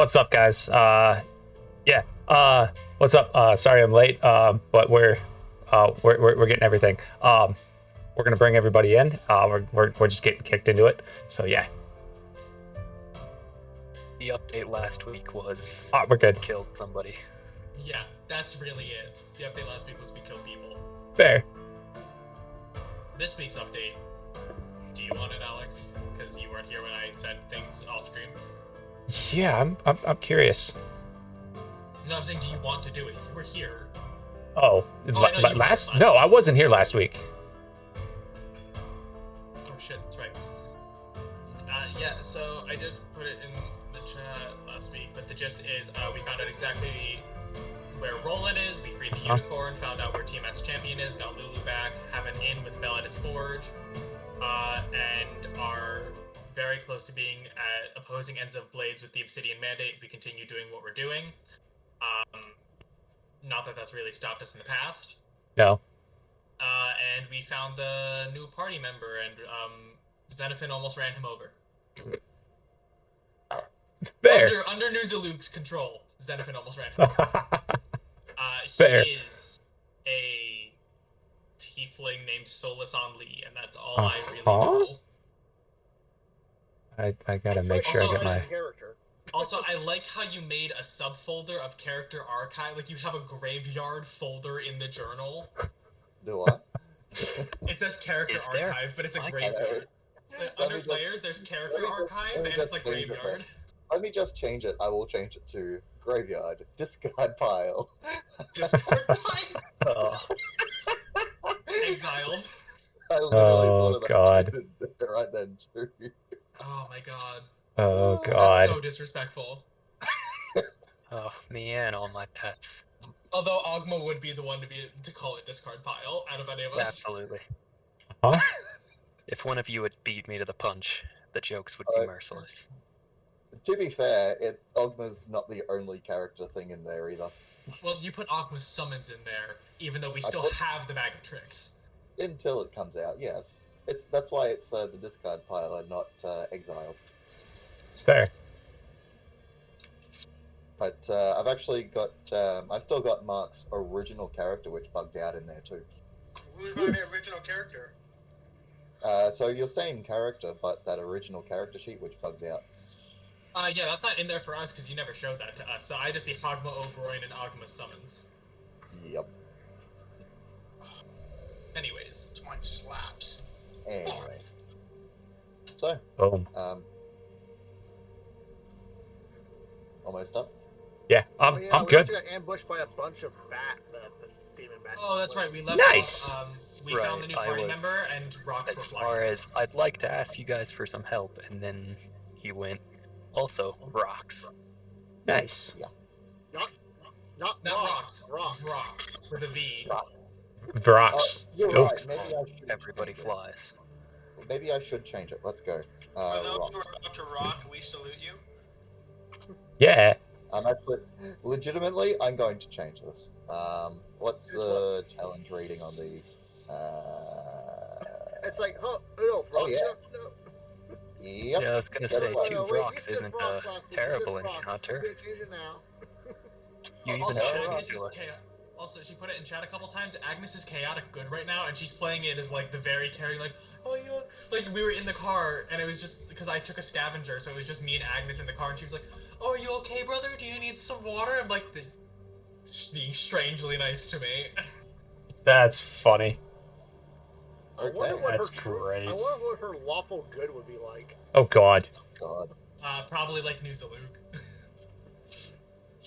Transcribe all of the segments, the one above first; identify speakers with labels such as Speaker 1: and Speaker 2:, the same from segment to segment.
Speaker 1: What's up, guys? Yeah. What's up? Sorry I'm late. But we're getting everything. We're gonna bring everybody in. We're just getting kicked into it. So yeah.
Speaker 2: The update last week was
Speaker 1: We're good.
Speaker 2: killed somebody.
Speaker 3: Yeah, that's really it. The update last week was we killed people.
Speaker 1: Fair.
Speaker 3: This week's update, do you want it, Alex? Because you weren't here when I said things off stream.
Speaker 1: Yeah, I'm curious.
Speaker 3: No, I'm saying, do you want to do it? You were here.
Speaker 1: Oh,
Speaker 3: I know you
Speaker 1: last?
Speaker 3: were.
Speaker 1: No, I wasn't here last week.
Speaker 3: Oh shit, that's right. Yeah, so I did put it in the chat last week, but the gist is we found out exactly where Roland is, we freed the Unicorn, found out where Tiamat's champion is, got Lulu back, have an inn with Bell at his forge, and are very close to being at opposing ends of blades with the Obsidian Mandate if we continue doing what we're doing. Not that that's really stopped us in the past.
Speaker 1: No.
Speaker 3: And we found the new party member, and Xenophon almost ran him over.
Speaker 1: Fair.
Speaker 3: Under Nuzaluk's control, Xenophon almost ran him over.
Speaker 1: Fair.
Speaker 3: He is a tiefling named Solus on Lee, and that's all I really know.
Speaker 1: I gotta make sure I get my
Speaker 4: character.
Speaker 3: Also, I like how you made a subfolder of character archive. Like, you have a graveyard folder in the journal.
Speaker 4: Do what?
Speaker 3: It says character
Speaker 2: Is there?
Speaker 3: archive, but it's a
Speaker 2: I
Speaker 3: graveyard. Under
Speaker 4: me just-
Speaker 3: players, there's character
Speaker 4: let me just-
Speaker 3: archive,
Speaker 4: let me
Speaker 3: and it's
Speaker 4: just
Speaker 3: like
Speaker 4: change it
Speaker 3: graveyard.
Speaker 4: Let me just change it. I will change it to graveyard, discard pile.
Speaker 3: Discord pile?
Speaker 2: Oh,
Speaker 3: Exiled.
Speaker 4: I literally
Speaker 1: Oh,
Speaker 4: thought of that
Speaker 1: God.
Speaker 4: right then too.
Speaker 3: Oh my god.
Speaker 1: Oh
Speaker 3: That's
Speaker 1: god.
Speaker 3: so disrespectful.
Speaker 2: oh, me and all my pets.
Speaker 3: Although Ogma would be the one to call it discard pile out of any of us.
Speaker 2: Absolutely.
Speaker 1: Huh?
Speaker 2: If one of you had beat me to the punch, the jokes would be merciless.
Speaker 4: To be fair, Ogma's not the only character thing in there either.
Speaker 3: Well, you put Ogma's summons in there, even though we still have the bag of tricks.
Speaker 4: Until it comes out, yes. That's why it's the discard pile and not exiled.
Speaker 1: Fair.
Speaker 4: But I've actually got, I've still got Mark's original character, which bugged out in there too.
Speaker 5: Who's my original character?
Speaker 4: So your same character, but that original character sheet, which bugged out.
Speaker 3: Yeah, that's not in there for us because you never showed that to us. So I just see Hogma O'Groin and Ogma summons.
Speaker 4: Yep.
Speaker 3: Anyways.
Speaker 5: This one slaps.
Speaker 4: Anyways. So,
Speaker 1: Boom.
Speaker 4: almost up.
Speaker 1: Yeah, I'm
Speaker 4: we
Speaker 1: good.
Speaker 4: also got ambushed by a bunch of the demon bat.
Speaker 3: Oh, that's right. We left
Speaker 1: Nice.
Speaker 3: off, we
Speaker 2: Right,
Speaker 3: found the new
Speaker 2: I
Speaker 3: party
Speaker 2: was-
Speaker 3: member, and rocks were
Speaker 2: As
Speaker 3: flying.
Speaker 2: far as I'd like to ask you guys for some help, and then he went, also, rocks.
Speaker 1: Nice.
Speaker 3: Not rocks. Rocks. With a V.
Speaker 4: Rocks.
Speaker 1: Vrox.
Speaker 4: You're
Speaker 1: Nope.
Speaker 4: right. Maybe I should
Speaker 2: Everybody
Speaker 4: change it.
Speaker 2: flies.
Speaker 4: Maybe I should change it. Let's go.
Speaker 5: For those
Speaker 4: Rocks.
Speaker 5: who are about to rock, we salute you.
Speaker 1: Yeah.
Speaker 4: I'm actually, legitimately, I'm going to change this. What's the challenge rating on these?
Speaker 6: It's like, no,
Speaker 4: Oh, yeah.
Speaker 6: no.
Speaker 4: Yep.
Speaker 2: Yeah, I was gonna
Speaker 4: Get
Speaker 2: say,
Speaker 4: it right.
Speaker 2: two
Speaker 6: Wait,
Speaker 2: rocks
Speaker 6: you said
Speaker 2: isn't
Speaker 6: frogs
Speaker 2: a
Speaker 6: last week. You
Speaker 2: terrible
Speaker 6: said frogs.
Speaker 2: encounter.
Speaker 6: We're gonna change it now.
Speaker 2: You even
Speaker 3: Also,
Speaker 2: have
Speaker 3: Agnes is
Speaker 2: Angela.
Speaker 3: also, she put it in chat a couple times. Agnes is chaotic good right now, and she's playing it as like the very caring, like, oh, you know, like we were in the car, and it was just because I took a scavenger, so it was just me and Agnes in the car, and she was like, oh, are you okay, brother? Do you need some water? I'm like, being strangely nice to me.
Speaker 1: That's funny.
Speaker 6: I wonder
Speaker 4: Okay.
Speaker 6: what
Speaker 1: That's
Speaker 6: her
Speaker 1: great.
Speaker 6: I wonder what her lawful good would be like.
Speaker 1: Oh god.
Speaker 4: God.
Speaker 3: Probably like Nuzaluk.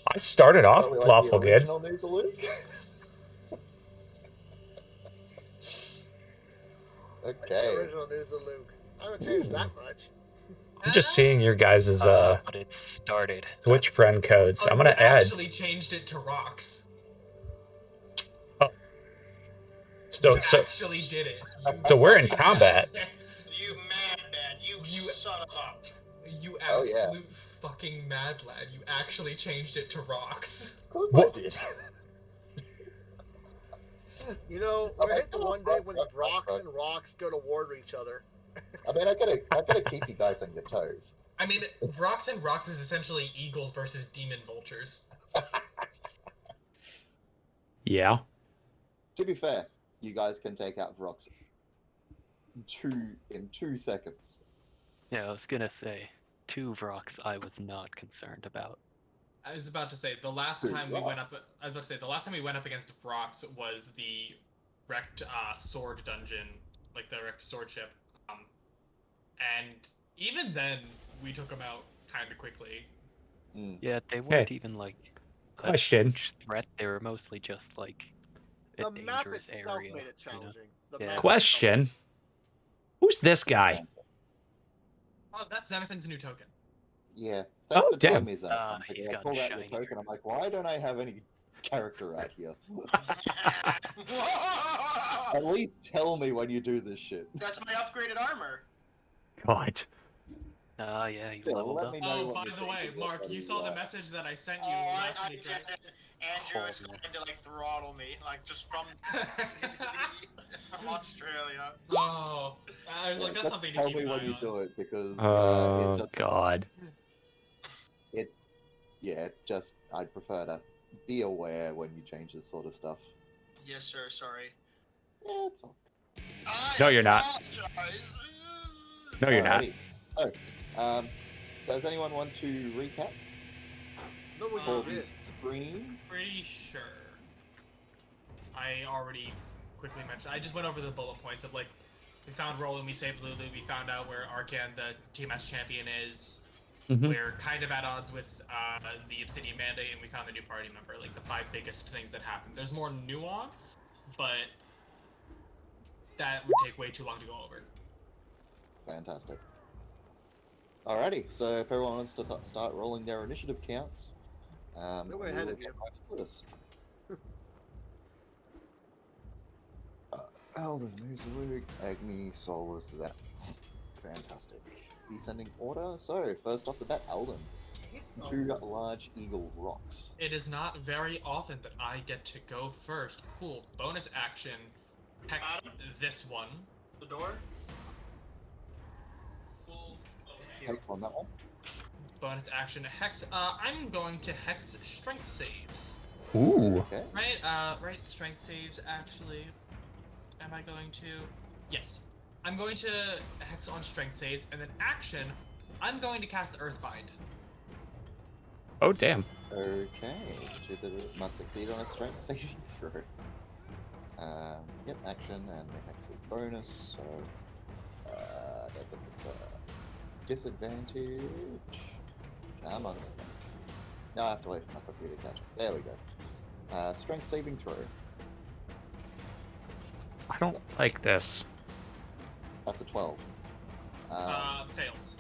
Speaker 1: I started off
Speaker 4: Probably like
Speaker 1: lawful
Speaker 4: the
Speaker 1: good.
Speaker 4: original News of Luke.
Speaker 6: Like the
Speaker 4: Okay.
Speaker 6: original news of Luke. I haven't changed that much.
Speaker 1: I'm just seeing your guys'
Speaker 2: But it started.
Speaker 1: Twitch friend codes.
Speaker 3: Oh,
Speaker 1: I'm gonna
Speaker 3: you
Speaker 1: add.
Speaker 3: actually changed it to rocks.
Speaker 1: So
Speaker 3: You actually did it.
Speaker 1: so we're in combat.
Speaker 5: You madman, you son of a...
Speaker 3: You
Speaker 4: Oh, yeah.
Speaker 3: absolute fucking mad lad. You actually changed it to rocks.
Speaker 4: Of course
Speaker 1: What?
Speaker 4: I did.
Speaker 6: You know,
Speaker 4: Oh,
Speaker 6: I hate the one day when
Speaker 4: rock.
Speaker 6: rocks and rocks go to war to each other.
Speaker 4: I mean, I gotta keep you guys on your toes.
Speaker 3: I mean, Vrox and Rox is essentially eagles versus demon vultures.
Speaker 1: Yeah.
Speaker 4: To be fair, you guys can take out Vrox in 2 seconds.
Speaker 2: Yeah, I was gonna say, 2 Vrox I was not concerned about.
Speaker 3: I was about to say the last time we went up. I was about to say the last time we went up against Vrox was the wrecked sword dungeon, like the wrecked sword ship. And even then, we took them out kind of quickly.
Speaker 2: Yeah, they weren't even like a
Speaker 1: Question.
Speaker 2: huge threat. They were mostly just like a
Speaker 6: The map
Speaker 2: dangerous
Speaker 6: itself
Speaker 2: area.
Speaker 6: made it
Speaker 2: you know?
Speaker 6: challenging. The
Speaker 2: Yeah.
Speaker 6: map
Speaker 1: Question. Who's this guy?
Speaker 3: Oh, that's Xenophan's new token.
Speaker 4: Yeah. Thanks
Speaker 1: Oh,
Speaker 4: for telling
Speaker 1: damn.
Speaker 4: me, Xenophon.
Speaker 2: He's
Speaker 4: I
Speaker 2: got
Speaker 4: pulled out your
Speaker 2: shiny
Speaker 4: token. I'm like, why don't I have any character out here? At least tell me when you do this shit.
Speaker 5: That's my upgraded armor.
Speaker 1: God.
Speaker 2: Yeah, he
Speaker 4: Yeah,
Speaker 2: leveled
Speaker 4: let
Speaker 2: up.
Speaker 4: me know
Speaker 3: Oh,
Speaker 4: what
Speaker 3: by
Speaker 4: your
Speaker 3: the way,
Speaker 4: changes are,
Speaker 3: Mark, you
Speaker 4: buddy.
Speaker 3: saw the message that I sent
Speaker 5: Oh,
Speaker 3: you
Speaker 5: I
Speaker 3: last week,
Speaker 5: get
Speaker 3: right?
Speaker 5: it. Andrew is
Speaker 2: Oh,
Speaker 5: going to like throttle me, like just from from Australia.
Speaker 3: Oh, I was like, that's
Speaker 4: just
Speaker 3: something to
Speaker 4: tell
Speaker 3: keep
Speaker 4: me
Speaker 3: an
Speaker 4: when
Speaker 3: eye
Speaker 4: you
Speaker 3: on.
Speaker 4: do it because
Speaker 1: Oh,
Speaker 4: it just
Speaker 1: God.
Speaker 4: I'd prefer to be aware when you change this sort of stuff.
Speaker 5: Yes, sir. Sorry.
Speaker 4: Yeah, it's all
Speaker 1: No, you're not.
Speaker 5: Apologize.
Speaker 1: No, you're not.
Speaker 4: Alrighty. So, does anyone want to recap
Speaker 6: No one
Speaker 3: Um,
Speaker 6: just did.
Speaker 4: screen?
Speaker 3: Pretty sure. I already quickly mentioned. I just went over the bullet points of like, we found Roland, we saved Lulu, we found out where Arcan, the TMS champion, is.
Speaker 1: Mhm.
Speaker 3: We're kind of at odds with the Obsidian Mandate, and we found the new party member. Like the 5 biggest things that happened. There's more nuance, but that would take way too long to go over.
Speaker 4: Fantastic. Alrighty, so if everyone wants to start rolling their initiative counts,
Speaker 6: No way ahead
Speaker 4: we'll
Speaker 6: of you.
Speaker 4: get right into this. Alden, Moose, Agni, Solus, that. Fantastic. Descending order. So, first off the bat, Alden. 2 large eagle rocks.
Speaker 3: It is not very often that I get to go first. Cool. Bonus action. Hex this one.
Speaker 5: The door. Full. Oh, here.
Speaker 4: Hex on that one.
Speaker 3: Bonus action hex. I'm going to hex strength saves.
Speaker 1: Ooh.
Speaker 4: Okay.
Speaker 3: Right. Strength saves actually. Am I going to? Yes. I'm going to hex on strength saves, and then action. I'm going to cast Earthbind.
Speaker 1: Oh, damn.
Speaker 4: Okay. Must succeed on a strength saving throw. Yep, action and the hex is bonus, so disadvantage. Come on. No, I have to wait for my computer to catch up. There we go. Strength saving throw.
Speaker 1: I don't like this.
Speaker 4: That's a 12.
Speaker 3: Fails.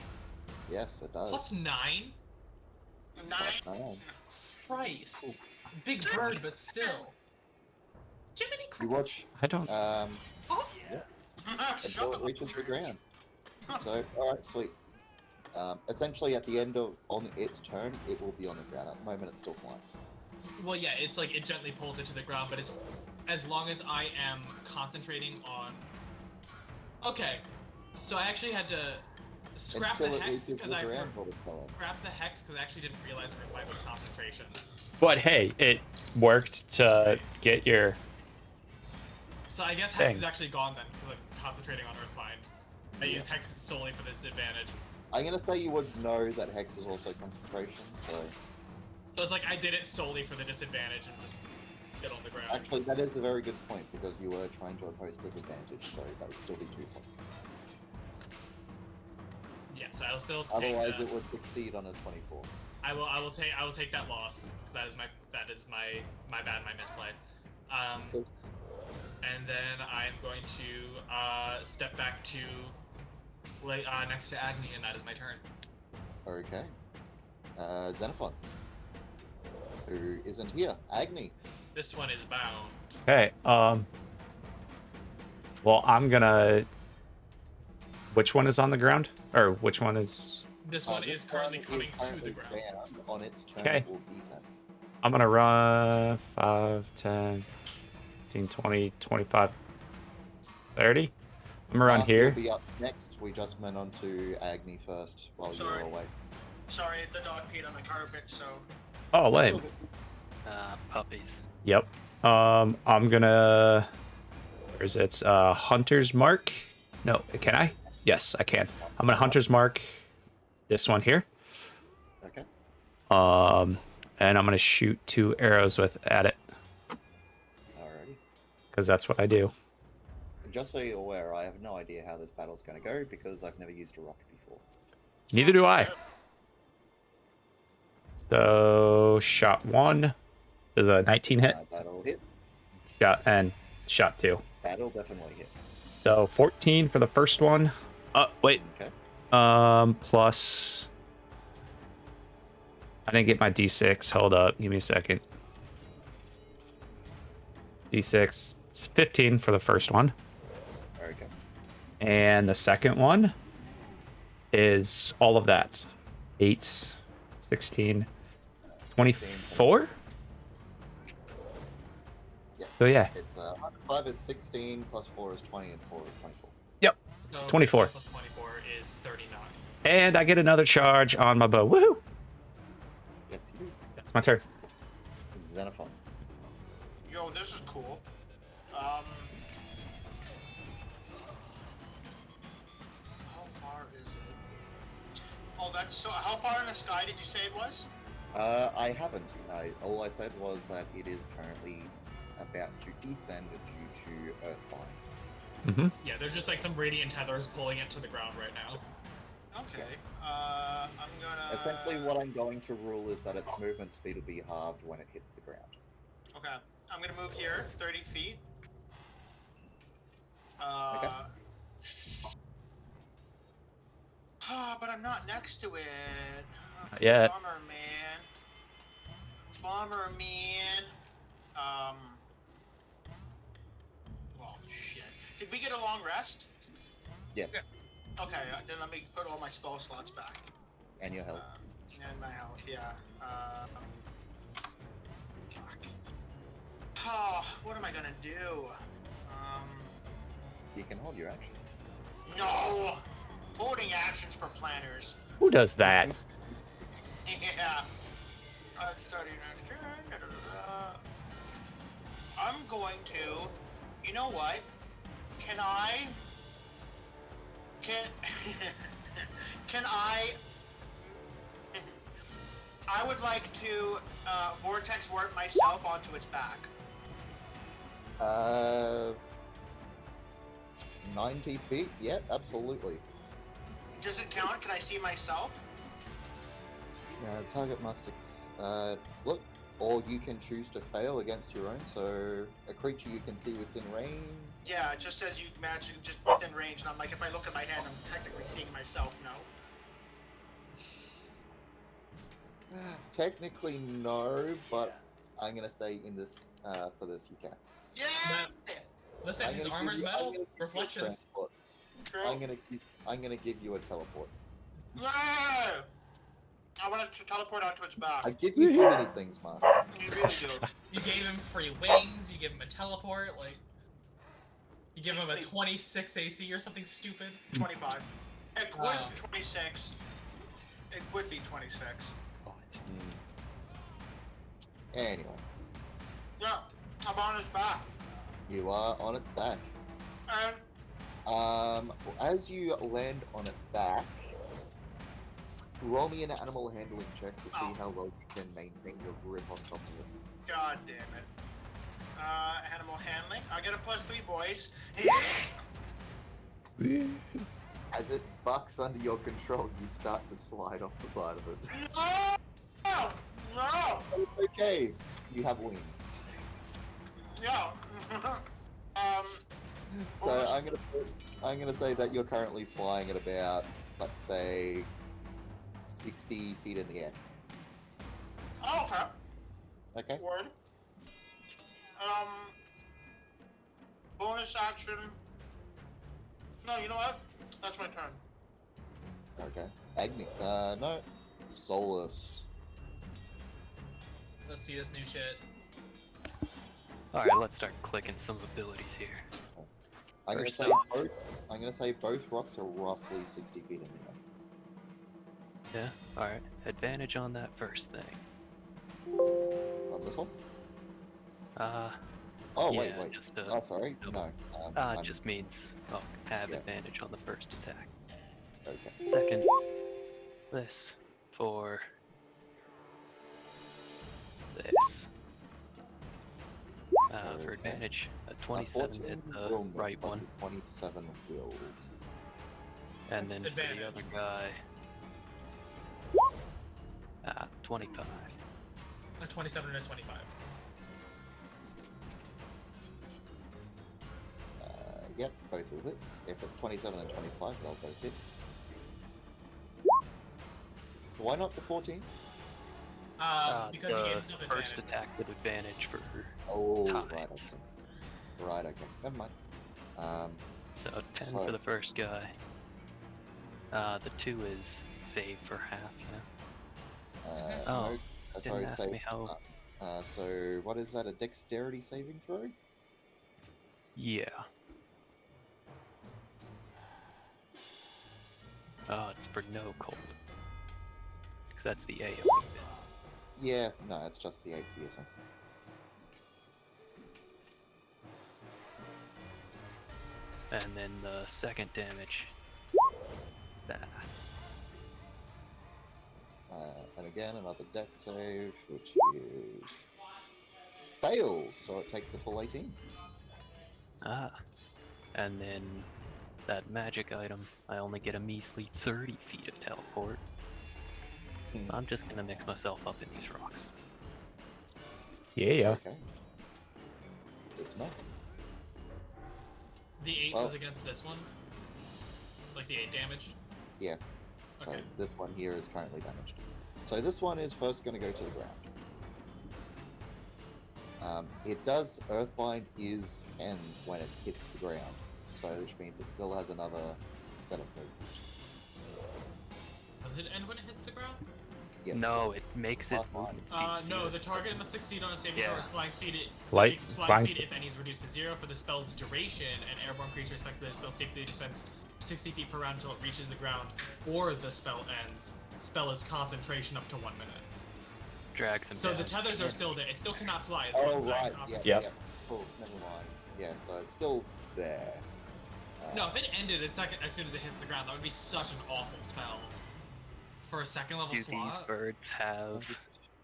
Speaker 4: Yes, it does.
Speaker 3: Plus 9.
Speaker 5: 9.
Speaker 4: Nine.
Speaker 3: Christ. Big bird, but still. Jiminy
Speaker 4: You
Speaker 3: Cricket.
Speaker 4: watch.
Speaker 1: I don't.
Speaker 3: Oh,
Speaker 4: Until it reaches the ground. So, alright, sweet. Essentially, at the end of on its turn, it will be on the ground. At the moment, it's still flying.
Speaker 3: well, yeah, it's like it gently pulls it to the ground, but it's as long as I am concentrating on. Okay, so I actually had to scrap
Speaker 4: Until
Speaker 3: the
Speaker 4: it
Speaker 3: hex
Speaker 4: reaches
Speaker 3: because
Speaker 4: the
Speaker 3: I
Speaker 4: ground, what it's called.
Speaker 3: scrapped the hex because I actually didn't realize Earthbind was concentration.
Speaker 1: But hey, it worked to get your.
Speaker 3: So I guess hex
Speaker 1: Dang.
Speaker 3: is actually gone then because I'm concentrating on Earthbind. I used hex solely for this advantage.
Speaker 4: I'm gonna say you would know that hex is also concentration, so
Speaker 3: So it's like I did it solely for the disadvantage and just get on the ground.
Speaker 4: actually that is a very good point because you were trying to oppose disadvantage, so that would still be 2 points.
Speaker 3: Yeah, so I'll still take.
Speaker 4: Otherwise, it would succeed on a 24.
Speaker 3: I will take that loss because that is my bad, my misplay.
Speaker 4: Cool.
Speaker 3: And then I'm going to step back to next to Agni, and that is my turn.
Speaker 4: Okay. Xenophon, who isn't here. Agni.
Speaker 3: This one is bound.
Speaker 1: Okay. Well, I'm gonna. Which one is on the ground? Or which one is?
Speaker 3: This one
Speaker 4: This
Speaker 3: is currently coming to
Speaker 4: currently
Speaker 3: the ground.
Speaker 4: bound. On its turn,
Speaker 1: Okay.
Speaker 4: it will descend.
Speaker 1: I'm gonna run 5, 10, 15, 20, 25, 30. I'm around
Speaker 4: Mark, you'll
Speaker 1: here.
Speaker 4: be up next. We just went on to Agni first while you
Speaker 5: Sorry.
Speaker 4: were away.
Speaker 5: Sorry, the dog peed on the carpet, so.
Speaker 1: Oh, lame.
Speaker 2: Puppies.
Speaker 1: Yep. I'm gonna. Where is it? It's Hunter's Mark. No, can I? Yes, I can. I'm gonna Hunter's Mark this one here.
Speaker 4: Okay.
Speaker 1: And I'm gonna shoot 2 arrows at it
Speaker 4: Alrighty.
Speaker 1: because that's what I do.
Speaker 4: Just so you're aware, I have no idea how this battle's going to go because I've never used a rocket before.
Speaker 1: Neither do I. So shot 1 is a 19 hit.
Speaker 4: That'll hit.
Speaker 1: Shot 2.
Speaker 4: That'll definitely hit.
Speaker 1: So 14 for the first one. Wait.
Speaker 4: Okay.
Speaker 1: Plus. I didn't get my D6. Hold up. Give me a second. D6. It's 15 for the first one.
Speaker 4: Okay.
Speaker 1: And the second one is all of that. 8, 16, 24?
Speaker 4: Yeah.
Speaker 1: So yeah.
Speaker 4: It's 5 is 16, plus 4 is 20, and 4 is 24.
Speaker 1: Yep.
Speaker 3: So
Speaker 1: 24.
Speaker 3: Plus 24 is 39.
Speaker 1: And I get another charge on my bow. Woohoo!
Speaker 4: Yes, you do.
Speaker 1: That's my turn.
Speaker 4: Xenophon.
Speaker 5: Yo, this is cool. How far is it? Oh, that's so. How far in the sky did you say it was?
Speaker 4: I haven't. All I said was that it is currently about to descend due to Earthbind.
Speaker 3: Yeah, there's just like some radiant tethers pulling it to the ground right now.
Speaker 5: Okay.
Speaker 4: Yes.
Speaker 5: I'm gonna.
Speaker 4: Essentially, what I'm going to rule is that its movement speed will be halved when it hits the ground.
Speaker 5: Okay. I'm gonna move here, 30 feet.
Speaker 4: Okay.
Speaker 5: But I'm not next to it.
Speaker 1: Not yet.
Speaker 5: Bummer, man. Bummer, man. Well, shit. Did we get a long rest?
Speaker 4: Yes,
Speaker 5: Okay, then let me put all my spell slots back.
Speaker 4: and your health.
Speaker 5: And my health, yeah. Fuck. Oh, what am I gonna do?
Speaker 4: You can hold your action.
Speaker 5: No! Holding actions for planners.
Speaker 1: Who does that?
Speaker 5: Yeah. Starting next turn. Da, da, da, da. I'm going to. You know what? Can I? Can I? I would like to vortex warp myself onto its back.
Speaker 4: 90 feet? Yep, absolutely.
Speaker 5: Does it count? Can I see myself?
Speaker 4: Target must look, or you can choose to fail against your own. So a creature you can see within range.
Speaker 5: Yeah, it just says you match just within range, and I'm like, if I look at my hand, I'm technically seeing myself. No.
Speaker 4: Technically no, but I'm gonna say in this for this you can.
Speaker 5: Yeah.
Speaker 3: Listen, his armor's metal. Reflections.
Speaker 5: True.
Speaker 4: I'm gonna give you a teleport.
Speaker 5: Yeah! I wanted to teleport onto its back.
Speaker 4: I give you too many things, Mark.
Speaker 5: You really do.
Speaker 3: You gave him free wings. You gave him a teleport. Like, you give him a 26 AC or something stupid.
Speaker 5: 25. It would be 26. It would be 26.
Speaker 4: Anyway,
Speaker 5: Yeah, I'm on its back.
Speaker 4: you are on its back.
Speaker 5: And
Speaker 4: As you land on its back, roll me an animal handling check to see how well you can maintain your grip on top of it.
Speaker 5: god damn it. Animal handling. I get a +3, boys.
Speaker 4: As it bucks under your control, you start to slide off the side of it.
Speaker 5: No! No!
Speaker 4: It's okay. You have wings.
Speaker 5: Yeah.
Speaker 4: So I'm gonna say that you're currently flying at about, let's say, 60 feet in the air.
Speaker 5: Oh, okay.
Speaker 4: Okay.
Speaker 5: Word. Bonus action. No, you know what? That's my turn.
Speaker 4: Okay. Agni. No. Solus.
Speaker 3: Let's see this new shit.
Speaker 2: Alright, let's start clicking some abilities here.
Speaker 4: I'm gonna
Speaker 2: First
Speaker 4: say
Speaker 2: off.
Speaker 4: both rocks are roughly 60 feet in the air.
Speaker 2: Yeah. All right. Advantage on that first thing.
Speaker 4: On this one?
Speaker 2: Yeah,
Speaker 4: Oh wait.
Speaker 2: Just
Speaker 4: Oh sorry.
Speaker 2: double.
Speaker 4: No.
Speaker 2: It just means I'll have
Speaker 4: Yeah.
Speaker 2: advantage on the first attack.
Speaker 4: Okay.
Speaker 2: Second, this for this. For
Speaker 4: Okay.
Speaker 2: advantage, a 27 hit
Speaker 4: 14
Speaker 2: the
Speaker 4: will miss,
Speaker 2: right
Speaker 4: but
Speaker 2: one,
Speaker 4: the 27 will.
Speaker 2: and
Speaker 3: That's
Speaker 2: then for the other
Speaker 3: disadvantage.
Speaker 2: guy, 25.
Speaker 3: A 27 and a 25.
Speaker 4: Yep, both will hit. If it's 27 and 25, they'll both hit. Why not the 14?
Speaker 3: Because he gave
Speaker 2: The
Speaker 3: himself
Speaker 2: first
Speaker 3: advantage.
Speaker 2: attack with advantage for
Speaker 4: Oh,
Speaker 2: tides.
Speaker 4: right, okay. Right, okay. Never mind.
Speaker 2: So 10
Speaker 4: So-
Speaker 2: for the first guy. The 2 is save for half, yeah. Oh,
Speaker 4: no,
Speaker 2: didn't ask me how.
Speaker 4: so what is that, a dexterity saving throw?
Speaker 2: Yeah. Oh, it's for no cold. Because that's the AoE bit.
Speaker 4: Yeah, no, it's just the 8 piercing.
Speaker 2: And then the second damage. That.
Speaker 4: And again, another dex save, which is... fails, so it takes the full 18.
Speaker 2: And then that magic item, I only get a measly 30 feet of teleport. I'm just gonna mix myself up in these rocks.
Speaker 1: Yeah.
Speaker 4: Okay. Good to know.
Speaker 3: The 8
Speaker 4: Well-
Speaker 3: was against this one? Like the 8 damage?
Speaker 4: Yeah. So
Speaker 3: Okay.
Speaker 4: this one here is currently damaged. So this one is first going to go to the ground. It does Earthbind is end when it hits the ground, so which means it still has another set of movement.
Speaker 3: Does it end when it hits the ground?
Speaker 4: Yes.
Speaker 2: No,
Speaker 4: it
Speaker 2: it makes its
Speaker 4: Last line.
Speaker 2: movement speed
Speaker 3: No,
Speaker 2: zero.
Speaker 3: the target must succeed on a saving
Speaker 2: Yeah.
Speaker 3: throw. Its flying speed.
Speaker 1: Light-
Speaker 3: Its flying
Speaker 1: flying
Speaker 3: speed,
Speaker 1: speed.
Speaker 3: if any, is reduced to 0 for the spell's duration. An airborne creature expected the spell safely defends 60 feet per round until it reaches the ground, or the spell ends. Spell is concentration up to 1 minute.
Speaker 2: Drags him
Speaker 3: So
Speaker 2: down.
Speaker 3: the tethers are still there. It still cannot fly. As
Speaker 4: Oh
Speaker 3: long as
Speaker 4: right,
Speaker 3: I'm
Speaker 4: yeah,
Speaker 3: concentrated.
Speaker 1: Yep.
Speaker 4: yeah. Oh, never mind. Yeah, so it's still there.
Speaker 3: No, if it ended as soon as it hits the ground, that would be such an awful spell. For a second level
Speaker 2: Do these
Speaker 3: slot.
Speaker 2: birds have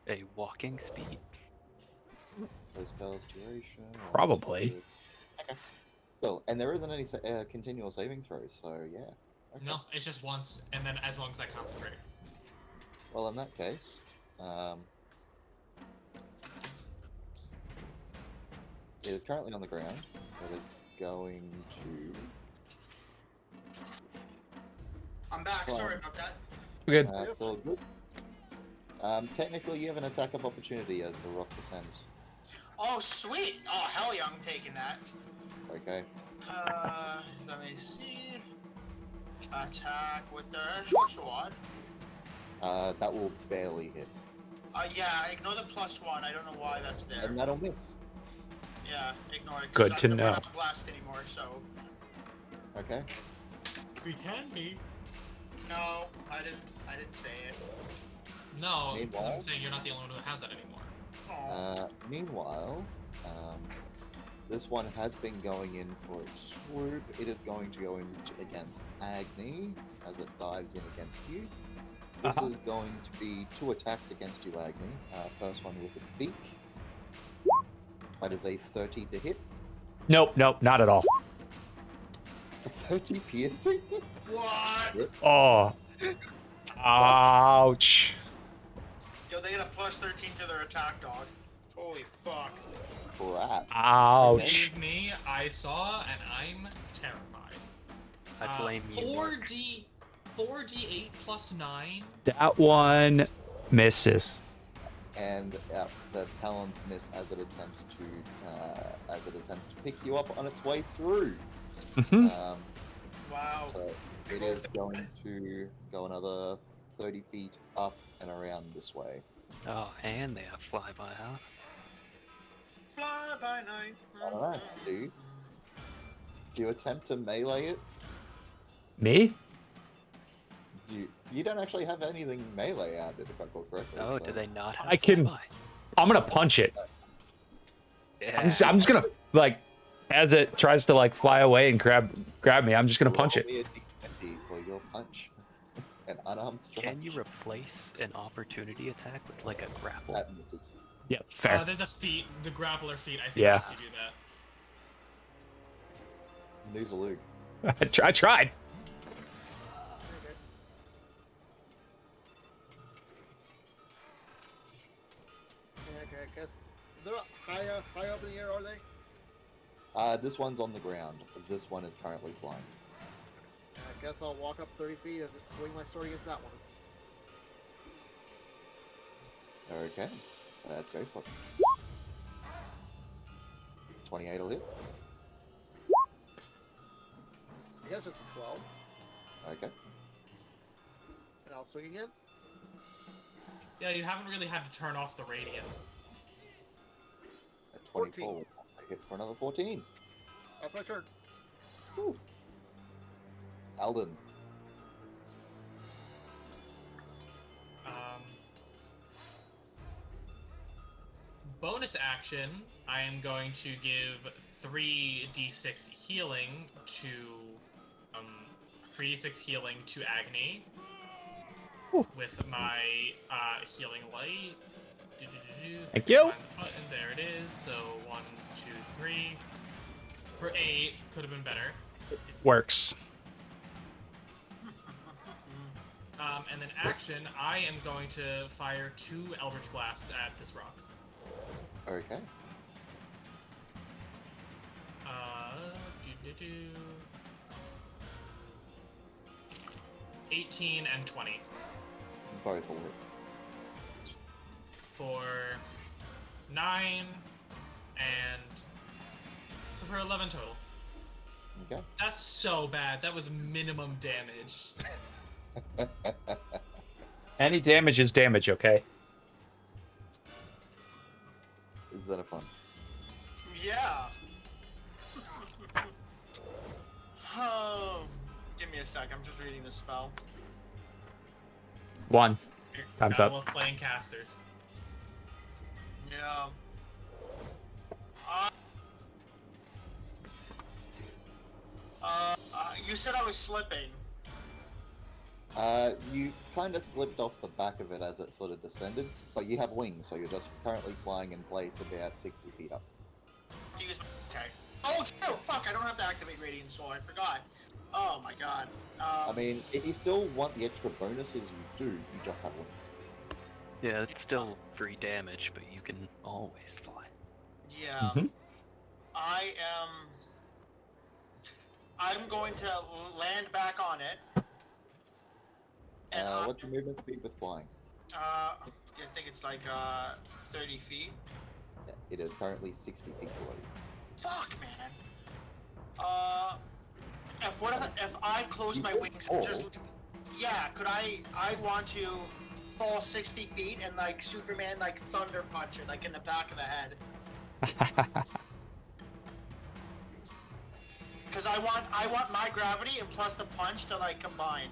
Speaker 2: a walking speed?
Speaker 4: So spell's duration.
Speaker 1: Probably.
Speaker 4: Okay. Well, and there isn't any continual saving throws, so yeah. Okay.
Speaker 3: No, it's just once, and then as long as I concentrate.
Speaker 4: Well, in that case, it is currently on the ground. It is going to.
Speaker 5: I'm back.
Speaker 4: Well,
Speaker 5: Sorry about that.
Speaker 1: Good.
Speaker 4: That's all good. Technically, you have an attack of opportunity as the rock descends.
Speaker 5: Oh, sweet. Oh, hell yeah, I'm taking that.
Speaker 4: Okay.
Speaker 5: Let me see. Attack with the short sword.
Speaker 4: That will barely hit,
Speaker 5: Yeah, ignore the +1. I don't know why that's there.
Speaker 4: and that'll miss.
Speaker 5: Yeah, ignore it. 'cause
Speaker 1: Good to
Speaker 5: we're
Speaker 1: know.
Speaker 5: not blast anymore, so.
Speaker 4: Okay.
Speaker 3: We can be.
Speaker 5: No, I didn't say it.
Speaker 3: No, because
Speaker 4: Meanwhile-
Speaker 3: I'm saying you're not the only one who has that anymore.
Speaker 5: Oh.
Speaker 4: Meanwhile, this one has been going in for its swoop. It is going to go in against Agni as it dives in against you. This is going to be 2 attacks against you, Agni. First one with its beak. That is a 30 to hit.
Speaker 1: Nope, not at all.
Speaker 4: 30 piercing?
Speaker 5: What?
Speaker 1: Oh. Ouch.
Speaker 5: Yo, they get a +13 to their attack, dog. Holy fuck.
Speaker 4: Crap.
Speaker 1: Ouch.
Speaker 3: Believe me, I saw, and I'm terrified.
Speaker 2: I blame you. Mark.
Speaker 3: 4d8 plus 9.
Speaker 1: That one misses.
Speaker 4: And the talons miss as it attempts to pick you up on its way through.
Speaker 1: Mhm.
Speaker 5: Wow.
Speaker 4: So it is going to go another 30 feet up and around this way.
Speaker 2: Oh, and they have fly by half.
Speaker 5: Fly by night.
Speaker 4: Alright, dude. Do you attempt to melee it?
Speaker 1: Me?
Speaker 4: You don't actually have anything melee added, if I recall correctly.
Speaker 2: Oh,
Speaker 4: so.
Speaker 2: do they not have
Speaker 1: I can.
Speaker 2: flyby?
Speaker 1: I'm gonna punch it.
Speaker 2: Yeah.
Speaker 1: I'm just gonna like, as it tries to like fly away and grab me. I'm just gonna punch
Speaker 4: Roll
Speaker 1: it.
Speaker 4: me a d20 for your punch. An unarmed strike.
Speaker 2: Can you replace an opportunity attack with like a grapple?
Speaker 4: That misses.
Speaker 1: Yeah, fair.
Speaker 3: There's a feat, the grappler feat. I think
Speaker 1: Yeah.
Speaker 3: lets you do that.
Speaker 4: Noozaloo.
Speaker 1: I tried.
Speaker 6: Okay, I guess they're high up in the air, are they?
Speaker 4: This one's on the ground. This one is currently flying.
Speaker 6: I guess I'll walk up 30 feet and just swing my sword against that one.
Speaker 4: Okay, let's go for it. 28 will hit.
Speaker 6: I guess it's a 12.
Speaker 4: Okay.
Speaker 6: And I'll swing again.
Speaker 3: Yeah, you haven't really had to turn off the radiant.
Speaker 4: At 24, I hit for another 14.
Speaker 6: That's my turn.
Speaker 4: Whew. Alden.
Speaker 3: Bonus action, I am going to give 3d6 healing to 3d6 healing to Agni with my healing light.
Speaker 1: Thank you.
Speaker 3: Find the button. There it is. So 1, 2, 3. For 8, could have been better.
Speaker 1: Works.
Speaker 3: And then action, I am going to fire 2 Eldritch Blasts at this rock.
Speaker 4: Okay.
Speaker 3: 18 and 20
Speaker 4: Both will hit.
Speaker 3: for 9 and so for 11 total.
Speaker 4: Okay.
Speaker 3: That's so bad. That was minimum damage.
Speaker 1: Any damage is damage, okay?
Speaker 4: Is that a fun?
Speaker 5: Yeah. Oh, give me a sec. I'm just reading the spell.
Speaker 1: 1. Time's
Speaker 3: I
Speaker 1: up.
Speaker 3: love playing casters.
Speaker 5: Yeah. You said I was slipping.
Speaker 4: You kind of slipped off the back of it as it sort of descended, but you have wings, so you're just currently flying in place about 60 feet up.
Speaker 5: Okay. Oh, shoot! Fuck, I don't have to activate Radiant Soul. I forgot. Oh my god.
Speaker 4: I mean, if you still want the extra bonuses, you do. You just have wings.
Speaker 2: Yeah, it's still free damage, but you can always fly.
Speaker 5: Yeah.
Speaker 1: Mhm.
Speaker 5: I'm going to land back on it. And
Speaker 4: What's your movement speed with flying?
Speaker 5: I think it's like 30 feet.
Speaker 4: Yeah, it is currently 60 feet below you.
Speaker 5: Fuck, man. If I close my wings and just could I want to fall 60 feet and like Superman like thunder punch it like in the back of the head. Because I want my gravity and plus the punch to like combine.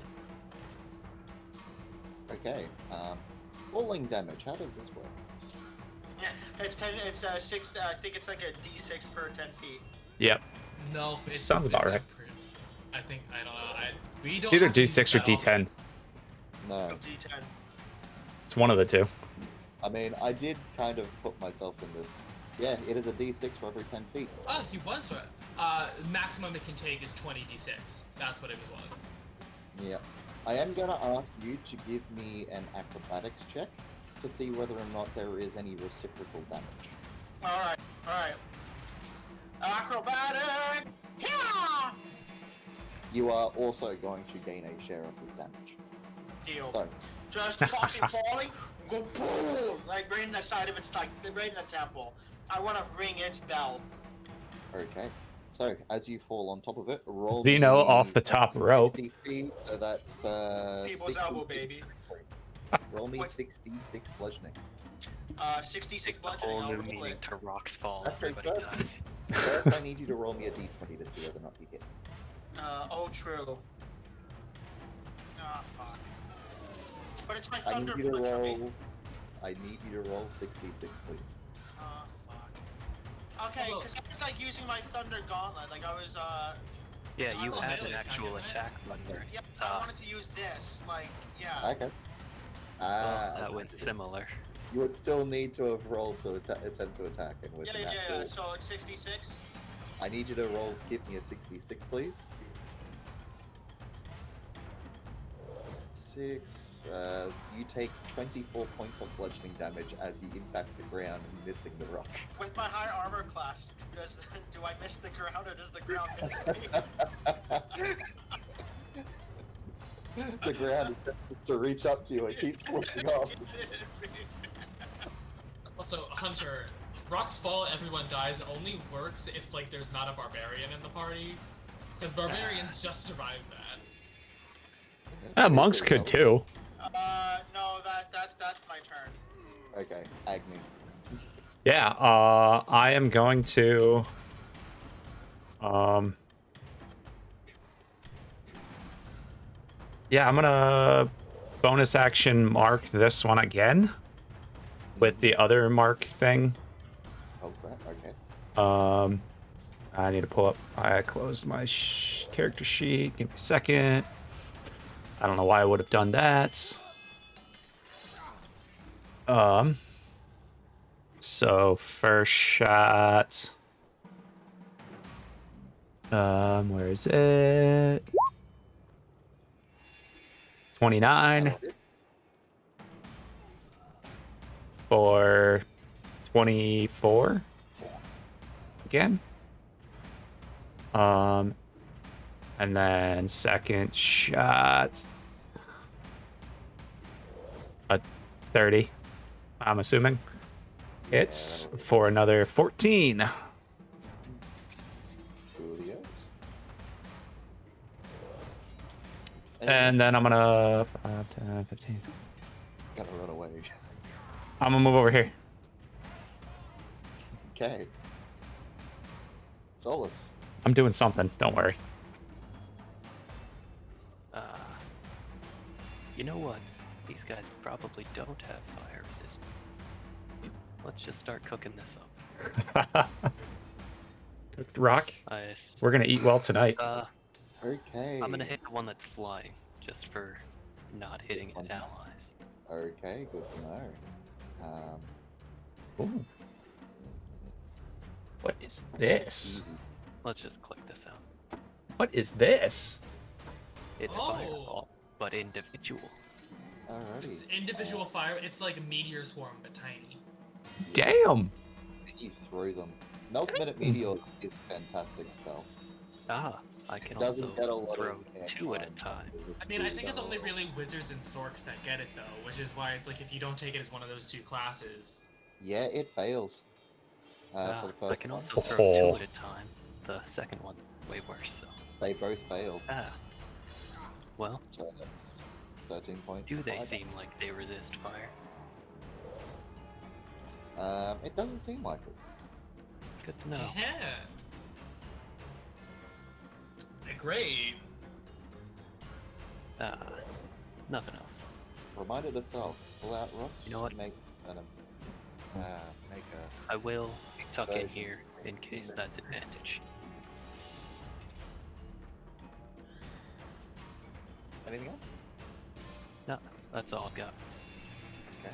Speaker 4: Okay. Falling damage. How does this work?
Speaker 5: Yeah, it's 10. It's 6. I think it's like a D6 per 10 feet.
Speaker 1: Yep.
Speaker 3: No, it
Speaker 1: Sounds about right.
Speaker 3: I think I don't know. We don't.
Speaker 1: It's either
Speaker 3: have to use
Speaker 1: D6 or
Speaker 3: that often.
Speaker 1: D10.
Speaker 4: No.
Speaker 5: D10.
Speaker 1: It's one of the two.
Speaker 4: I mean, I did kind of put myself in this. Yeah, it is a D6 for every 10 feet.
Speaker 3: Oh, he was right. Maximum it can take is 20d6. That's what it was one.
Speaker 4: Yeah. I am going to ask you to give me an acrobatics check to see whether or not there is any reciprocal damage.
Speaker 5: Alright. Acrobatic! Yeah!
Speaker 4: You are also going to gain a share of this damage.
Speaker 5: Deal.
Speaker 4: So,
Speaker 5: Just fucking falling, go boom! Like right in the side of its, like, right in the temple. I want to ring its bell.
Speaker 4: okay. So, as you fall on top of it, roll
Speaker 1: Zeno
Speaker 4: me
Speaker 1: off the top rope.
Speaker 4: 60 feet, so that's
Speaker 5: People's
Speaker 4: 60
Speaker 5: elbow, baby.
Speaker 4: Roll me
Speaker 5: What?
Speaker 4: 66 bludgeoning.
Speaker 5: 66
Speaker 2: A
Speaker 5: bludgeoning.
Speaker 2: whole
Speaker 5: I'll
Speaker 2: new
Speaker 5: roll
Speaker 2: meaning
Speaker 5: it.
Speaker 2: to rocks fall.
Speaker 4: Okay,
Speaker 2: Everybody dies.
Speaker 4: First, I need you to roll me a d20 to see whether or not you hit.
Speaker 5: Oh, true. Ah, fuck. But it's my
Speaker 4: I
Speaker 5: thunder
Speaker 4: need you to
Speaker 5: punch, right?
Speaker 4: roll. I need you to roll 66, please.
Speaker 5: Oh, fuck. Okay, because I was like using my thunder gauntlet. Like I was,
Speaker 2: Yeah, you
Speaker 3: Oh,
Speaker 2: had an
Speaker 3: melee attack,
Speaker 2: actual
Speaker 3: isn't it?
Speaker 2: attack thunder.
Speaker 5: yeah, I wanted to use this. Like, yeah.
Speaker 4: Okay.
Speaker 2: Well,
Speaker 4: as
Speaker 2: that went
Speaker 4: mentioned,
Speaker 2: similar.
Speaker 4: You would still need to have rolled to attempt to attack him with
Speaker 5: Yeah,
Speaker 4: an
Speaker 5: yeah,
Speaker 4: actual.
Speaker 5: yeah. So it's 66.
Speaker 4: I need you to roll. Give me a 66, please. 6. You take 24 points of bludgeoning damage as you impact the ground, missing the rock.
Speaker 5: With my high armor class, do I miss the ground or does the ground miss me?
Speaker 4: The ground attempts to reach up to you and keeps slipping off.
Speaker 3: Also, Hunter, rocks fall, everyone dies only works if like there's not a barbarian in the party, because barbarians just survive that.
Speaker 1: Monks could too.
Speaker 5: No, that's my turn.
Speaker 4: Okay, Agni.
Speaker 1: Yeah, I am going to yeah, I'm gonna bonus action mark this one again with the other mark thing.
Speaker 4: Oh crap, okay.
Speaker 1: I need to pull up. I closed my character sheet. Give me a second. I don't know why I would have done that. So first shot. Where is it? 29
Speaker 4: That'll hit.
Speaker 1: for 24 again. And then second shot. A 30, I'm assuming. It's
Speaker 4: that'll hit.
Speaker 1: for another 14.
Speaker 4: Coolios.
Speaker 1: And then I'm gonna 5, 10, 15.
Speaker 4: Gotta run away.
Speaker 1: I'm gonna move over here.
Speaker 4: Okay. Solus.
Speaker 1: I'm doing something. Don't worry.
Speaker 2: You know what? These guys probably don't have fire resistance. Let's just start cooking this up.
Speaker 1: Cooked rock.
Speaker 2: I,
Speaker 1: We're gonna eat well tonight.
Speaker 4: Okay.
Speaker 2: I'm gonna hit the one that's flying, just for not hitting
Speaker 4: one?
Speaker 2: allies.
Speaker 4: Okay, good to know.
Speaker 1: Ooh. What is this?
Speaker 4: Easy.
Speaker 2: Let's just click this out.
Speaker 1: What is this?
Speaker 2: It's
Speaker 3: Oh.
Speaker 2: fireball, but individual.
Speaker 4: Alrighty.
Speaker 3: It's individual fire. It's like a meteor swarm, but tiny.
Speaker 1: Damn.
Speaker 4: You throw them. Mel's Minute Meteor is a fantastic spell.
Speaker 2: Ah, I can
Speaker 4: It doesn't
Speaker 2: also
Speaker 4: get a lot
Speaker 2: throw
Speaker 4: of air
Speaker 2: 2 at a
Speaker 4: time.
Speaker 2: time.
Speaker 3: I mean, I think it's only really wizards and sorks that get it though, which is why it's like if you don't take it as one of those two classes.
Speaker 4: Yeah, it fails. For the first
Speaker 2: I can
Speaker 4: one.
Speaker 2: also throw
Speaker 1: Oh.
Speaker 2: 2 at a time. The second one, way worse, so.
Speaker 4: They both fail.
Speaker 2: Well,
Speaker 4: So that's 13 points.
Speaker 2: do they
Speaker 4: 5.
Speaker 2: seem like they resist fire?
Speaker 4: It doesn't seem like it.
Speaker 2: Good to know.
Speaker 3: Yeah. Great.
Speaker 2: Nothing else.
Speaker 4: Reminded itself. Pull out rocks.
Speaker 2: You know what?
Speaker 4: Make venom. Make a.
Speaker 2: I will tuck in
Speaker 4: Explosion.
Speaker 2: here in case that's advantage.
Speaker 4: Anything else?
Speaker 2: No, that's all I've got.
Speaker 4: Okay.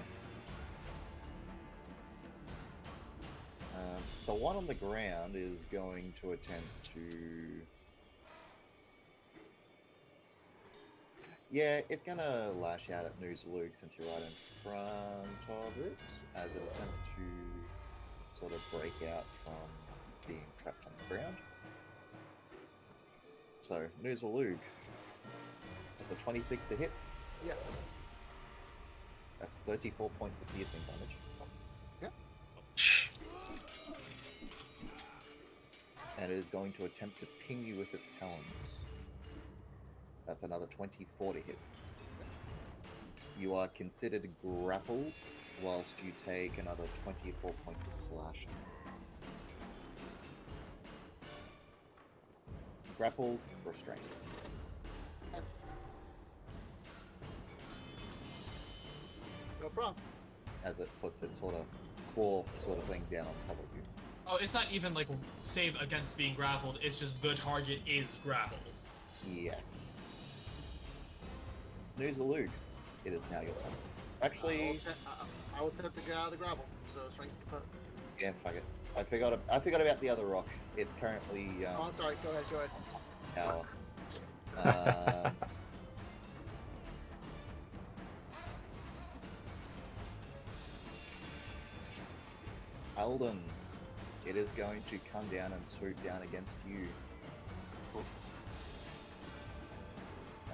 Speaker 4: The one on the ground is going to attempt to. Yeah, it's gonna lash out at News Luke since you're right in front of it, as it attempts to sort of break out from being trapped on the ground. So, News Luke. That's a 26 to hit.
Speaker 6: Yes.
Speaker 4: That's 34 points of piercing damage. And it is going to attempt to ping you with its talons. That's another 24 to hit. You are considered grappled whilst you take another 24 points of slashing. Grappled, restrained.
Speaker 6: No problem.
Speaker 4: As it puts its sort of claw sort of thing down on top of you.
Speaker 3: Oh, it's not even like save against being grappled. It's just the target is grappled.
Speaker 4: Yeah. Noozalude, it is now your turn. Actually,
Speaker 6: I will attempt to get out of the grapple. So strength.
Speaker 4: yeah, fuck it. I forgot about the other rock. It's currently
Speaker 6: Oh, I'm sorry. Go ahead.
Speaker 4: tower. Alden, it is going to come down and swoop down against you.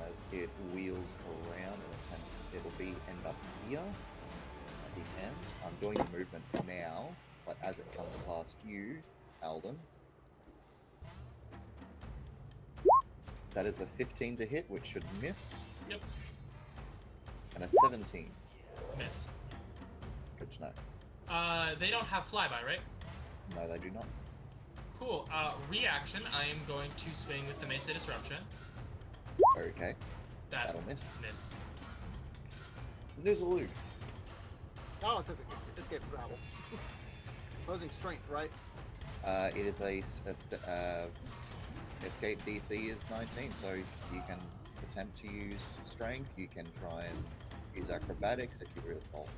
Speaker 4: As it wheels around and attempts, it'll end up here at the end. I'm doing the movement now, but as it comes past you, Alden, that is a 15 to hit, which should miss.
Speaker 3: Yep.
Speaker 4: And a 17.
Speaker 3: Miss.
Speaker 4: Good to know.
Speaker 3: They don't have flyby, right?
Speaker 4: No, they do not.
Speaker 3: Cool. Reaction. I am going to swing with the Mesa Disruption.
Speaker 4: Okay. That'll miss.
Speaker 3: Miss.
Speaker 4: Noozalude.
Speaker 6: Oh, it's escape grapple. Opposing strength, right?
Speaker 4: It is escape DC is 19, so you can attempt to use strength. You can try and use acrobatics if you really want.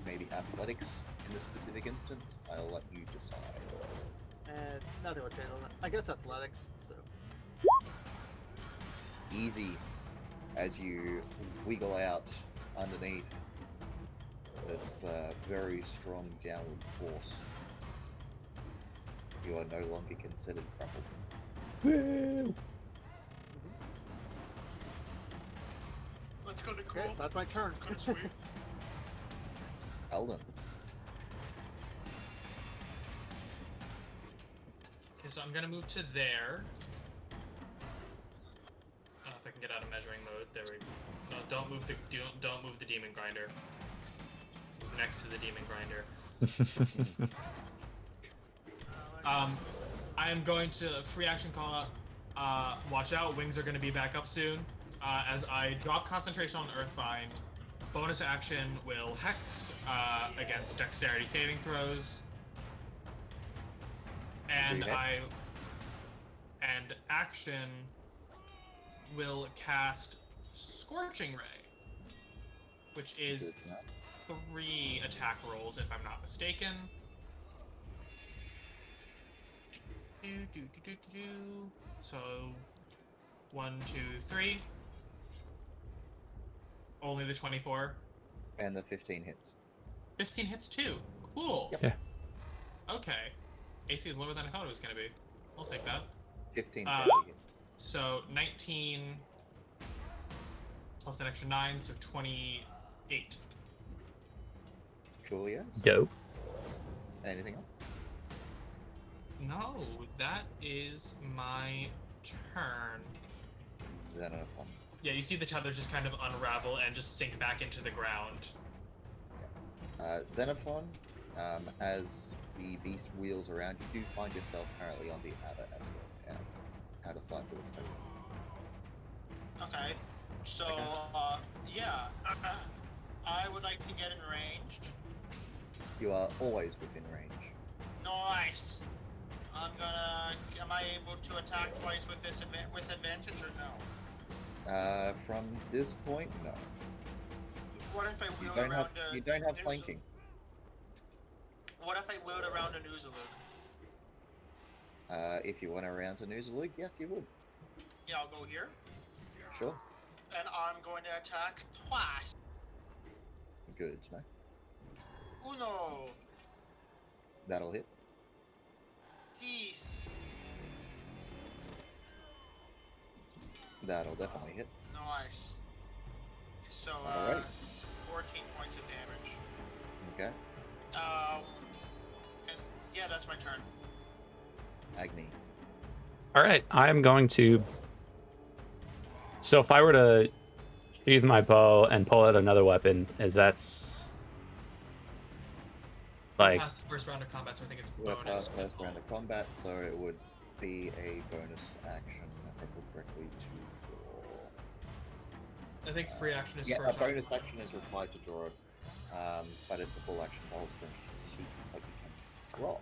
Speaker 4: Maybe athletics in this specific instance. I'll let you decide.
Speaker 6: And nothing will change on that. I guess athletics. So
Speaker 4: Easy as you wiggle out underneath this very strong downward force. You are no longer considered crumpled.
Speaker 1: Woo!
Speaker 5: Let's go to cool.
Speaker 6: okay, that's my turn.
Speaker 5: Kind of sweet.
Speaker 4: Alden.
Speaker 3: Okay, so I'm gonna move to there. If I can get out of measuring mode, there we go. No, don't move the demon grinder. Next to the demon grinder. I am going to free action call out. Watch out, wings are going to be back up soon. As I drop concentration on Earthbind, bonus action will hex against dexterity saving throws, and action will cast Scorching Ray, which is 3 attack rolls if I'm not mistaken. So 1, 2, 3. Only the 24.
Speaker 4: And the 15 hits.
Speaker 3: 15 hits too. Cool.
Speaker 4: Yep.
Speaker 1: Yeah.
Speaker 3: Okay. AC is lower than I thought it was gonna be. I'll take that.
Speaker 4: 15 hit.
Speaker 3: So 19 plus an extra 9, so 28.
Speaker 4: Coolio.
Speaker 1: Go.
Speaker 4: Anything else?
Speaker 3: No, that is my turn.
Speaker 4: Xenophon.
Speaker 3: Yeah, you see the tethers just kind of unravel and just sink back into the ground.
Speaker 4: Xenophon, as the beast wheels around, you do find yourself currently on the outer sides of the stone.
Speaker 5: Okay. So, yeah. I would like to get in range.
Speaker 4: You are always within range.
Speaker 5: Nice. Am I able to attack twice with this with advantage or no?
Speaker 4: From this point, no.
Speaker 5: What if I
Speaker 4: You
Speaker 5: wheeled
Speaker 4: don't
Speaker 5: around
Speaker 4: have. You don't have
Speaker 5: Nooza-
Speaker 4: flanking.
Speaker 5: What if I wheeled around a Noozalude?
Speaker 4: If you went around to Noozalude, yes, you would.
Speaker 5: Yeah, I'll go here.
Speaker 4: Sure.
Speaker 5: And I'm going to attack twice.
Speaker 4: Good, no.
Speaker 5: Uno.
Speaker 4: That'll hit.
Speaker 5: Cease.
Speaker 4: That'll definitely hit.
Speaker 5: Nice. So,
Speaker 4: Alright.
Speaker 5: 14 points of damage.
Speaker 4: Okay.
Speaker 5: And yeah, that's my turn.
Speaker 4: Agni.
Speaker 1: All right, I'm going to. So if I were to sheath my bow and pull out another weapon, is that's Like,
Speaker 3: past the first round of combat, so I think it's
Speaker 4: We're
Speaker 3: bonus.
Speaker 4: past first round of combat, so it would be a bonus action, if I remember correctly, to draw.
Speaker 3: I think free action is
Speaker 4: Yeah, a
Speaker 3: first round.
Speaker 4: bonus action is required to draw it, but it's a full action to hold strength sheets, like you can draw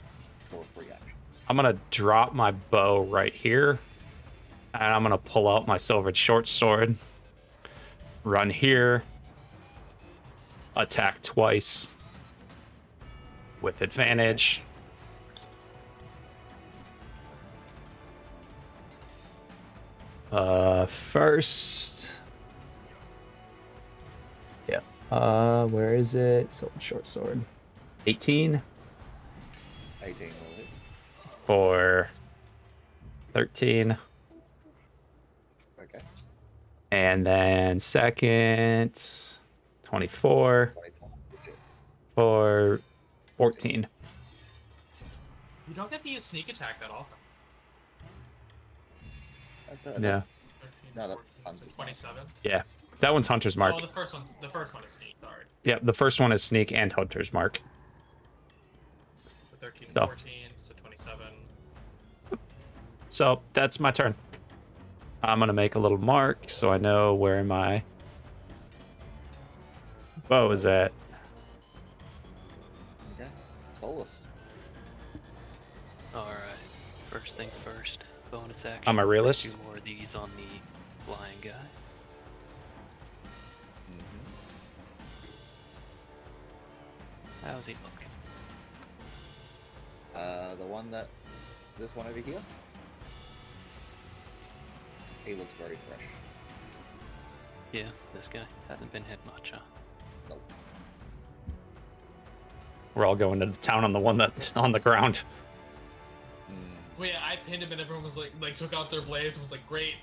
Speaker 4: for a free action.
Speaker 1: I'm gonna drop my bow right here, and I'm gonna pull out my silvered short sword, run here, attack twice with advantage. First. Yeah. Where is it? Silvered short sword. 18
Speaker 4: 18 will hit.
Speaker 1: for 13.
Speaker 4: Okay.
Speaker 1: And then second, 24
Speaker 4: 24 will hit.
Speaker 1: for 14.
Speaker 3: You don't get to use sneak attack that often.
Speaker 4: That's right.
Speaker 1: Yeah.
Speaker 4: That's,
Speaker 3: 13,
Speaker 4: no, that's
Speaker 3: 14,
Speaker 4: Hunter's
Speaker 3: so 27.
Speaker 1: Yeah, that one's Hunter's Mark.
Speaker 3: Oh, the first one is sneak. Sorry.
Speaker 1: Yeah, the first one is Sneak and Hunter's Mark.
Speaker 3: So 13,
Speaker 1: So.
Speaker 3: 14, so 27.
Speaker 1: So that's my turn. I'm gonna make a little mark so I know where my bow is at.
Speaker 4: Okay. Solus.
Speaker 2: Alright, first things first. Bonus action.
Speaker 1: I'm a realist.
Speaker 2: 2 more of these on the flying guy.
Speaker 4: Mm-hmm.
Speaker 2: How's he look?
Speaker 4: The one that... This one over here? He looks very fresh.
Speaker 2: Yeah, this guy hasn't been hit much, huh?
Speaker 4: Nope.
Speaker 1: We're all going to the town on the one that's on the ground.
Speaker 3: Well, yeah, I pinned him and everyone was like took out their blades and was like, great.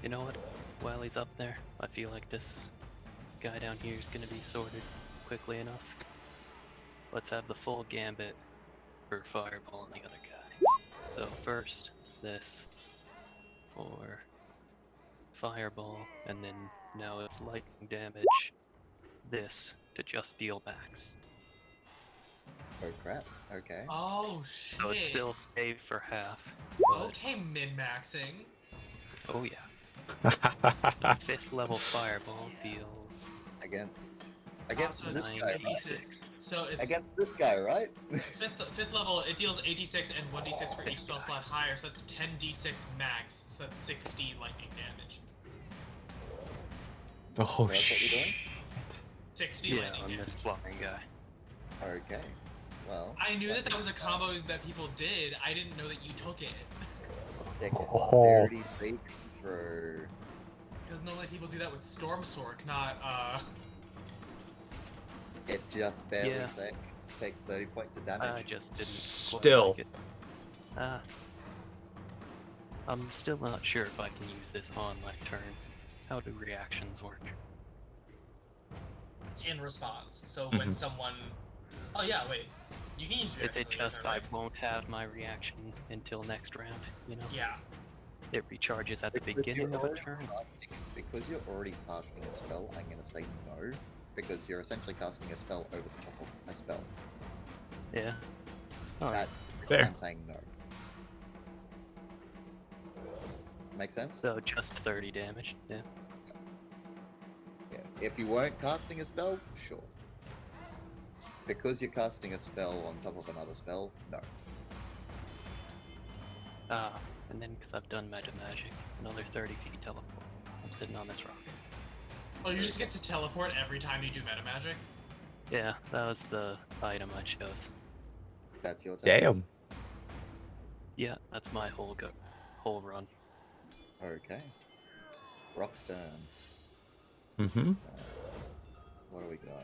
Speaker 2: You know what? While he's up there, I feel like this guy down here is gonna be sorted quickly enough. Let's have the full gambit for Fireball and the other guy. So first, this for Fireball, and then now it's lightning damage. This to just deal max.
Speaker 4: Oh crap. Okay.
Speaker 3: Oh
Speaker 2: So it's
Speaker 3: shit.
Speaker 2: still saved for half. But,
Speaker 3: Okay, min-maxing.
Speaker 2: oh yeah. The 5th level Fireball deals
Speaker 4: Against
Speaker 3: So
Speaker 4: this
Speaker 3: it's
Speaker 4: guy, right?
Speaker 3: 86. So it's
Speaker 4: Against this guy, right?
Speaker 3: fifth level. It deals 86 and 1d6 for each spell slot higher. So that's 10d6 max. So that's 60 lightning damage.
Speaker 1: Oh,
Speaker 4: So that's what you're doing?
Speaker 3: 60
Speaker 2: yeah
Speaker 3: lightning
Speaker 2: on
Speaker 3: damage.
Speaker 2: this flying guy.
Speaker 4: Okay. Well.
Speaker 3: I knew that was a combo that people did. I didn't know that you took it.
Speaker 4: Dexterity saving throw.
Speaker 3: Because normally people do that with Storm Sword, not
Speaker 4: It just barely
Speaker 2: Yeah.
Speaker 4: takes 30 points of
Speaker 2: I
Speaker 4: damage.
Speaker 2: just didn't quite
Speaker 1: Still.
Speaker 2: like it. I'm still not sure if I can use this on my turn. How do reactions work?
Speaker 3: it's in response. So when someone, oh yeah, wait, you can use your
Speaker 2: Is it just I won't have my reaction until next round, you know?
Speaker 3: Yeah.
Speaker 2: It recharges at the
Speaker 4: Because
Speaker 2: beginning
Speaker 4: you're
Speaker 2: of a
Speaker 4: already
Speaker 2: turn?
Speaker 4: Because you're already casting a spell, I'm gonna say no. Because you're essentially casting a spell over the top of a spell.
Speaker 2: Yeah. Alright.
Speaker 4: That's
Speaker 1: Fair.
Speaker 4: I'm saying no. Make sense?
Speaker 2: So just 30 damage, yeah.
Speaker 4: Yeah. If you weren't casting a spell, sure. Because you're casting a spell on top of another spell, no.
Speaker 2: And then because I've done Magic, another 30 feet teleport. I'm sitting on this rock.
Speaker 3: Oh, you just get to teleport every time you do meta magic?
Speaker 2: Yeah, that was the item I chose.
Speaker 4: That's your turn.
Speaker 1: Damn.
Speaker 2: Yeah, that's my whole run.
Speaker 4: Okay. Rockstone.
Speaker 1: Mm-hmm.
Speaker 4: What do we got?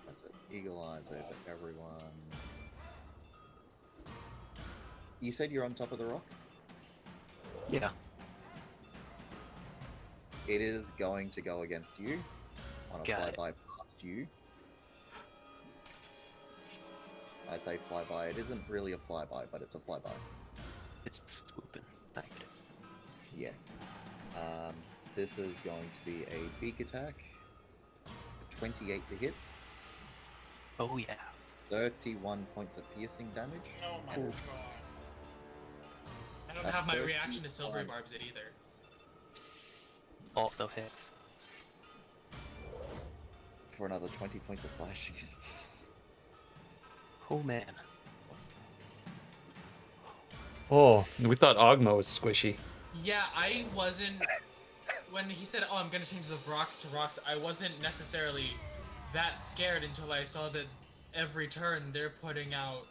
Speaker 4: That's it. Eagle eyes over everyone. You said you're on top of the rock?
Speaker 2: Yeah.
Speaker 4: It is going to go against you on a
Speaker 2: Got it.
Speaker 4: flyby past you. I say flyby, it isn't really a flyby, but it's a flyby.
Speaker 2: It's swooping. I get it.
Speaker 4: Yeah. This is going to be a beak attack. 28 to hit.
Speaker 2: Oh yeah.
Speaker 4: 31 points of piercing damage.
Speaker 5: Oh my
Speaker 2: Ooh.
Speaker 5: god.
Speaker 3: I don't
Speaker 4: That's
Speaker 3: have my
Speaker 4: 31.
Speaker 3: reaction to Silvery Barbs it either.
Speaker 2: Also hits.
Speaker 4: For another 20 points of slashing.
Speaker 2: Oh man.
Speaker 1: Oh, we thought Ogma was squishy.
Speaker 3: Yeah, I wasn't. When he said, "Oh, I'm gonna change the rocks to rocks," I wasn't necessarily that scared until I saw that every turn they're putting out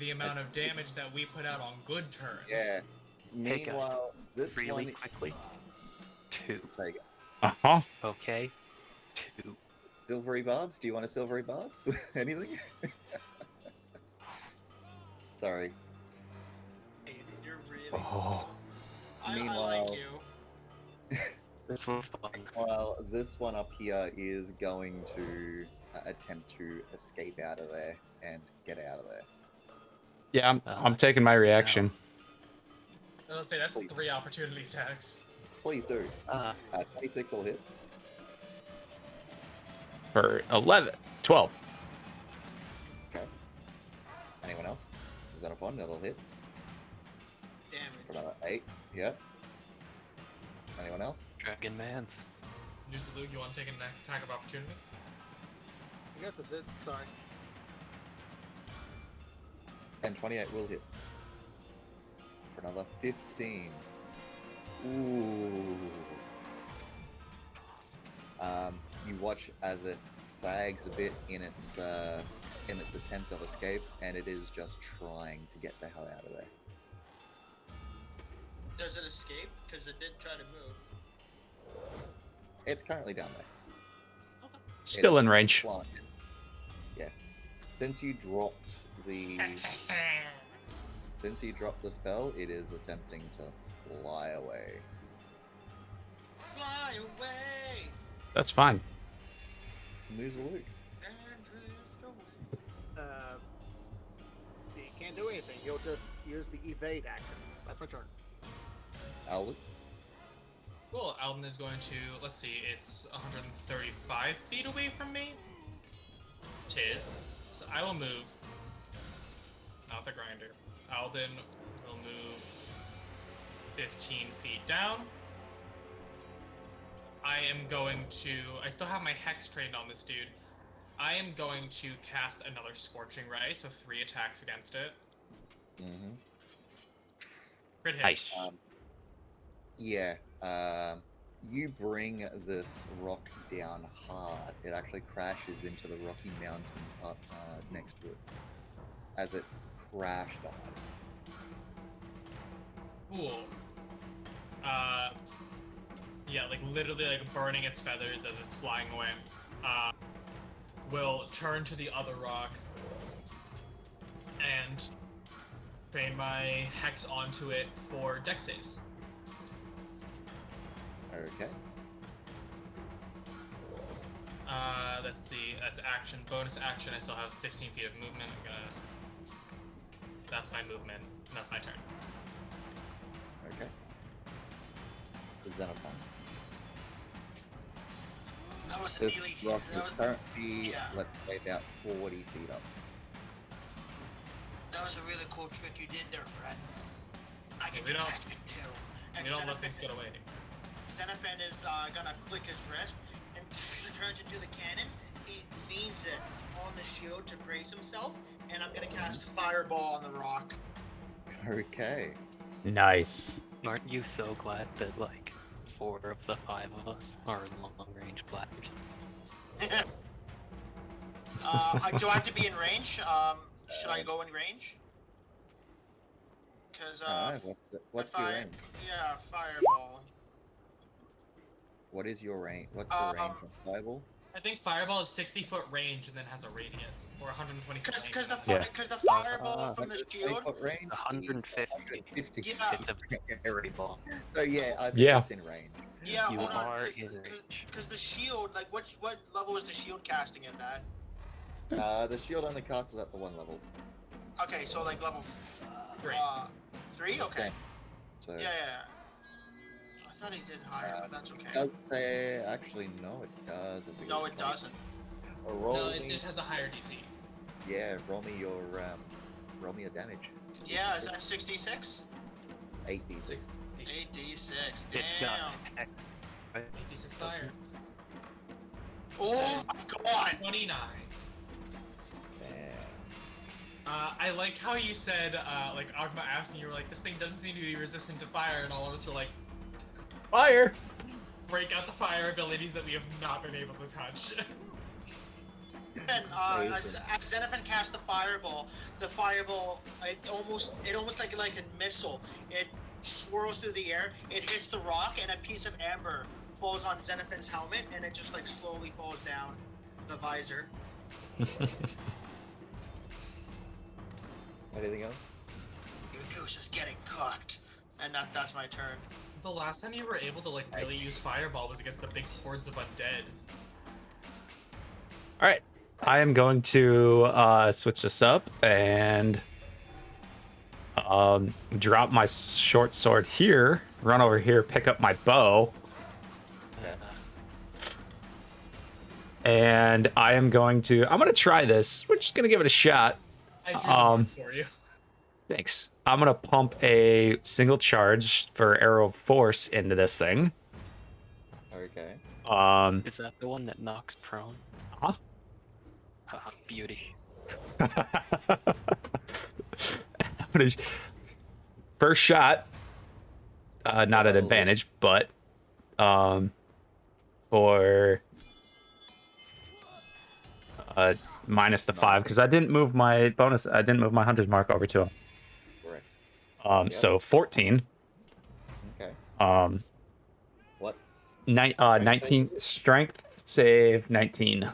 Speaker 3: the amount of damage that we put out on good turns.
Speaker 4: Yeah.
Speaker 2: Hey, guys.
Speaker 4: Meanwhile, this
Speaker 2: Really
Speaker 4: one.
Speaker 2: quickly. 2.
Speaker 4: Say again.
Speaker 1: Uh-huh.
Speaker 2: Okay. 2.
Speaker 4: Silvery barbs? Do you want a silvery barbs? Anything? Sorry.
Speaker 5: Aiden, you're really.
Speaker 1: Oh.
Speaker 5: I
Speaker 4: Meanwhile-
Speaker 5: like you.
Speaker 2: This was fun.
Speaker 4: Well, this one up here is going to attempt to escape out of there and get out of there.
Speaker 1: Yeah, I'm taking my reaction.
Speaker 3: Let's say that's 3 opportunity attacks.
Speaker 4: Please do.
Speaker 2: Uh,
Speaker 4: 26 will hit.
Speaker 1: For 11, 12.
Speaker 4: Okay. Anyone else? Is that a one? That'll hit. For
Speaker 5: Damage.
Speaker 4: another 8. Yep. Anyone else?
Speaker 2: Dragon Mans.
Speaker 3: Luke, you want to take an attack of opportunity?
Speaker 6: I guess it did. Sorry.
Speaker 4: And 28 will hit. For another 15. Ooh. You watch as it sags a bit in its attempt of escape, and it is just trying to get the hell out of there.
Speaker 5: Does it escape? Because it did try to move.
Speaker 4: It's currently down there.
Speaker 5: Okay.
Speaker 1: Still
Speaker 4: It is
Speaker 1: in range.
Speaker 4: flying. Yeah. Since you dropped the spell, it is attempting to fly away.
Speaker 5: Fly away
Speaker 1: That's fine.
Speaker 4: Lose a Luke.
Speaker 5: and drift away.
Speaker 6: You can't do anything. You'll just use the evade action. That's my turn.
Speaker 4: Albert.
Speaker 3: Cool. Alden is going to, let's see, it's 135 feet away from me. Tis. So I will move. Not the grinder. Alden will move 15 feet down. I am going to, I still have my hex trained on this dude. I am going to cast another Scorching Ray, so 3 attacks against it.
Speaker 4: Mm-hmm.
Speaker 3: Crit hit.
Speaker 1: Nice.
Speaker 4: Yeah. You bring this rock down hard. It actually crashes into the Rocky Mountains up next to it. As it crash dies.
Speaker 3: Cool. Yeah, like literally like burning its feathers as it's flying away. Will turn to the other rock and train my hex onto it for dex saves.
Speaker 4: Okay.
Speaker 3: Let's see, that's action. Bonus action, I still have 15 feet of movement. I'm gonna... That's my movement. That's my turn.
Speaker 4: Okay. Xenophon.
Speaker 5: That was a
Speaker 4: This
Speaker 5: melee.
Speaker 4: rock is
Speaker 5: That was,
Speaker 4: currently,
Speaker 5: yeah.
Speaker 4: let's say, about 40 feet up.
Speaker 5: that was a really cool trick you did there, friend. I can
Speaker 3: we
Speaker 5: do
Speaker 3: don't-
Speaker 5: magic too. And
Speaker 3: We don't let things get away.
Speaker 5: Xenophon is gonna flick his wrist and turns into the cannon. He leans it on the shield to brace himself, and I'm gonna cast Fireball on the rock.
Speaker 4: Okay.
Speaker 1: Nice.
Speaker 2: Aren't you so glad that like 4 of the 5 of us are long-range bladders?
Speaker 5: Do I have to be in range? Should I go in range? Because
Speaker 4: Alright, what's
Speaker 5: if
Speaker 4: your
Speaker 5: I-
Speaker 4: range?
Speaker 5: Yeah, Fireball.
Speaker 4: What is your range? What's the range of Fireball?
Speaker 3: I think Fireball is 60-foot range and then has a radius, or 120 foot range.
Speaker 5: Because the
Speaker 1: Yeah.
Speaker 5: Fireball from the
Speaker 4: 120
Speaker 5: shield.
Speaker 4: foot range?
Speaker 2: 150.
Speaker 4: 150.
Speaker 5: Yeah.
Speaker 2: It's a very ball.
Speaker 4: So yeah, I think
Speaker 1: Yeah.
Speaker 4: it's in range.
Speaker 5: Yeah,
Speaker 2: You
Speaker 5: hold on,
Speaker 2: are
Speaker 5: cause,
Speaker 2: in
Speaker 5: cause,
Speaker 2: range.
Speaker 5: 'cause the shield, like, what level is the shield casting it at?
Speaker 4: The shield only casts at the 1 level.
Speaker 5: Okay, so like level
Speaker 3: 3.
Speaker 5: 3. Okay.
Speaker 4: So
Speaker 5: Yeah, yeah. I thought he did higher, but that's okay.
Speaker 4: it does say actually no, it does. I think
Speaker 5: No,
Speaker 4: it's
Speaker 5: it
Speaker 4: 20.
Speaker 5: doesn't.
Speaker 4: Or roll
Speaker 3: No,
Speaker 4: me.
Speaker 3: it just has a higher DC.
Speaker 4: Yeah, roll me your damage.
Speaker 5: Yeah, is that 66?
Speaker 4: 8d6.
Speaker 5: 8d6.
Speaker 2: It's
Speaker 5: Damn.
Speaker 2: got heck, right?
Speaker 3: 86 fire.
Speaker 5: Oh my god!
Speaker 3: 29.
Speaker 4: Damn.
Speaker 3: I like how you said, like, Agma asked and you were like, this thing doesn't seem to be resistant to fire, and all of us were like,
Speaker 1: Fire!
Speaker 3: break out the fire abilities that we have not been able to touch.
Speaker 5: And as Xenophon cast the fireball, it almost like a missile. It swirls through the air, it hits the rock, and a piece of amber falls on Xenophon's helmet, and it just like slowly falls down the visor.
Speaker 4: Anything else?
Speaker 5: Your goose is getting cooked, and that's my turn.
Speaker 3: The last time you were able to, like, really use fireball was against the big hordes of undead.
Speaker 1: All right, I am going to switch this up and drop my short sword here, run over here, pick up my bow, and I'm going to try this. We're just gonna give it a shot.
Speaker 3: I drew the mark for you.
Speaker 1: Thanks. I'm gonna pump a single charge for arrow of force into this thing.
Speaker 4: Okay.
Speaker 2: Is that the one that knocks prone?
Speaker 1: Huh?
Speaker 2: Haha, beauty.
Speaker 1: First shot, not an advantage, but for minus the 5 because I didn't move my bonus. I didn't move my hunter's mark over to him.
Speaker 4: Correct.
Speaker 1: So 14.
Speaker 4: Okay. What's
Speaker 1: 19 strength save 19.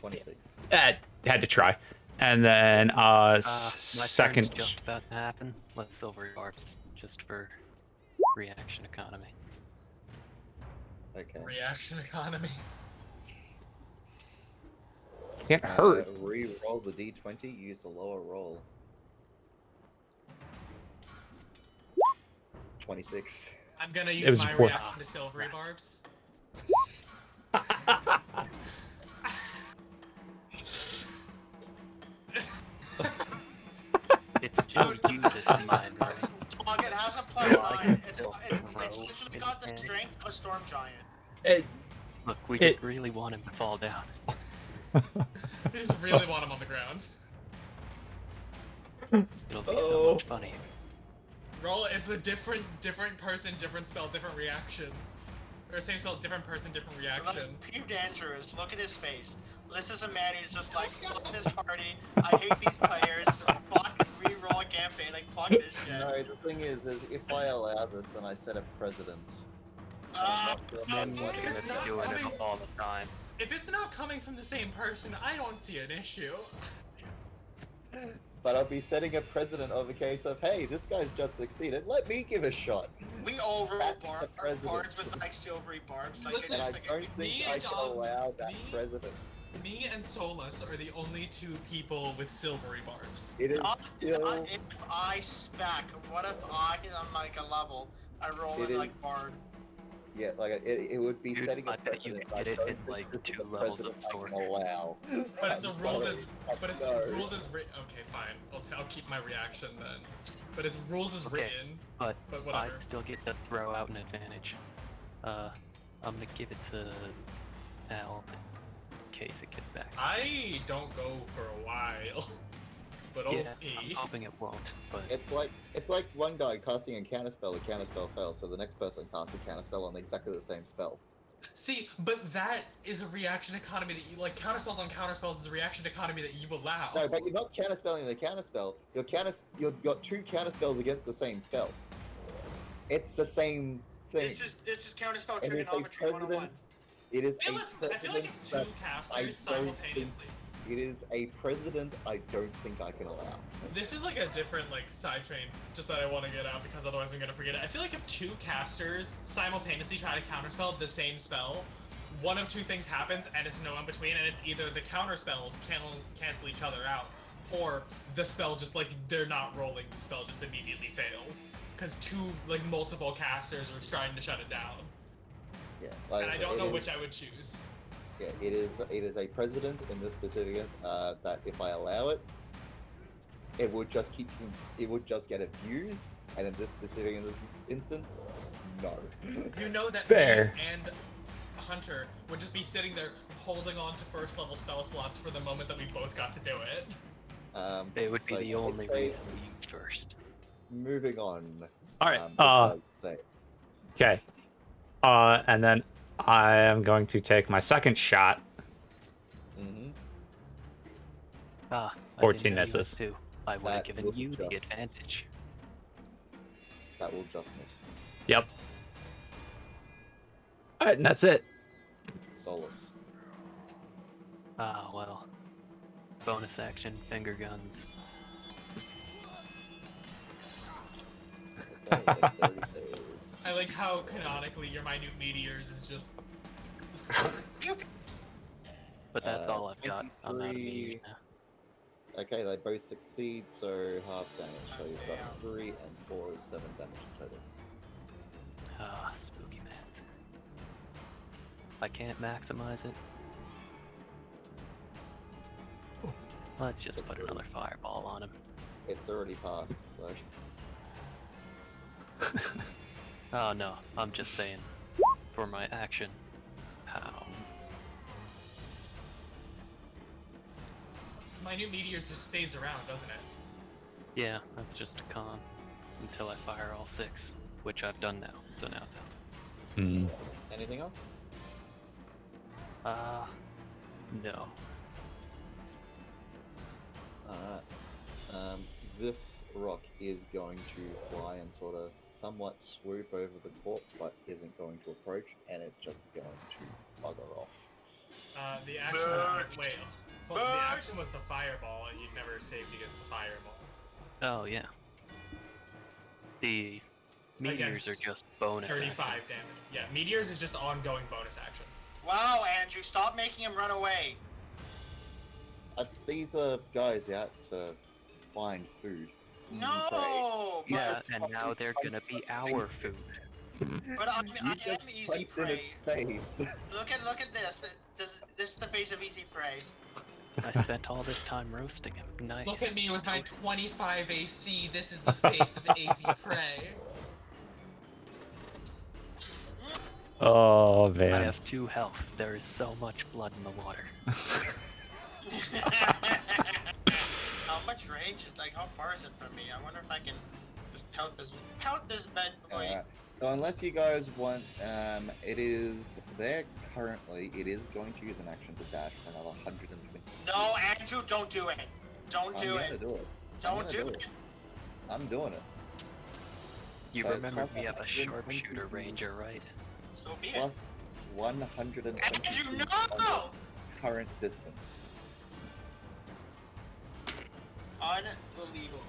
Speaker 4: 26.
Speaker 1: Had to try. And then
Speaker 2: My
Speaker 1: second
Speaker 2: turn's just about to happen. Let's silver barbs just for reaction economy.
Speaker 4: Okay.
Speaker 3: Reaction economy.
Speaker 1: can't hurt.
Speaker 4: Re-roll the d20. Use a lower roll. 26.
Speaker 3: I'm gonna
Speaker 1: It
Speaker 3: use
Speaker 1: was
Speaker 3: my
Speaker 1: poor.
Speaker 3: reaction to silvery barbs.
Speaker 2: It's too you this mine, right?
Speaker 5: Dog, it has a +9. It's literally got the strength of a storm giant.
Speaker 2: Look, we just really want him to fall down.
Speaker 3: I just really want him on the ground.
Speaker 2: It'll be so much funnier.
Speaker 3: Roll, it's a different person, different spell, different reaction. Or same spell, different person, different reaction.
Speaker 5: Peter Andrews, look at his face. This is a man who's just like, fuck this party, I hate these players, fuck re-roll a campaign, like fuck this shit.
Speaker 4: No, the thing is if I allow this and I set a precedent,
Speaker 2: Men want
Speaker 3: if it's
Speaker 2: to
Speaker 3: not
Speaker 2: do it
Speaker 3: coming-
Speaker 2: all the time.
Speaker 3: If it's not coming from the same person, I don't see an issue.
Speaker 4: but I'll be setting a precedent of a case of, hey, this guy's just succeeded, let me give a shot.
Speaker 5: We all roll
Speaker 4: That's the
Speaker 5: barbs
Speaker 4: president.
Speaker 5: with like silvery barbs, like
Speaker 3: Listen,
Speaker 5: it's
Speaker 4: And
Speaker 5: just
Speaker 4: I
Speaker 5: like
Speaker 4: don't
Speaker 3: me
Speaker 4: think I
Speaker 3: and
Speaker 4: can
Speaker 3: Dog-
Speaker 4: allow that
Speaker 3: me-
Speaker 4: precedent.
Speaker 3: Me and Solus are the only two people with silvery barbs.
Speaker 4: It is still...
Speaker 5: if I spec, what if I am like a level, I roll
Speaker 4: It
Speaker 5: it like
Speaker 4: is-
Speaker 5: bard.
Speaker 4: Yeah, like it would be
Speaker 2: Dude,
Speaker 4: setting a
Speaker 2: I bet you
Speaker 4: precedent.
Speaker 2: can get it
Speaker 4: don't
Speaker 2: in,
Speaker 4: think
Speaker 2: like,
Speaker 4: this is
Speaker 2: 2
Speaker 4: a
Speaker 2: levels of
Speaker 4: precedent I can
Speaker 2: sword.
Speaker 4: allow.
Speaker 3: But it's
Speaker 4: I'm
Speaker 3: a rules
Speaker 4: sorry.
Speaker 3: as but it's
Speaker 4: No.
Speaker 3: rules as written. Okay, fine. I'll keep my reaction then. But it's rules as
Speaker 2: Okay,
Speaker 3: written.
Speaker 2: But
Speaker 3: But
Speaker 2: I
Speaker 3: whatever.
Speaker 2: still get to throw out an advantage. I'm gonna give it to Al in case it gets back.
Speaker 3: I don't go for a while. But
Speaker 2: Yeah,
Speaker 3: okay.
Speaker 2: I'm hoping it won't, but
Speaker 4: It's like one guy casting a counterspell fails, so the next person casts a counterspell on exactly the same spell.
Speaker 3: See, but that is a reaction economy that you like. Counterspells on counterspells is a reaction economy that you allow.
Speaker 4: No, but you're not counterspelling the counterspell. You've got 2 counterspells against the same spell. It's the same thing.
Speaker 5: This is counterspell
Speaker 4: And if a
Speaker 5: trigonometry 101.
Speaker 4: It is
Speaker 3: I
Speaker 4: a
Speaker 3: feel like if two
Speaker 4: that
Speaker 3: casters
Speaker 4: I don't
Speaker 3: simultaneously.
Speaker 4: It is a precedent I don't think I can allow.
Speaker 3: This is like a different like side train, just that I want to get out because otherwise I'm gonna forget it. I feel like if 2 casters simultaneously try to counterspell the same spell, one of 2 things happens and it's no in between, and it's either the counterspells cancel each other out, or the spell just like they're not rolling, the spell just immediately fails because 2 like multiple casters are trying to shut it down.
Speaker 4: Yeah, like
Speaker 3: And I
Speaker 4: said,
Speaker 3: don't
Speaker 4: it
Speaker 3: know
Speaker 4: is-
Speaker 3: which I would choose.
Speaker 4: Yeah, it is a precedent in this specific that if I allow it, it would just get abused, and in this specific instance, no.
Speaker 3: You know that
Speaker 1: Fair.
Speaker 3: me and Hunter would just be sitting there holding on to first level spell slots for the moment that we both got to do it.
Speaker 2: It would be
Speaker 4: so
Speaker 2: the
Speaker 4: I'd
Speaker 2: only
Speaker 4: say
Speaker 2: reason we used first.
Speaker 4: Moving on.
Speaker 1: All right,
Speaker 4: it does say
Speaker 1: Okay. And then I am going to take my second shot.
Speaker 2: Ah,
Speaker 1: 14
Speaker 2: I didn't know you had
Speaker 1: misses.
Speaker 2: two. I would have
Speaker 4: That
Speaker 2: given
Speaker 4: would
Speaker 2: you the
Speaker 4: just-
Speaker 2: advantage.
Speaker 4: that will just miss.
Speaker 1: Yep. All right, and that's it.
Speaker 4: Solus.
Speaker 2: Ah, well. Bonus action, finger guns.
Speaker 4: Okay, dexterity saves.
Speaker 3: I like how canonically your minute meteors is just.
Speaker 2: But that's all I've got. I'm out of
Speaker 4: 23.
Speaker 2: meteors now.
Speaker 4: Okay, they both succeed, so half damage. So you've got 3 and 4 is 7 damage in total.
Speaker 2: Ah, spooky man. I can't maximize it. Let's just put another fireball on him.
Speaker 4: It's already passed, so
Speaker 2: Oh no, I'm just saying. For my action. How?
Speaker 3: Minute meteors just stays around, doesn't it?
Speaker 2: Yeah, that's just a con. Until I fire all 6. Which I've done now, so now it's out.
Speaker 1: Hmm.
Speaker 4: anything else?
Speaker 2: No.
Speaker 4: Alright. This rock is going to fly and sort of somewhat swoop over the corpse, but isn't going to approach, and it's just going to bugger off.
Speaker 3: The action was wait. Hold on, the action was the fireball, and you never saved against the fireball.
Speaker 2: Oh yeah. The meteors are just bonus.
Speaker 3: 35
Speaker 2: action.
Speaker 3: damage. Yeah, meteors is just ongoing bonus action.
Speaker 5: Wow, Andrew, stop making him run away.
Speaker 4: These are guys out to find food. Easy
Speaker 5: No, but,
Speaker 2: Yeah, and now they're gonna be our food.
Speaker 5: but I
Speaker 4: prey.
Speaker 5: am
Speaker 4: You just
Speaker 5: easy
Speaker 4: punched in
Speaker 5: prey.
Speaker 4: its face.
Speaker 5: Look at this. This is the face of easy prey.
Speaker 2: I spent all this time roasting him. Nice.
Speaker 3: Look at me with my 25 AC. This is the face of easy prey.
Speaker 1: Oh,
Speaker 2: I
Speaker 1: man.
Speaker 2: have 2 health. There is so much blood in the water.
Speaker 5: How much range is how far is it from me? I wonder if I can just count this bed boy.
Speaker 4: Alright. So unless you guys want, it is there currently. It is going to use an action to dash for another 120.
Speaker 5: No, Andrew, don't do it. Don't do
Speaker 4: I'm gonna
Speaker 5: it.
Speaker 4: do it.
Speaker 5: Don't do it.
Speaker 4: I'm doing it.
Speaker 2: You
Speaker 4: So it's
Speaker 2: remember
Speaker 4: not
Speaker 2: we have a
Speaker 4: 120.
Speaker 2: sharpshooter ranger, right?
Speaker 5: So be it.
Speaker 4: Plus 120
Speaker 5: Andrew,
Speaker 4: on
Speaker 5: no!
Speaker 4: the current distance.
Speaker 5: Unbelievable.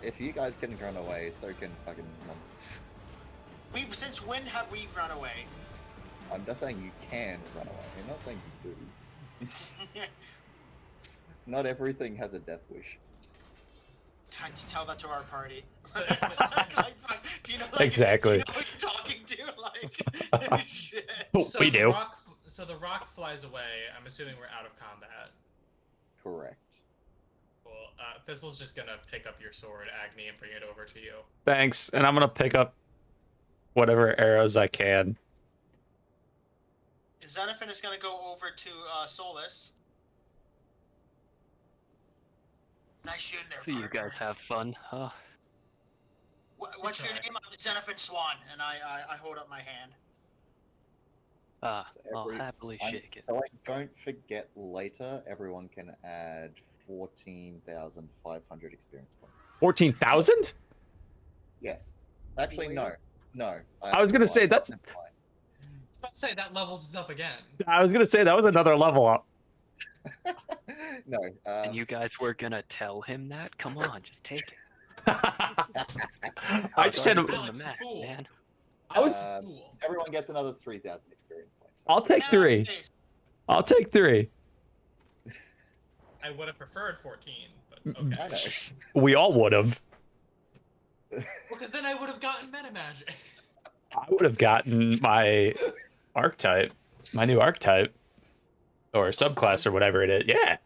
Speaker 4: If you guys can run away, so can fucking monsters.
Speaker 5: Since when have we run away?
Speaker 4: I'm just saying you can run away. I'm not saying you do. Not everything has a death wish.
Speaker 5: I can tell that to our party.
Speaker 3: So-
Speaker 5: Do you know,
Speaker 1: Exactly.
Speaker 5: Do you know who you're talking to? Like, shit.
Speaker 3: So
Speaker 1: We
Speaker 3: the
Speaker 1: do.
Speaker 3: the rock flies away. I'm assuming we're out of combat.
Speaker 4: Correct.
Speaker 3: Cool. Thistle's just gonna pick up your sword, Agni, and bring it over to you.
Speaker 1: Thanks. And I'm going to pick up whatever arrows I can.
Speaker 5: Xenophon is gonna go over to Solus. Nice shooting there,
Speaker 2: So you
Speaker 5: partner.
Speaker 2: guys have fun, huh?
Speaker 5: What's your
Speaker 3: Try.
Speaker 5: name? I'm Xenophon Swan, and I hold up my hand.
Speaker 2: Ah,
Speaker 4: So
Speaker 2: I'll
Speaker 4: every-
Speaker 2: happily shake it.
Speaker 4: So I don't forget later, everyone can add 14,500 experience points.
Speaker 1: 14,000?
Speaker 4: Yes. Actually, no. No.
Speaker 1: I was gonna say, that's-
Speaker 3: I'd say that levels us up again.
Speaker 1: I was going to say that was another level up.
Speaker 4: No.
Speaker 2: And you guys were gonna tell him that? Come on, just take it.
Speaker 1: I just had
Speaker 2: Already
Speaker 1: a,
Speaker 2: done
Speaker 3: Alex,
Speaker 2: the math,
Speaker 3: fool.
Speaker 2: man.
Speaker 1: I was.
Speaker 3: Cool.
Speaker 4: Everyone gets another 3,000 experience points.
Speaker 1: I'll take 3.
Speaker 5: Nice.
Speaker 1: I'll take 3.
Speaker 3: I would have preferred 14, but okay.
Speaker 4: I know.
Speaker 1: We all would have.
Speaker 3: Because then I would have gotten meta magic.
Speaker 1: I would have gotten my archetype, my new archetype, or subclass or whatever it is. Yeah.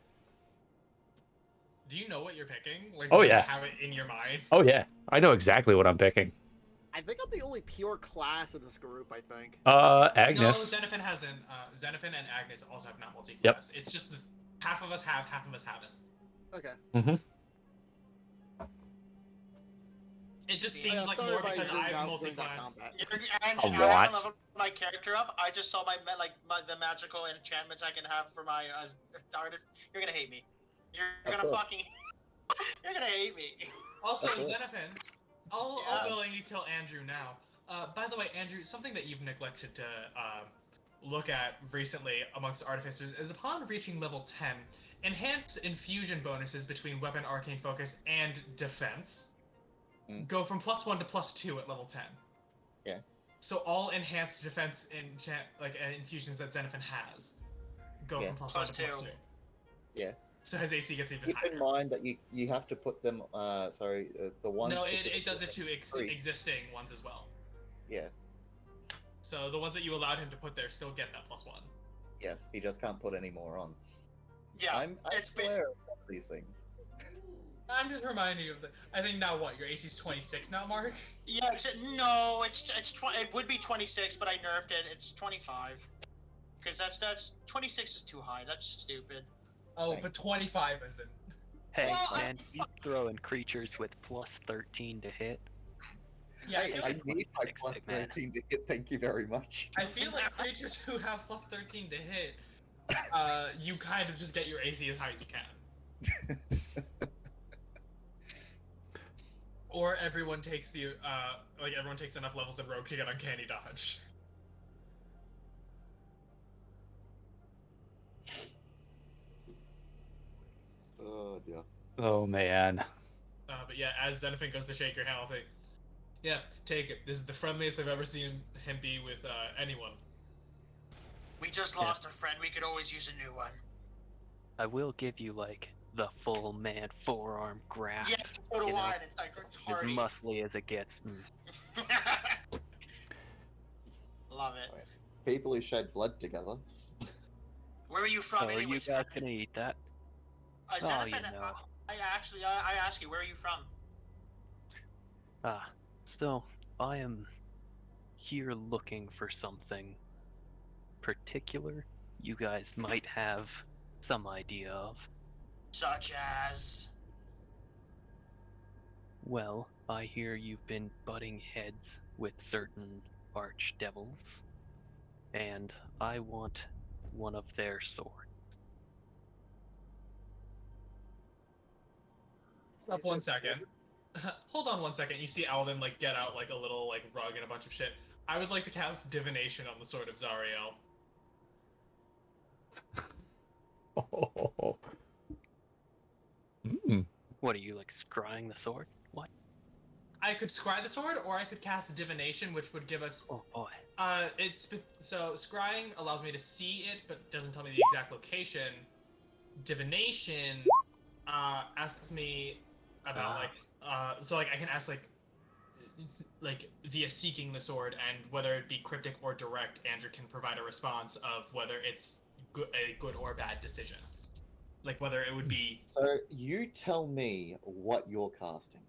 Speaker 3: Do you know what you're picking? Like,
Speaker 1: Oh,
Speaker 3: do you
Speaker 1: yeah.
Speaker 3: have it in your mind?
Speaker 1: Oh yeah. I know exactly what I'm picking.
Speaker 6: I think I'm the only pure class in this group. I think.
Speaker 1: Agnes.
Speaker 3: No, Xenophon hasn't. Xenophon and Agnes also have not multi-class.
Speaker 1: Yep.
Speaker 3: It's just half of us have, half of us haven't.
Speaker 6: Okay.
Speaker 1: Mm-hmm.
Speaker 3: It just
Speaker 6: Yeah,
Speaker 3: seems like
Speaker 6: sorry
Speaker 3: more
Speaker 6: if I
Speaker 3: because
Speaker 6: zoomed
Speaker 3: I have
Speaker 6: out during that
Speaker 3: multi-class.
Speaker 6: combat.
Speaker 5: And
Speaker 1: A
Speaker 5: I
Speaker 1: lot.
Speaker 5: haven't leveled my character up. I just saw the magical enchantments I can have for my artist. You're gonna hate me. You're
Speaker 4: Of
Speaker 5: gonna
Speaker 4: course.
Speaker 5: fucking. You're gonna hate me.
Speaker 3: Also,
Speaker 4: Of course.
Speaker 3: Xenophon, I'll
Speaker 5: Yeah.
Speaker 3: willingly tell Andrew now. By the way, Andrew, something that you've neglected to look at recently amongst artificers is upon reaching level 10, enhanced infusion bonuses between weapon, arcane focus, and defense go from +1 to +2 at level 10.
Speaker 4: Yeah.
Speaker 3: So all enhanced defense infusions that Xenophon has go
Speaker 4: Yeah.
Speaker 3: from +1 to +2.
Speaker 4: Yeah.
Speaker 3: So his AC gets even
Speaker 4: Keep
Speaker 3: higher.
Speaker 4: in mind that you have to put them. The ones.
Speaker 3: No, it does it to existing ones as well.
Speaker 4: Yeah.
Speaker 3: So the ones that you allowed him to put there still get that +1.
Speaker 4: Yes. He just can't put any more on.
Speaker 5: Yeah.
Speaker 4: I'm
Speaker 5: it's been.
Speaker 4: aware of some of these things.
Speaker 3: I'm just reminding you of the. I think now what? Your AC's 26 now, Mark?
Speaker 5: Yeah. No. It's 20. It would be 26, but I nerfed it. It's 25. Because that's 26 is too high. That's stupid.
Speaker 3: Oh,
Speaker 4: Thanks.
Speaker 3: but 25 isn't.
Speaker 2: Hey,
Speaker 5: Well,
Speaker 2: man, he's throwing creatures with +13 to hit.
Speaker 3: Yeah,
Speaker 4: Hey,
Speaker 3: I feel
Speaker 4: I
Speaker 3: like,
Speaker 4: need my
Speaker 2: Big
Speaker 4: plus
Speaker 2: man.
Speaker 4: 13 to hit. Thank you very much.
Speaker 3: I feel like creatures who have +13 to hit, you kind of just get your AC as high as you can. Or everyone takes everyone takes enough levels in Rogue to get Uncanny Dodge.
Speaker 4: Oh dear.
Speaker 1: Oh man.
Speaker 3: But yeah, as Xenophon goes to shake your hand, I'll think, yeah, take it. This is the friendliest I've ever seen him be with anyone.
Speaker 5: We just lost a friend. We could always use a new one.
Speaker 2: I will give you like the full man forearm grasp.
Speaker 5: Yeah, so do
Speaker 2: you know,
Speaker 5: I. It's like
Speaker 2: as
Speaker 5: retarded.
Speaker 2: muscly as it gets.
Speaker 5: Love it.
Speaker 4: People who shed blood together.
Speaker 5: Where are you from,
Speaker 2: So are you
Speaker 5: anyways?
Speaker 2: guys gonna eat that? Oh,
Speaker 5: Xenophon,
Speaker 2: you know.
Speaker 5: I ask you, where are you from?
Speaker 2: So I am here looking for something particular you guys might have some idea of.
Speaker 5: Such as.
Speaker 2: Well, I hear you've been butting heads with certain archdevils, and I want one of their swords.
Speaker 3: Up
Speaker 4: Is
Speaker 3: one
Speaker 4: it
Speaker 3: second. Hold on 1 second. You see Alvin get out a little rug and a bunch of shit. I would like to cast divination on the sword of Zariel.
Speaker 1: Oh. Mm.
Speaker 2: What are you scrying the sword? What?
Speaker 3: I could scry the sword, or I could cast divination, which would give us.
Speaker 2: Oh boy.
Speaker 3: So scrying allows me to see it, but doesn't tell me the exact location. Divination asks me about I can ask via seeking the sword, and whether it be cryptic or direct, Andrew can provide a response of whether it's a good or bad decision. Whether it would be.
Speaker 4: So you tell me what you're casting.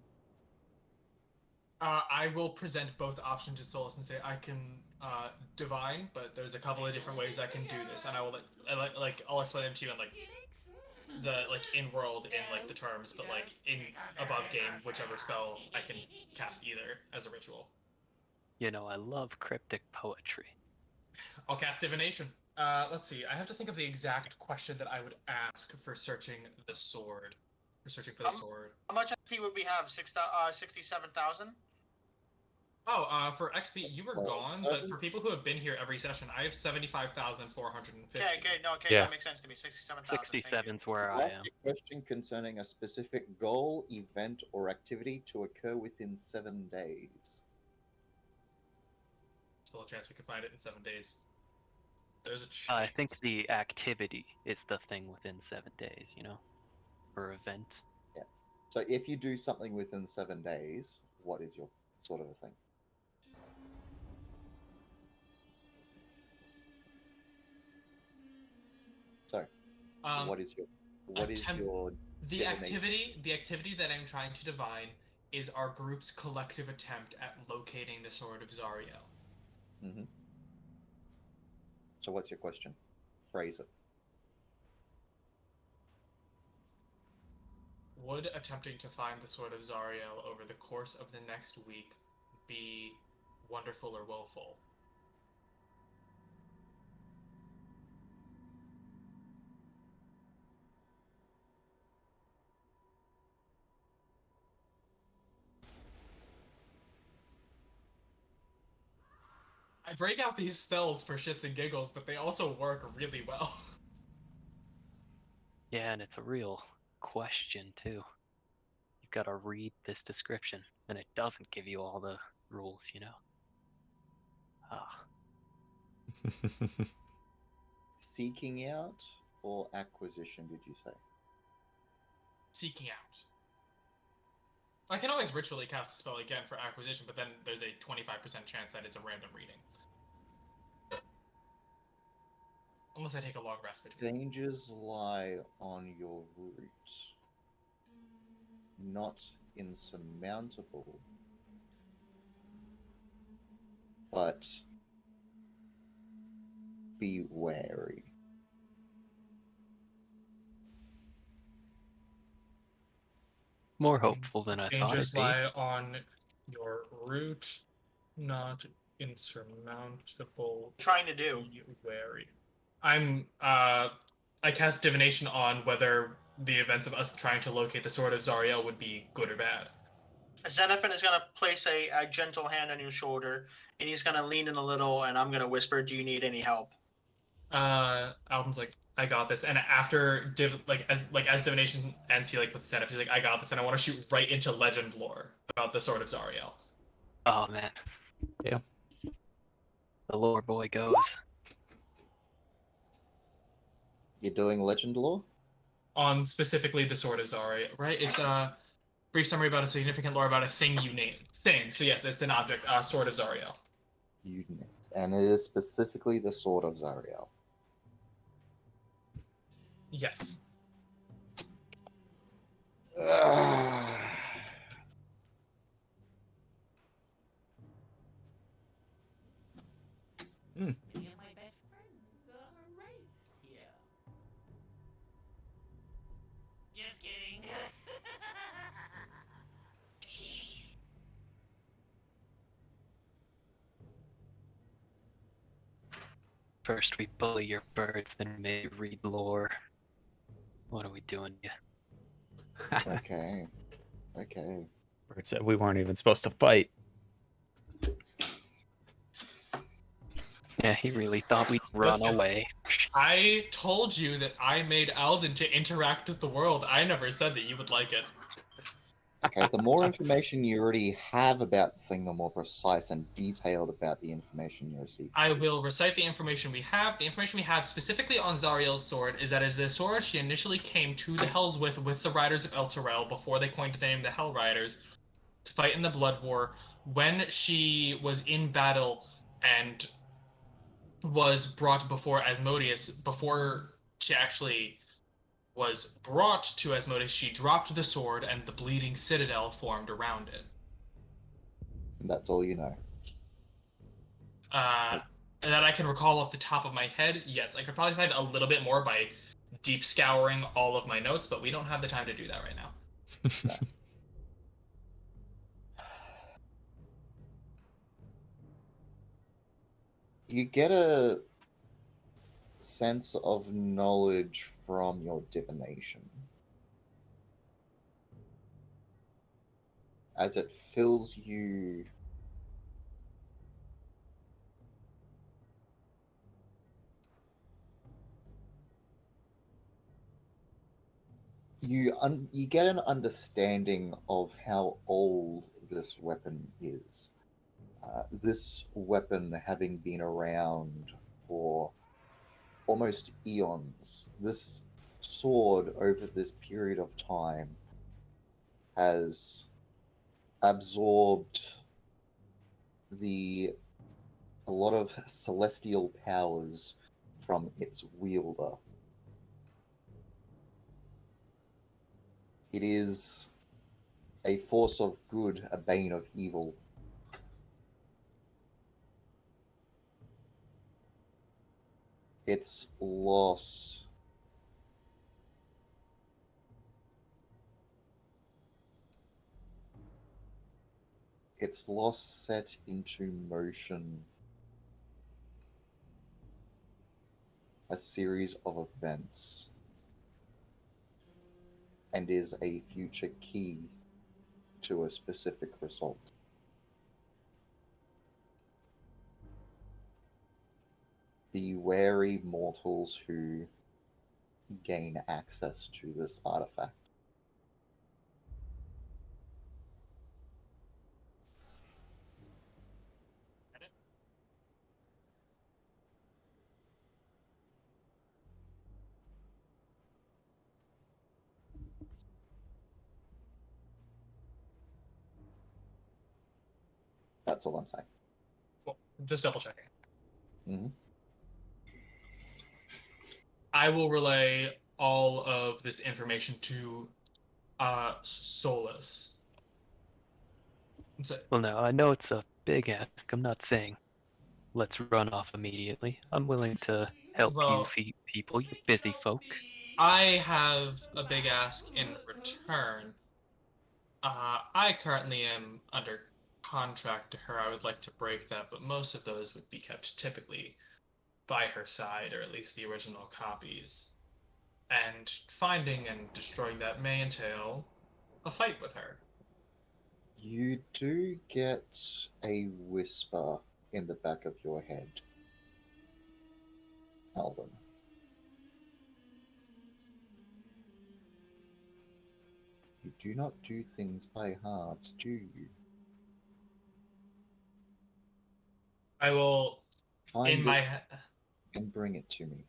Speaker 3: I will present both options to Solus and say I can divine, but there's a couple of different ways I can do this, and I will I'll explain them to you in in world in the terms, but in above game, whichever spell I can cast either as a ritual.
Speaker 2: You know, I love cryptic poetry.
Speaker 3: I'll cast divination. Let's see. I have to think of the exact question that I would ask for searching the sword. For searching for the sword.
Speaker 5: How much XP would we have? 67,000?
Speaker 3: Oh, for XP, you were
Speaker 4: Oh,
Speaker 3: gone, but for people who have been here every session, I have 75,450.
Speaker 5: Okay,
Speaker 1: Yeah.
Speaker 5: that makes sense to me. 67,000.
Speaker 2: 67's where I
Speaker 4: Ask
Speaker 2: am.
Speaker 4: a question concerning a specific goal, event, or activity to occur within 7 days.
Speaker 3: Still a chance we can find it in 7 days. There's a chance.
Speaker 2: I think the activity is the thing within 7 days, or event.
Speaker 4: So if you do something within 7 days, what is your sort of a thing? What is
Speaker 3: attempt-
Speaker 4: your
Speaker 3: the
Speaker 4: divination?
Speaker 3: activity that I'm trying to divine is our group's collective attempt at locating the Sword of Zariel.
Speaker 4: Mm-hmm. So what's your question? Phrase it.
Speaker 3: Would attempting to find the Sword of Zariel over the course of the next week be wonderful or woeful? I break out these spells for shits and giggles, but they also work really well.
Speaker 2: Yeah, and it's a real question too. You've got to read this description, and it doesn't give you all the rules, you know. Ah,
Speaker 4: Seeking out or acquisition, did you say?
Speaker 3: Seeking out. I can always ritually cast a spell again for acquisition, but then there's a 25% chance that it's a random reading. Unless I take a long rest between.
Speaker 4: Dangers lie on your route, not insurmountable, but be wary.
Speaker 2: more hopeful than I thought
Speaker 3: Dangers
Speaker 2: it'd be.
Speaker 3: lie on your route, not insurmountable.
Speaker 5: Trying to do.
Speaker 3: Be wary. I cast divination on whether the events of us trying to locate the Sword of Zariel would be good or bad.
Speaker 5: Xenophon is gonna place a gentle hand on your shoulder, and he's gonna lean in a little, and I'm gonna whisper, "Do you need any help?"
Speaker 3: Alden's like, I got this. And after as divination ends, he like puts his hand up. He's like, I got this, and I want to shoot right into legend lore about the Sword of Zariel.
Speaker 2: Oh man.
Speaker 1: Yeah.
Speaker 2: The lore boy goes.
Speaker 4: You're doing legend lore?
Speaker 3: On specifically the Sword of Zariel, right? It's a brief summary about a significant lore about a thing you name. Thing. So yes, it's an object. Sword of Zariel.
Speaker 4: And it is specifically the Sword of Zariel.
Speaker 3: Yes.
Speaker 1: Hmm.
Speaker 7: Me and my best friends are a race here. Just kidding.
Speaker 2: First we bully your birds, then we may read lore. What are we doing here?
Speaker 4: Okay. Okay.
Speaker 1: Bert said we weren't even supposed to fight.
Speaker 2: Yeah, he really thought we'd run
Speaker 3: Listen.
Speaker 2: away.
Speaker 3: I told you that I made Alden to interact with the world. I never said that you would like it.
Speaker 4: Okay, the more information you already have about the thing, the more precise and detailed about the information you're seeking.
Speaker 3: I will recite the information we have. The information we have specifically on Zariel's sword is that as the sword she initially came to the Hells with the Riders of El Terrell before they coined the name the Hell Riders to fight in the Blood War. When she was in battle and was brought before Asmodeus, before she actually was brought to Asmodeus, she dropped the sword and the bleeding citadel formed around it.
Speaker 4: And that's all you know.
Speaker 3: That I can recall off the top of my head, yes. I could probably find a little bit more by deep scouring all of my notes, but we don't have the time to do that right now.
Speaker 4: You get a sense of knowledge from your divination as it fills you you get an understanding of how old this weapon is. This weapon having been around for almost eons. This sword, over this period of time, has absorbed a lot of celestial powers from its wielder. It is a force of good, a bane of evil. Its loss set into motion a series of events and is a future key to a specific result. Be wary, mortals who gain access to this artifact. That's all I'm saying.
Speaker 3: Well, just double checking.
Speaker 4: Mm-hmm.
Speaker 3: I will relay all of this information to Solus. So,
Speaker 2: Well, now, I know it's a big ask. I'm not saying let's run off immediately. I'm willing to help you
Speaker 3: well,
Speaker 2: feed people, you busy folk.
Speaker 3: I have a big ask in return. I currently am under contract to her. I would like to break that, but most of those would be kept typically by her side, or at least the original copies. And finding and destroying that may entail a fight with her.
Speaker 4: You do get a whisper in the back of your head, Alvin. You do not do things by heart, do you?
Speaker 3: I will,
Speaker 4: Find it and bring it to me.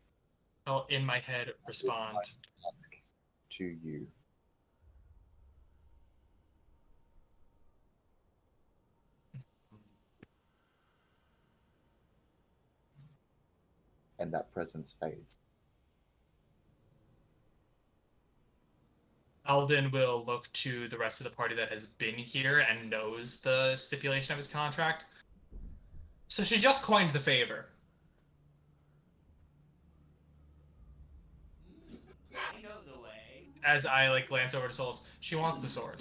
Speaker 3: I'll in my head
Speaker 4: I will
Speaker 3: respond.
Speaker 4: ask to you. And that presence fades.
Speaker 3: Alden will look to the rest of the party that has been here and knows the stipulation of his contract. So she just coined the favor.
Speaker 7: I know the way.
Speaker 3: As I glance over to Solus, she wants the sword.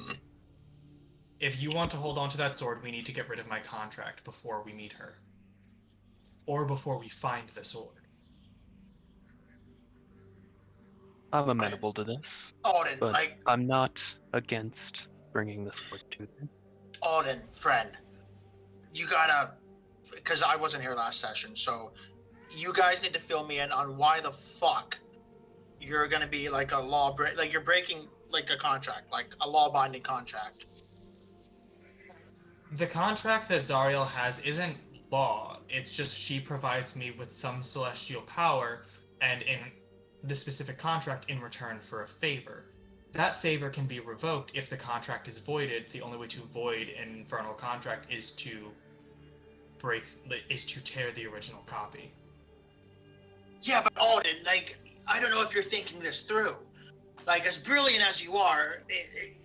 Speaker 3: If you want to hold on to that sword, we need to get rid of my contract before we meet her. Or before we find the sword.
Speaker 2: I'm amenable to this,
Speaker 5: Alden,
Speaker 2: but I'm not against bringing the sword to them.
Speaker 5: Alden, friend, you gotta, because I wasn't here last session, so you guys need to fill me in on why the fuck you're gonna be like a law break, like you're breaking like a contract, like a law-binding contract.
Speaker 3: The contract that Zariel has isn't law. It's just she provides me with some celestial power, and in this specific contract, in return for a favor. That favor can be revoked if the contract is voided. The only way to void an infernal contract is to tear the original copy.
Speaker 5: Yeah, but Alden, I don't know if you're thinking this through. As brilliant as you are,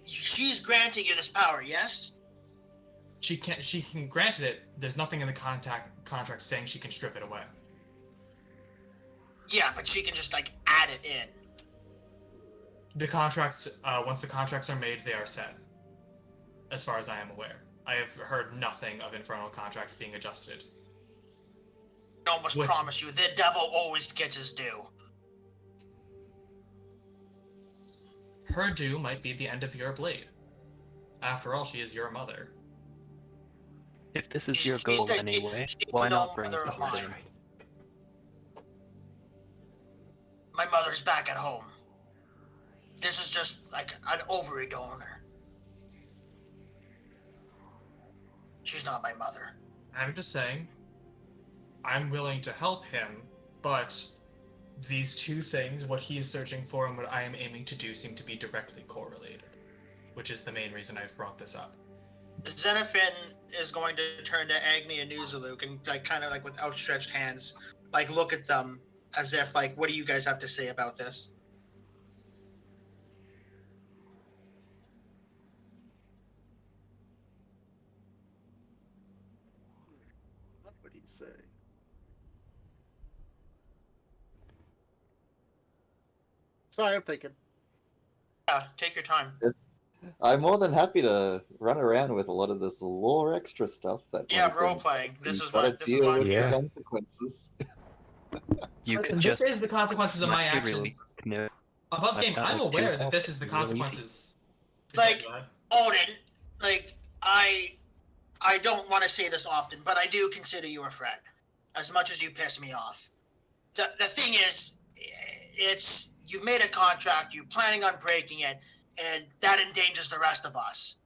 Speaker 5: she's granting you this power, yes?
Speaker 3: She can grant it. There's nothing in the contract saying she can strip it away.
Speaker 5: Yeah, but she can just add it in.
Speaker 3: The contracts, once the contracts are made, they are set. As far as I am aware, I have heard nothing of infernal contracts being adjusted.
Speaker 5: I almost promise you, the devil always gets his due.
Speaker 3: Her due might be the end of your blade. After all, she is your mother.
Speaker 2: If this is your goal anyway, why not bring
Speaker 5: mother
Speaker 2: the
Speaker 5: of
Speaker 2: sword
Speaker 5: mine.
Speaker 2: in?
Speaker 5: My mother's back at home. This is just an ovary donor. She's not my mother.
Speaker 3: I'm just saying, I'm willing to help him, but these two things, what he is searching for and what I am aiming to do, seem to be directly correlated, which is the main reason I've brought this up.
Speaker 5: Xenophon is going to turn to Agni and Nuzuluk and kind of with outstretched hands, look at them as if what do you guys have to say about this?
Speaker 6: see. Sorry, I'm thinking.
Speaker 5: Yeah, take your time.
Speaker 4: I'm more than happy to run around with a lot of this lore extra stuff that
Speaker 5: Yeah,
Speaker 4: might
Speaker 5: role
Speaker 4: bring.
Speaker 5: playing. This
Speaker 4: You've
Speaker 5: is
Speaker 4: gotta
Speaker 5: what this is
Speaker 4: deal
Speaker 5: what I'm
Speaker 4: with
Speaker 5: here.
Speaker 4: the
Speaker 1: Yeah.
Speaker 4: consequences.
Speaker 2: You
Speaker 3: Listen,
Speaker 2: could
Speaker 3: this
Speaker 2: just
Speaker 3: is the consequences of my
Speaker 2: might be
Speaker 3: action.
Speaker 2: really no,
Speaker 3: Above
Speaker 2: I've
Speaker 3: game,
Speaker 2: got,
Speaker 3: I'm
Speaker 2: like, two
Speaker 3: aware that
Speaker 2: health,
Speaker 3: this is the
Speaker 2: it's really easy.
Speaker 3: consequences.
Speaker 5: Like,
Speaker 3: Go ahead.
Speaker 5: Odin, like, I don't want to say this often, but I do consider you a friend. As much as you piss me off. The thing is, it's you've made a contract, you're planning on breaking it, and that endangers the rest of us.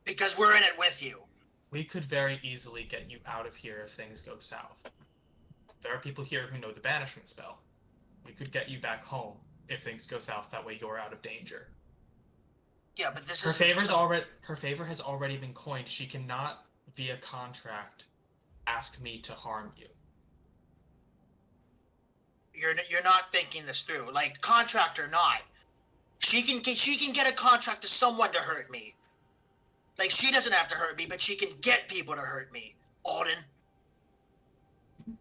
Speaker 5: Because we're in it with you.
Speaker 3: We could very easily get you out of here if things go south. There are people here who know the banishment spell. We could get you back home if things go south. That way, you're out of danger.
Speaker 5: Yeah, but this
Speaker 3: Her
Speaker 5: isn't just
Speaker 3: her favor has already been coined. She cannot, via contract, ask me to harm you.
Speaker 5: You're not thinking this through. Like, contract or not, she can get a contract to someone to hurt me. Like, she doesn't have to hurt me, but she can get people to hurt me. Alden.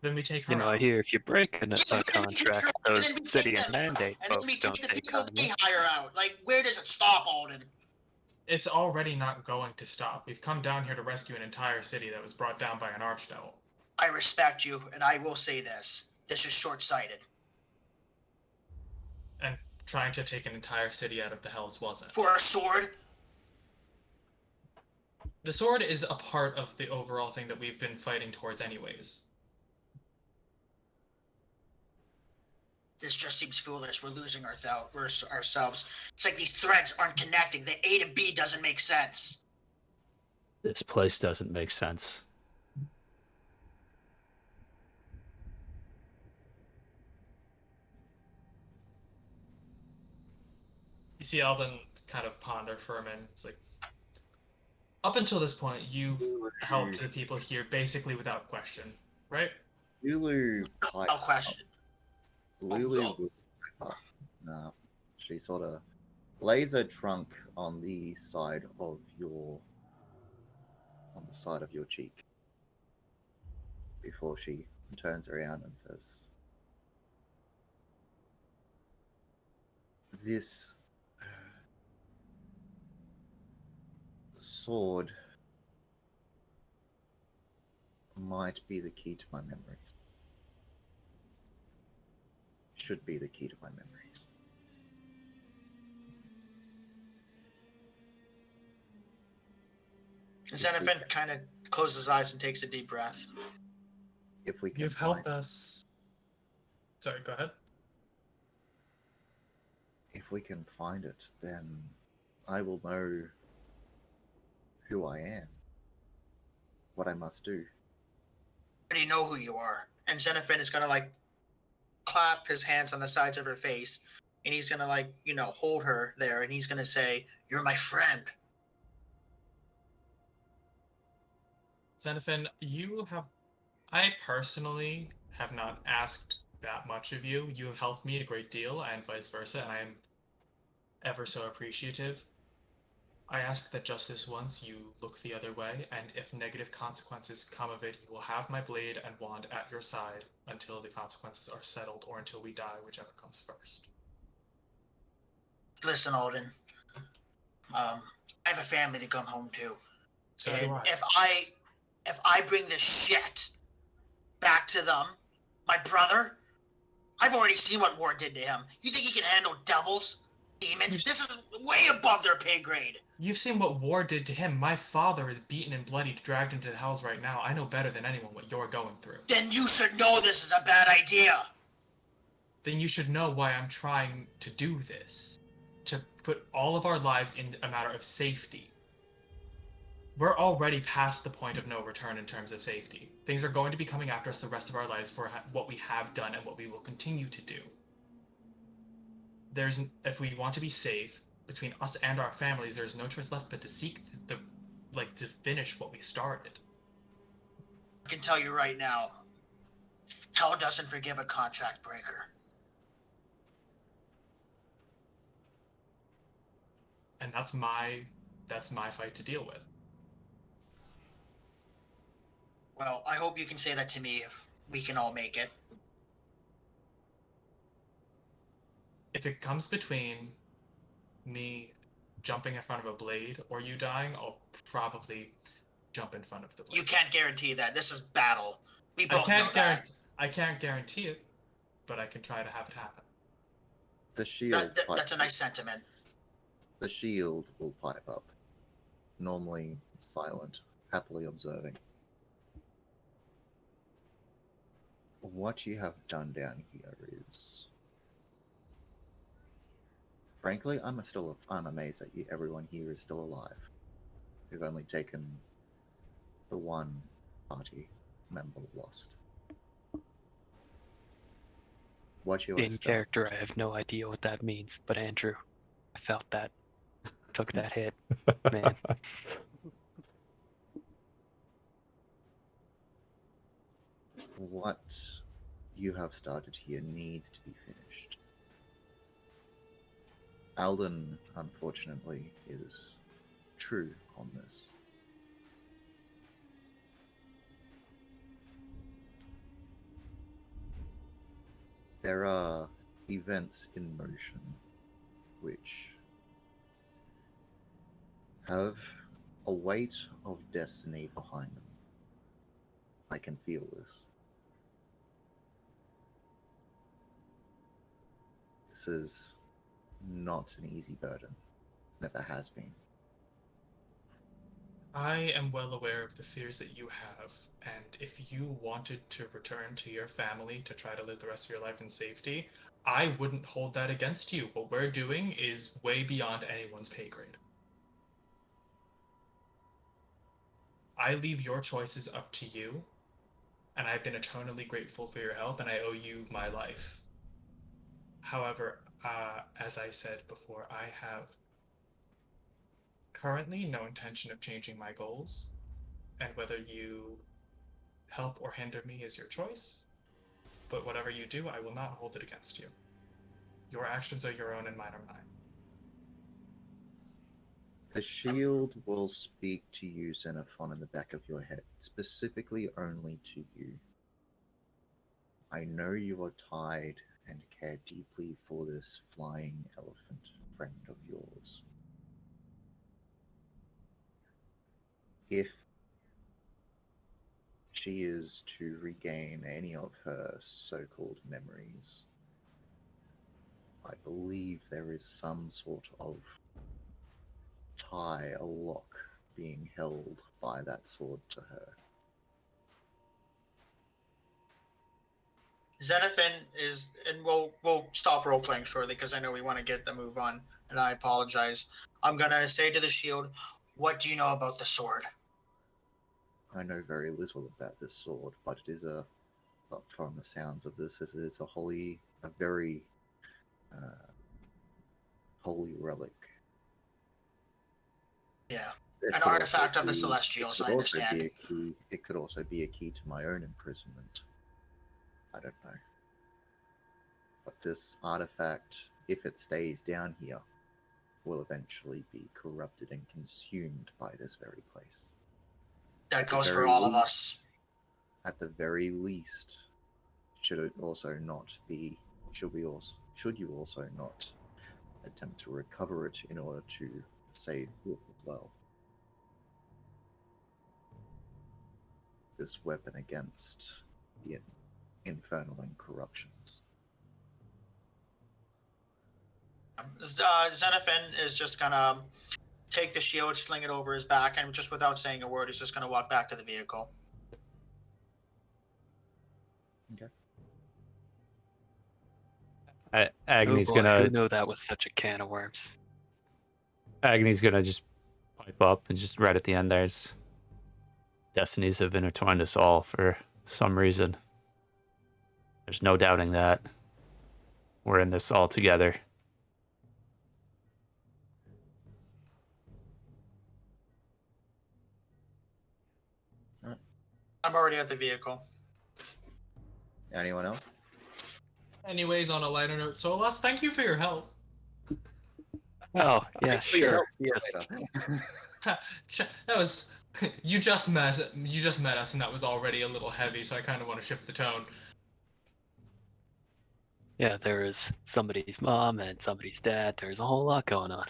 Speaker 3: Then we take her
Speaker 2: You know, I
Speaker 3: out.
Speaker 2: hear if you break a
Speaker 5: And then we take
Speaker 2: contract,
Speaker 5: her- and
Speaker 2: those
Speaker 5: then we take
Speaker 2: city and
Speaker 5: them
Speaker 2: mandate
Speaker 5: out. And then we
Speaker 2: folks don't
Speaker 5: take the
Speaker 2: take
Speaker 5: people
Speaker 2: on
Speaker 5: they
Speaker 2: you.
Speaker 5: hire out. Like, where does it stop, Alden?
Speaker 3: It's already not going to stop. We've come down here to rescue an entire city that was brought down by an archdevil.
Speaker 5: I respect you, and I will say this. This is short-sighted.
Speaker 3: And trying to take an entire city out of the hells wasn't.
Speaker 5: For a sword?
Speaker 3: The sword is a part of the overall thing that we've been fighting towards anyways.
Speaker 5: This just seems foolish. We're losing ourselves. It's like these threads aren't connecting. The A to B doesn't make sense.
Speaker 8: This place doesn't make sense.
Speaker 3: You see Alden kind of ponder for a minute. It's like, up until this point, you've helped the people here basically without question, right?
Speaker 4: Lulu
Speaker 5: No
Speaker 4: pipes
Speaker 5: question.
Speaker 4: up. Lulu will no. She sort of lays her trunk on the side of your cheek before she turns around and says, "This sword might be the key to my memories. Should be the key to my memories.
Speaker 5: Xenophon kind of closes his eyes and takes a deep breath.
Speaker 4: If we can
Speaker 3: You've
Speaker 4: find,
Speaker 3: helped us. Sorry, go ahead.
Speaker 4: if we can find it, then I will know who I am, what I must do."
Speaker 5: I already know who you are. And Xenophon is gonna like clap his hands on the sides of her face, and he's gonna like, hold her there, and he's gonna say, "You're my friend."
Speaker 3: Xenophon, I personally have not asked that much of you. You have helped me a great deal, and vice versa, and I am ever so appreciative. I ask that just this once you look the other way, and if negative consequences come of it, you will have my blade and wand at your side until the consequences are settled, or until we die, whichever comes first.
Speaker 5: Listen, Alden. I have a family to come home to.
Speaker 3: So
Speaker 5: And
Speaker 3: do I.
Speaker 5: if I bring this shit back to them, my brother, I've already seen what War did to him. You think he can handle devils? Demons? This is way above their pay grade.
Speaker 3: You've seen what War did to him. My father is beaten and bloodied, dragged into the hells right now. I know better than anyone what you're going through.
Speaker 5: Then you should know this is a bad idea.
Speaker 3: Then you should know why I'm trying to do this. To put all of our lives in a matter of safety. We're already past the point of no return in terms of safety. Things are going to be coming after us the rest of our lives for what we have done and what we will continue to do. If we want to be safe between us and our families, there's no choice left but to seek to finish what we started.
Speaker 5: I can tell you right now, hell doesn't forgive a contract breaker.
Speaker 3: And that's my fight to deal with.
Speaker 5: Well, I hope you can say that to me if we can all make it.
Speaker 3: If it comes between me jumping in front of a blade or you dying, I'll probably jump in front of the blade.
Speaker 5: You can't guarantee that. This is battle. We
Speaker 3: I
Speaker 5: both know
Speaker 3: can't
Speaker 5: that.
Speaker 3: guarantee. I can't guarantee it, but I can try to have it happen.
Speaker 4: The shield.
Speaker 5: That's a nice sentiment.
Speaker 4: The shield will pipe up. Normally silent, happily observing. What you have done down here is, frankly, I'm amazed that everyone here is still alive. We've only taken the one party member lost. What you
Speaker 2: In character, I have no idea what that means, but Andrew, I felt that. Took that hit, man.
Speaker 4: What you have started here needs to be finished. Alden, unfortunately, is true on this. There are events in motion which have a weight of destiny behind them. I can feel this. This is not an easy burden. Never has been.
Speaker 3: I am well aware of the fears that you have, and if you wanted to return to your family to try to live the rest of your life in safety, I wouldn't hold that against you. What we're doing is way beyond anyone's pay grade. I leave your choices up to you, and I've been eternally grateful for your help, and I owe you my life. However, as I said before, I have currently no intention of changing my goals, and whether you help or hinder me is your choice, but whatever you do, I will not hold it against you. Your actions are your own and mine are mine.
Speaker 4: The shield will speak to you, Xenophon, in the back of your head, specifically only to you. I know you are tied and care deeply for this flying elephant friend of yours. If she is to regain any of her so-called memories, I believe there is some sort of tie, a lock, being held by that sword to her.
Speaker 5: Xenophon is, and we'll stop role playing shortly because I know we want to get the move on, and I apologize. I'm gonna say to the shield, "What do you know about the sword?"
Speaker 4: I know very little about this sword, but it is from the sounds of this, it is a very holy relic.
Speaker 5: Yeah, an artifact of the Celestials, I understand.
Speaker 4: It could also be a key to my own imprisonment. I don't know. But this artifact, if it stays down here, will eventually be corrupted and consumed by this very place.
Speaker 5: That goes for all of us.
Speaker 4: At the very least, should you also not attempt to recover it in order to save it as well? This weapon against the infernal and corruptions.
Speaker 5: Xenophon is just gonna take the shield, sling it over his back, and just without saying a word, he's just gonna walk back to the vehicle.
Speaker 4: Okay.
Speaker 8: Agony's
Speaker 2: Oh boy,
Speaker 8: gonna
Speaker 2: who knew that was such a can of worms?
Speaker 8: Agony's gonna just pipe up and just right at the end there's destinies have intertwined us all for some reason. There's no doubting that. We're in this all together.
Speaker 5: I'm already at the vehicle.
Speaker 4: Anyone else?
Speaker 3: Anyways, on a lighter note, Solas, thank you for your help.
Speaker 2: Oh, yeah,
Speaker 4: Thanks for your
Speaker 2: sure.
Speaker 4: help. See you later.
Speaker 3: That was You just met us, and that was already a little heavy. So I kind of want to shift the tone.
Speaker 2: Yeah, there is somebody's mom and somebody's dad. There's a whole lot going on.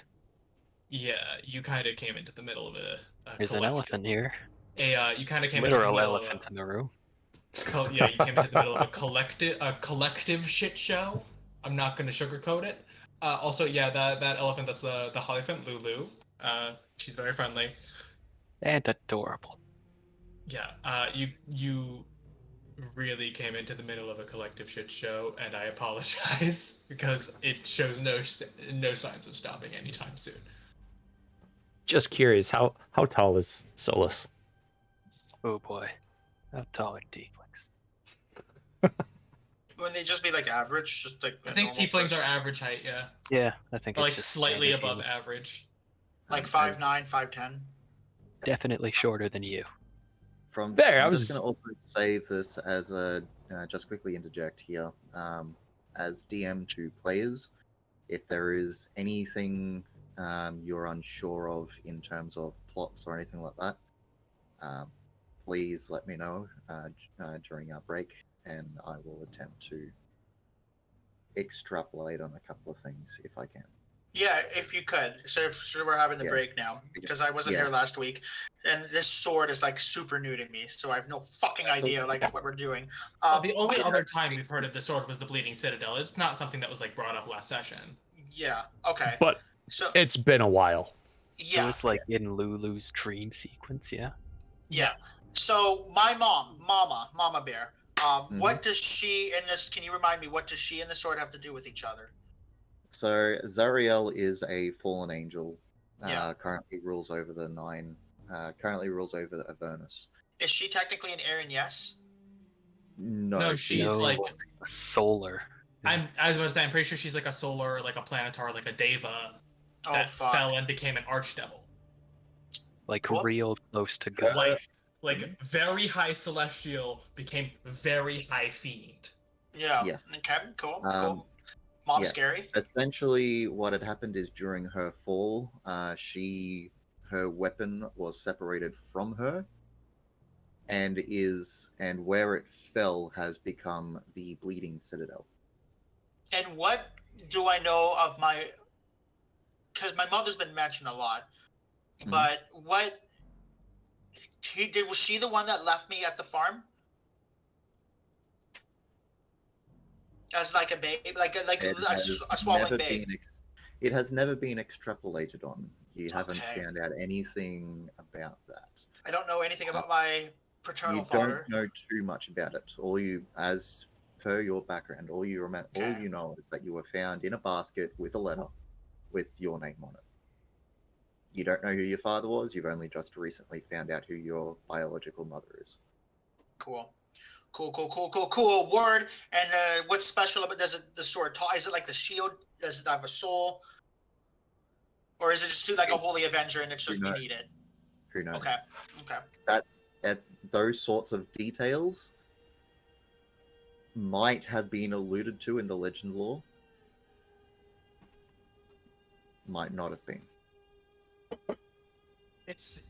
Speaker 3: Yeah, you kind of came into the middle of a
Speaker 2: There's an elephant here.
Speaker 3: You kind of came into the
Speaker 2: Literal
Speaker 3: middle
Speaker 2: elephant in the room.
Speaker 3: yeah, you came into the middle of a collective shit show. I'm not gonna sugarcoat it. Also, yeah, that elephant, that's the elephant, Lulu. She's very friendly.
Speaker 2: And adorable.
Speaker 3: Yeah, you really came into the middle of a collective shit show, and I apologize because it shows no signs of stopping anytime soon.
Speaker 8: Just curious, how tall is Solus?
Speaker 2: Oh boy. How tall are tieflings?
Speaker 5: Wouldn't they just be like average? Just like
Speaker 3: I think tieflings are average height, yeah,
Speaker 2: Yeah, I think
Speaker 3: or
Speaker 2: it's
Speaker 3: like
Speaker 2: just
Speaker 3: slightly
Speaker 2: standard
Speaker 3: above
Speaker 2: human.
Speaker 3: average.
Speaker 5: like 5'9", 5'10".
Speaker 2: Definitely shorter than you.
Speaker 4: From
Speaker 8: There,
Speaker 4: I'm
Speaker 8: I
Speaker 4: just
Speaker 8: was-
Speaker 4: going to also say this as a just quickly interject here. As DM to players, if there is anything you're unsure of in terms of plots or anything like that, please let me know during our break, and I will attempt to extrapolate on a couple of things if I can.
Speaker 5: Yeah, if you could. So we're having the
Speaker 4: Yeah.
Speaker 5: break now because I wasn't
Speaker 4: Yeah.
Speaker 5: here last week, and this sword is like super new to me, so I have no fucking
Speaker 4: That's
Speaker 5: idea
Speaker 4: okay.
Speaker 5: like what we're doing.
Speaker 3: Well, the only
Speaker 5: wait,
Speaker 3: other time we've heard of the sword was the Bleeding Citadel. It's not something that was like brought up last session.
Speaker 5: yeah, okay.
Speaker 8: But
Speaker 5: So
Speaker 8: it's been a while.
Speaker 2: It
Speaker 5: yeah,
Speaker 2: was like in Lulu's dream sequence, yeah?
Speaker 5: yeah. So my Mama Bear.
Speaker 4: Mm-hmm.
Speaker 5: What does she in this? Can you remind me what does she and the sword have to do with each other?
Speaker 4: So Zariel is a fallen angel.
Speaker 5: Yeah.
Speaker 4: Currently rules over the nine. Currently rules over the Avernus.
Speaker 5: Is she technically an Aaron? Yes.
Speaker 4: No,
Speaker 3: she's
Speaker 2: No.
Speaker 3: like
Speaker 2: A solar.
Speaker 3: I was gonna say, I'm pretty sure she's like a solar, like a planetar, like a deva
Speaker 5: Oh
Speaker 3: that
Speaker 5: fuck.
Speaker 3: fell and became an archdevil.
Speaker 2: Like
Speaker 5: Cool.
Speaker 2: real close to God.
Speaker 3: Like very high celestial became very high fiend.
Speaker 5: Yeah.
Speaker 4: Yes.
Speaker 5: Okay. Cool.
Speaker 4: Um,
Speaker 5: Cool. Mom's
Speaker 4: yeah.
Speaker 5: scary.
Speaker 4: Essentially, what had happened is during her fall, her weapon was separated from her, and where it fell has become the Bleeding Citadel.
Speaker 5: And what do I know of my? Because my mother's been mentioned a lot, but what he did, was she the one that left me at the farm as like a babe, like
Speaker 4: It
Speaker 5: a
Speaker 4: has
Speaker 5: swallowing
Speaker 4: never
Speaker 5: babe?
Speaker 4: it has never been extrapolated on. You haven't
Speaker 5: Okay.
Speaker 4: found out anything about that.
Speaker 5: I don't know anything about my paternal
Speaker 4: You
Speaker 5: father.
Speaker 4: don't know too much about it. All you, as per your background, all you remember, all
Speaker 5: Okay.
Speaker 4: you know is that you were found in a basket with a letter with your name on it. You don't know who your father was. You've only just recently found out who your biological mother is.
Speaker 5: Cool. Cool. Word. And what's special about the sword? Is it like the shield? Does it have a soul? Or is it just like a holy avenger and it's just we
Speaker 4: knows?
Speaker 5: need it?
Speaker 4: Who knows?
Speaker 5: Okay.
Speaker 4: At those sorts of details might have been alluded to in the legend lore. Might not have been.
Speaker 3: It's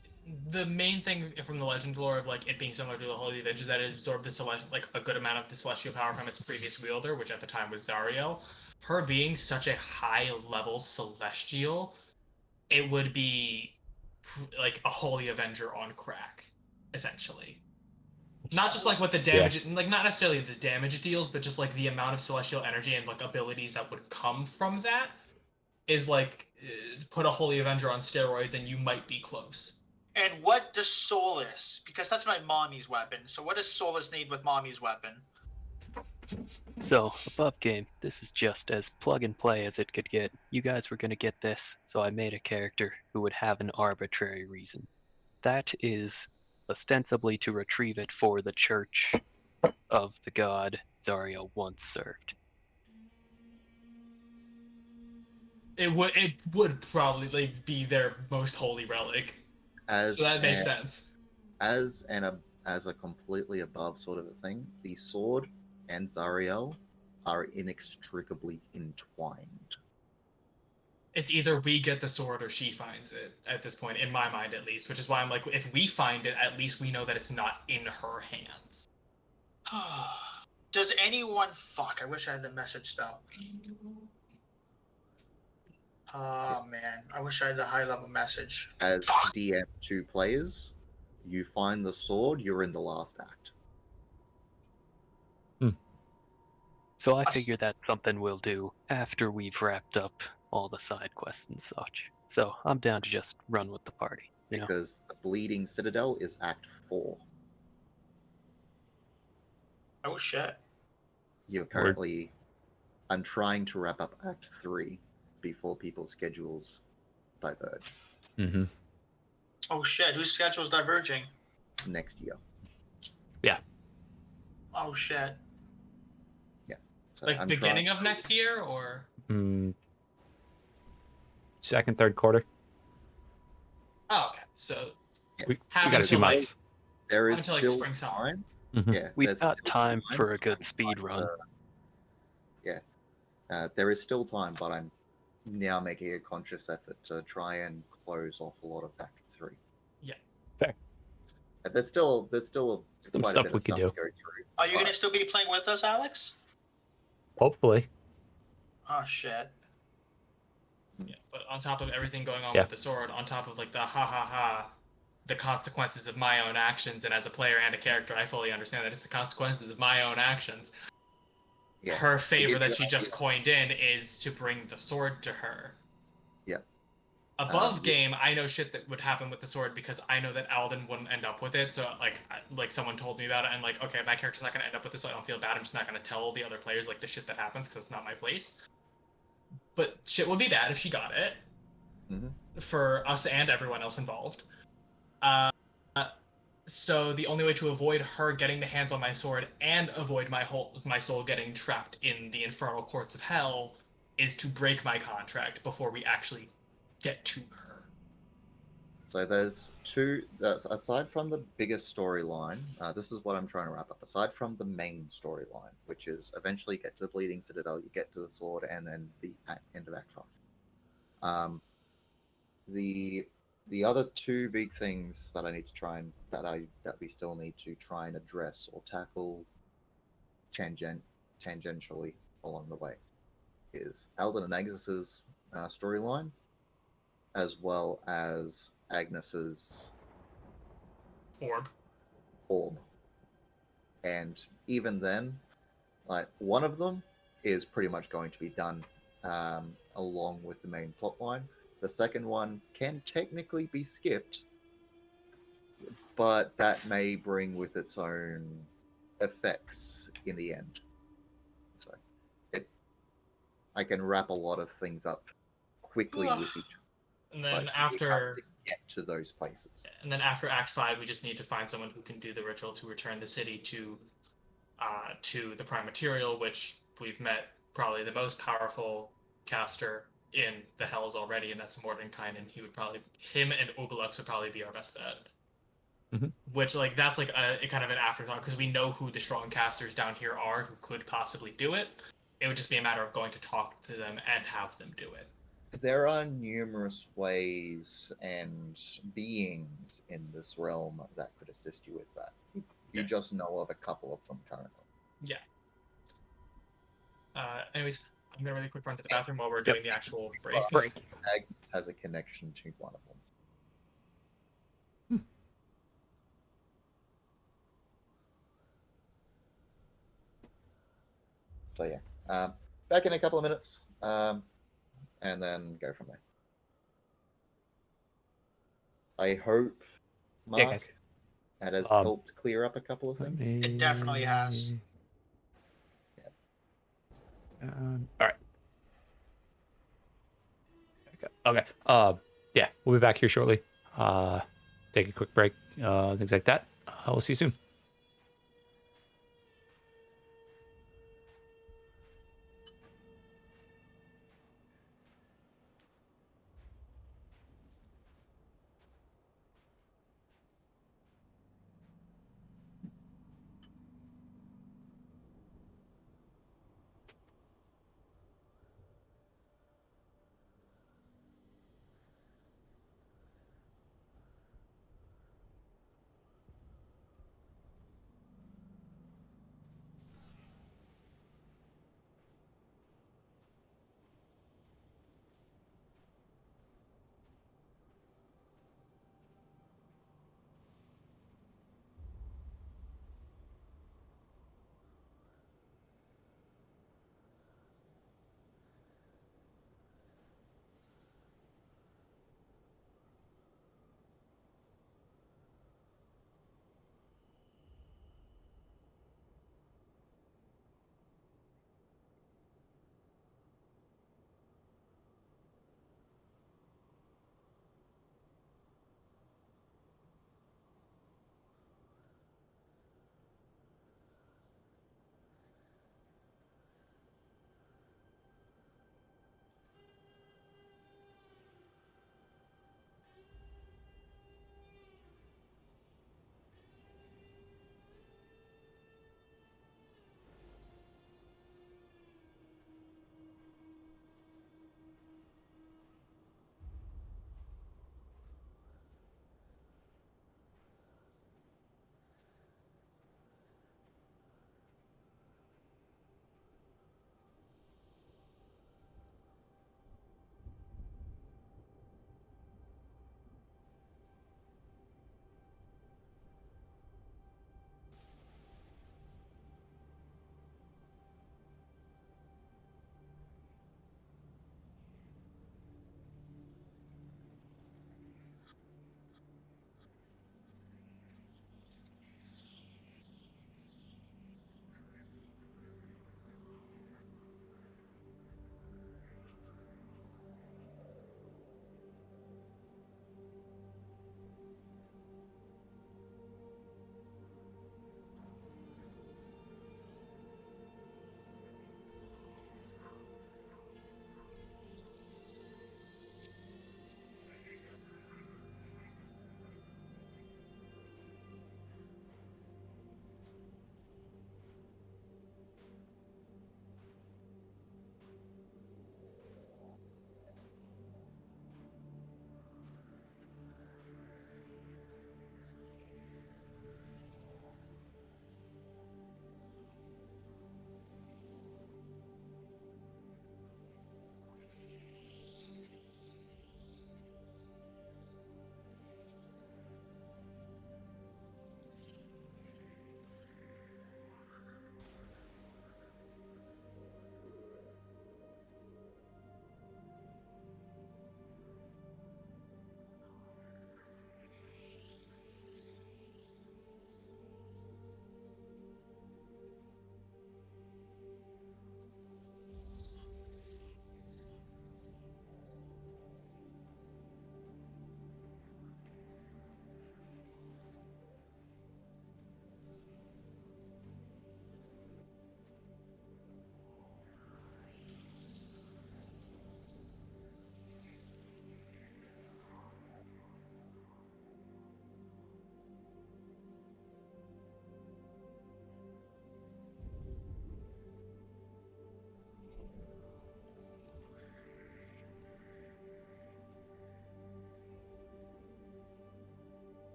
Speaker 3: the main thing from the legend lore of like it being similar to the Holy Avenger, that it absorbed a good amount of the celestial power from its previous wielder, which at the time was Zariel. Her being such a high level celestial, it would be like a Holy Avenger on crack, essentially. Not just like what the damage, like not necessarily the damage it deals, but just like the amount of celestial energy and like abilities that would come from that is like put a Holy Avenger on steroids and you might be close.
Speaker 5: And what does Solus? Because that's my mommy's weapon. So what does Solus need with mommy's weapon?
Speaker 2: So, above game, this is just as plug and play as it could get. You guys were going to get this, so I made a character who would have an arbitrary reason. That is ostensibly to retrieve it for the church of the god Zariel once served.
Speaker 3: It would probably like be their most holy relic. So that makes sense.
Speaker 4: As a completely above sort of a thing, the sword and Zariel are inextricably entwined.
Speaker 3: it's either we get the sword or she finds it at this point, in my mind at least. Which is why I'm like, if we find it, at least we know that it's not in her hands.
Speaker 5: Does anyone... Fuck, I wish I had the message spell. Oh, man. I wish I had the high-level message.
Speaker 4: As
Speaker 5: Fuck.
Speaker 4: DM 2 players, you find the sword, you're in the last act.
Speaker 2: So I figure that's something we'll do after we've wrapped up all the side quests and such. So I'm down to just run with the party, you know?
Speaker 4: Because the Bleeding Citadel is Act 4.
Speaker 5: Oh, shit.
Speaker 4: You're currently... I'm trying to wrap up Act 3 before people's schedules diverge
Speaker 8: Mm-hmm.
Speaker 5: Oh, shit. Whose schedule's diverging?
Speaker 4: next year.
Speaker 5: Oh, shit.
Speaker 4: So
Speaker 3: Like
Speaker 4: I'm
Speaker 3: beginning
Speaker 4: trying
Speaker 3: of next year, or
Speaker 8: Second, third quarter.
Speaker 3: oh, okay. So
Speaker 8: We
Speaker 3: have
Speaker 8: got a few
Speaker 3: until, like,
Speaker 8: months.
Speaker 4: There is
Speaker 3: until, like,
Speaker 4: still
Speaker 3: spring, summer.
Speaker 4: time.
Speaker 8: Mhm.
Speaker 4: Yeah,
Speaker 2: We've
Speaker 4: there's
Speaker 2: got
Speaker 4: still
Speaker 2: time for a good
Speaker 4: I'm
Speaker 2: speed
Speaker 4: trying
Speaker 2: run.
Speaker 4: there is still time, but I'm now making a conscious effort to try and close off a lot of Act 3.
Speaker 3: Yeah.
Speaker 8: Fair.
Speaker 4: There's still
Speaker 8: Some
Speaker 4: quite a
Speaker 8: stuff
Speaker 4: bit
Speaker 8: we
Speaker 4: of
Speaker 8: could
Speaker 4: stuff
Speaker 8: do.
Speaker 4: to go through.
Speaker 5: Are you going to
Speaker 4: but
Speaker 5: still be playing with us, Alex?
Speaker 8: Hopefully.
Speaker 5: Oh, shit.
Speaker 3: Yeah, but on top of everything going on
Speaker 8: Yeah.
Speaker 3: with the sword, on top of like the the consequences of my own actions, and as a player and a character, I fully understand that it's the consequences of my own actions.
Speaker 4: Yeah,
Speaker 3: Her
Speaker 4: to
Speaker 3: favor
Speaker 4: give
Speaker 3: that
Speaker 4: you
Speaker 3: she
Speaker 4: an
Speaker 3: just
Speaker 4: idea-
Speaker 3: coined in is to bring the sword to her.
Speaker 4: Yeah.
Speaker 3: Above
Speaker 4: Yeah.
Speaker 3: game, I know shit that would happen with the sword because I know that Alden wouldn't end up with it. So like someone told me about it, and like, okay, my character's not gonna end up with this, so I don't feel bad. I'm just not gonna tell the other players like the shit that happens because it's not my place. But shit would be bad if she got it.
Speaker 4: Mhm.
Speaker 3: For us and everyone else involved. So the only way to avoid her getting the hands on my sword and avoid my soul getting trapped in the infernal courts of hell is to break my contract before we actually get to her.
Speaker 4: So there's aside from the biggest storyline, this is what I'm trying to wrap up. Aside from the main storyline, which is eventually get to the Bleeding Citadel, you get to the sword, and then the end of Act 5. The other two big things that I need to try and that we still need to try and address or tackle tangentially along the way is Alden and Agnes's storyline, as well as Agnes's orb. And even then, like one of them is pretty much going to be done along with the main plot line. The second one can technically be skipped, but that may bring with its own effects in the end. So I can wrap a lot of things up quickly with each.
Speaker 3: And
Speaker 4: But
Speaker 3: then
Speaker 4: we have
Speaker 3: after
Speaker 4: to get to those places.
Speaker 3: Act 5, we just need to find someone who can do the ritual to return the city to the prime material, which we've met probably the most powerful caster in the Hells already, and that's Mordenkainen, and him and Obelix would probably be our best bet.
Speaker 8: Mhm.
Speaker 3: Which, like, that's like a kind of an afterthought because we know who the strong casters down here are who could possibly do it. It would just be a matter of going to talk to them and have them do it.
Speaker 4: There are numerous ways and beings in this realm that could assist you with that. You just know of a couple of them currently.
Speaker 3: Yeah. Anyways, I'm gonna really quick run to the bathroom while we're doing the actual break.
Speaker 4: Agnes has a connection to one of them. So yeah, back in a couple of minutes, and then go from there. I hope, Mark,
Speaker 8: guys.
Speaker 4: that has helped clear up a couple of
Speaker 8: Let
Speaker 4: things.
Speaker 8: me-
Speaker 5: It definitely has.
Speaker 8: all right. Okay. Yeah, we'll be back here shortly. Take a quick break. Things like that. We'll see you soon.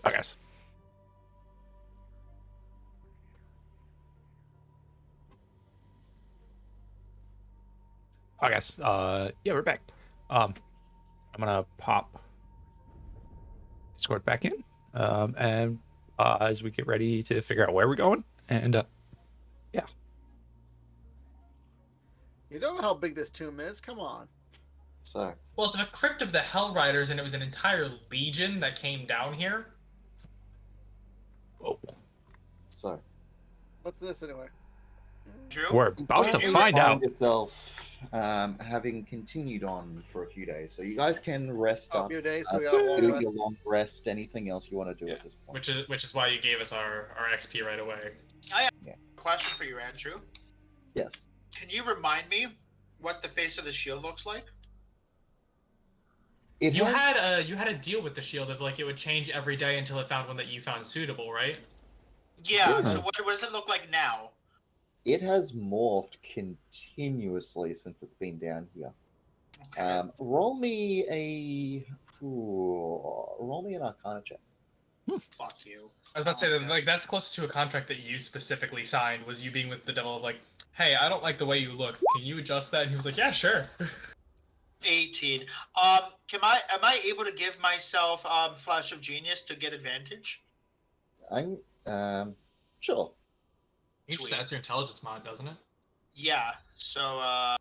Speaker 8: I guess. Yeah, we're back. I'm gonna pop Discord back in. And as we get ready to figure out where we're going, and yeah.
Speaker 6: You don't know how big this tomb is. Come on.
Speaker 4: So,
Speaker 3: Well, it's a crypt of the Hell Riders, and it was an entire legion that came down here.
Speaker 8: Whoa.
Speaker 4: so
Speaker 6: What's this anyway?
Speaker 5: Drew?
Speaker 8: We're about to
Speaker 5: you
Speaker 8: find out.
Speaker 4: yourself having continued on for a few days, so you guys can rest
Speaker 6: A
Speaker 4: up.
Speaker 6: few days, so we got
Speaker 4: Do
Speaker 6: a long rest.
Speaker 4: your long rest. Anything else you want to do
Speaker 3: Yeah,
Speaker 4: at this point?
Speaker 3: which is why you gave us our XP right away.
Speaker 5: I have a question for you, Andrew.
Speaker 4: Yes.
Speaker 5: Can you remind me what the face of the shield looks like?
Speaker 4: It
Speaker 3: You
Speaker 4: has-
Speaker 3: had a deal with the shield of like it would change every day until it found one that you found suitable, right?
Speaker 5: Yeah,
Speaker 4: Yeah.
Speaker 5: so what does it look like now?
Speaker 4: It has morphed continuously since it's been down here.
Speaker 5: Okay.
Speaker 4: Roll me an Arcana check.
Speaker 5: Fuck you.
Speaker 3: I was about to say that
Speaker 5: Yes.
Speaker 3: like that's close to a contract that you specifically signed, was you being with the devil of like, hey, I don't like the way you look. Can you adjust that? And he was like, yeah, sure.
Speaker 5: 18. Am I able to give myself Flash of Genius to get advantage?
Speaker 4: I'm sure.
Speaker 3: It just
Speaker 5: Sweet.
Speaker 3: adds your intelligence mod, doesn't it?
Speaker 5: Yeah. So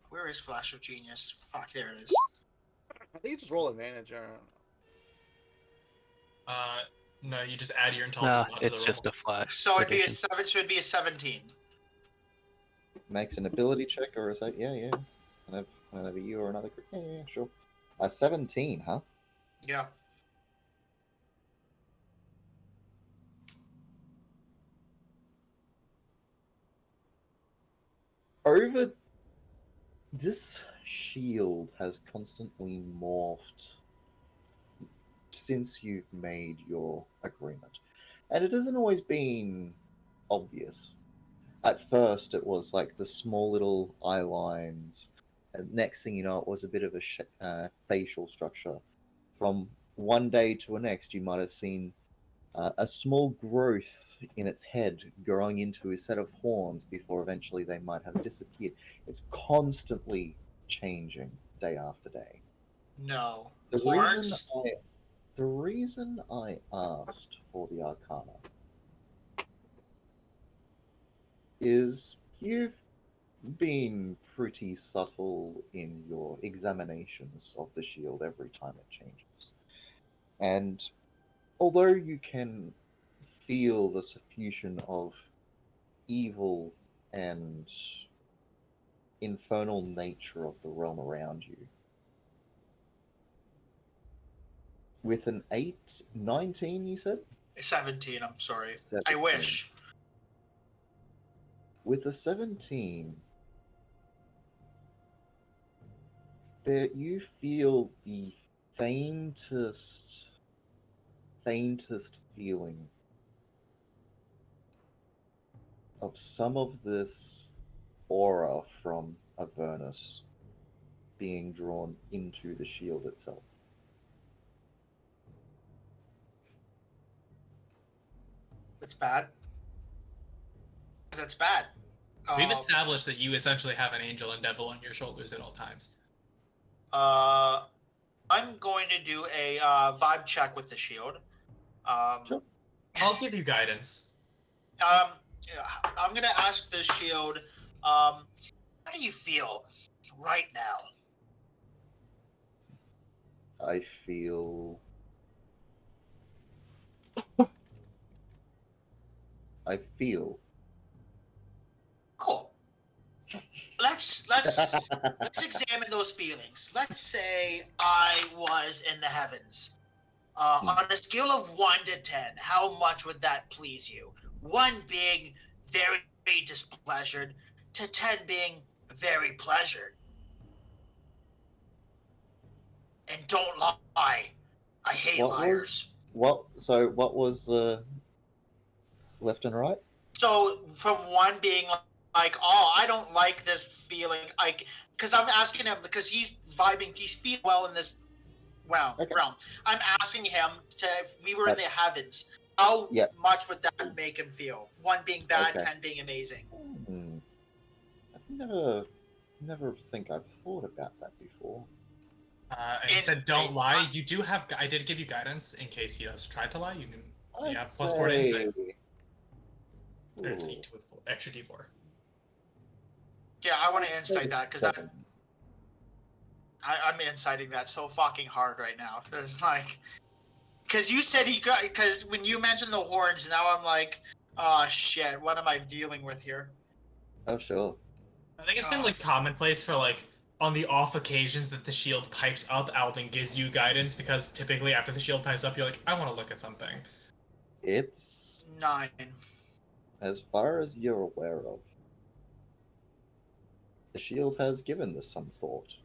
Speaker 5: where is Flash of Genius? Fuck, there it is.
Speaker 6: I think you just roll advantage.
Speaker 3: No, you just add your
Speaker 2: No,
Speaker 3: intelligence mod to the
Speaker 2: it's
Speaker 3: roll.
Speaker 2: just a flat.
Speaker 5: So it'd be a
Speaker 2: addition.
Speaker 5: 7. So it'd be a 17.
Speaker 4: Makes an ability check or is that yeah. Whenever you or another yeah, sure. 17, huh?
Speaker 5: Yeah.
Speaker 4: Over this shield has constantly morphed since you've made your agreement. And it hasn't always been obvious. At first, it was like the small little eye lines. And next thing you know, it was a bit of a facial structure. From one day to the next, you might have seen a small growth in its head growing into a set of horns before eventually they might have disappeared. It's constantly changing day after day.
Speaker 5: No.
Speaker 4: The
Speaker 5: Horns?
Speaker 4: reason I asked for the Arcana is you've been pretty subtle in your examinations of the shield every time it changes. And although you can feel the suffusion of evil and infernal nature of the realm around you, with an 19, you said?
Speaker 5: 17, I'm sorry.
Speaker 4: 17.
Speaker 5: I wish.
Speaker 4: With a 17, there you feel the faintest feeling of some of this aura from Avernus being drawn into the shield itself.
Speaker 5: That's bad. That's bad.
Speaker 3: We've established that you essentially have an angel and devil on your shoulders at all times.
Speaker 5: I'm going to do a vibe check with the shield.
Speaker 4: Sure.
Speaker 3: I'll give you guidance.
Speaker 5: I'm going to ask the shield, how do you feel right now?
Speaker 4: I feel
Speaker 5: Cool. Let's examine those feelings. Let's say I was in the heavens. On a scale of 1 to 10, how much would that please you? 1 being very displeasured, to 10 being very pleasured. And don't lie. I hate liars.
Speaker 4: What was the left and right?
Speaker 5: So from 1 being like, oh, I don't like this feeling, because I'm asking him because he's vibing, he's feeling well in this
Speaker 4: Okay.
Speaker 5: realm. I'm asking him to, if we were in the
Speaker 4: That-
Speaker 5: heavens, how
Speaker 4: Yeah.
Speaker 5: much would that make him feel? 1 being bad,
Speaker 4: Okay.
Speaker 5: 10 being amazing.
Speaker 4: I've never think I've thought about that before.
Speaker 3: And he said, "Don't lie." You do have. I did give you guidance in case he does try to lie. You can. You have +4 to insight. There's
Speaker 4: Ooh,
Speaker 3: with extra d4.
Speaker 5: Yeah, I want to insight that because
Speaker 4: seven.
Speaker 5: I'm inciting that so fucking hard right now. There's like, because you said he got, because when you mentioned the horns, now I'm like, oh shit, what am I dealing with here?
Speaker 4: Oh, sure.
Speaker 3: I think it's been like commonplace for like on the off occasions that the shield pipes up, Alden gives you guidance because typically after the shield pipes up, you're like, I want to look at something.
Speaker 4: It's
Speaker 5: 9.
Speaker 4: as far as you're aware of. The shield has given this some thought,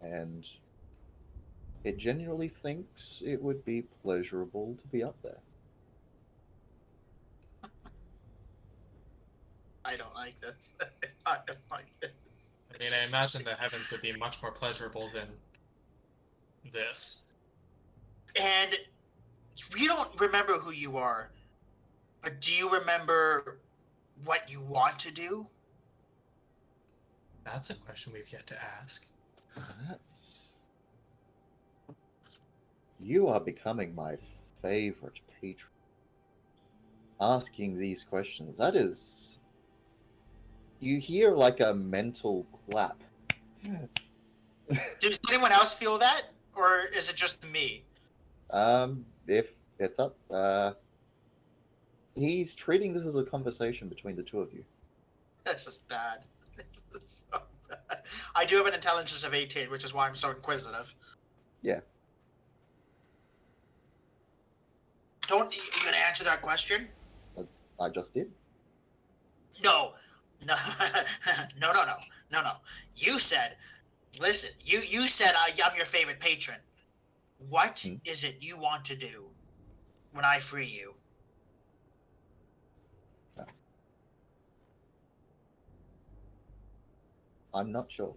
Speaker 4: and it genuinely thinks it would be pleasurable to be up there.
Speaker 5: I don't like this. I don't like this.
Speaker 3: I mean, I imagine the heavens would be much more pleasurable than this.
Speaker 5: And you don't remember who you are, but do you remember what you want to do?
Speaker 3: That's a question we've yet to ask.
Speaker 4: That's. You are becoming my favorite patron. Asking these questions, that is. You hear like a mental clap.
Speaker 5: Does anyone else feel that, or is it just me?
Speaker 4: If it's up, he's treating this as a conversation between the two of you.
Speaker 5: This is bad. This is so bad. I do have an intelligence of 18, which is why I'm so inquisitive.
Speaker 4: Yeah.
Speaker 5: Don't you gonna answer that question?
Speaker 4: I just did.
Speaker 5: No, no, no. You said, listen. You said I'm your favorite patron. What is it you want to do when I free you?
Speaker 4: I'm not sure.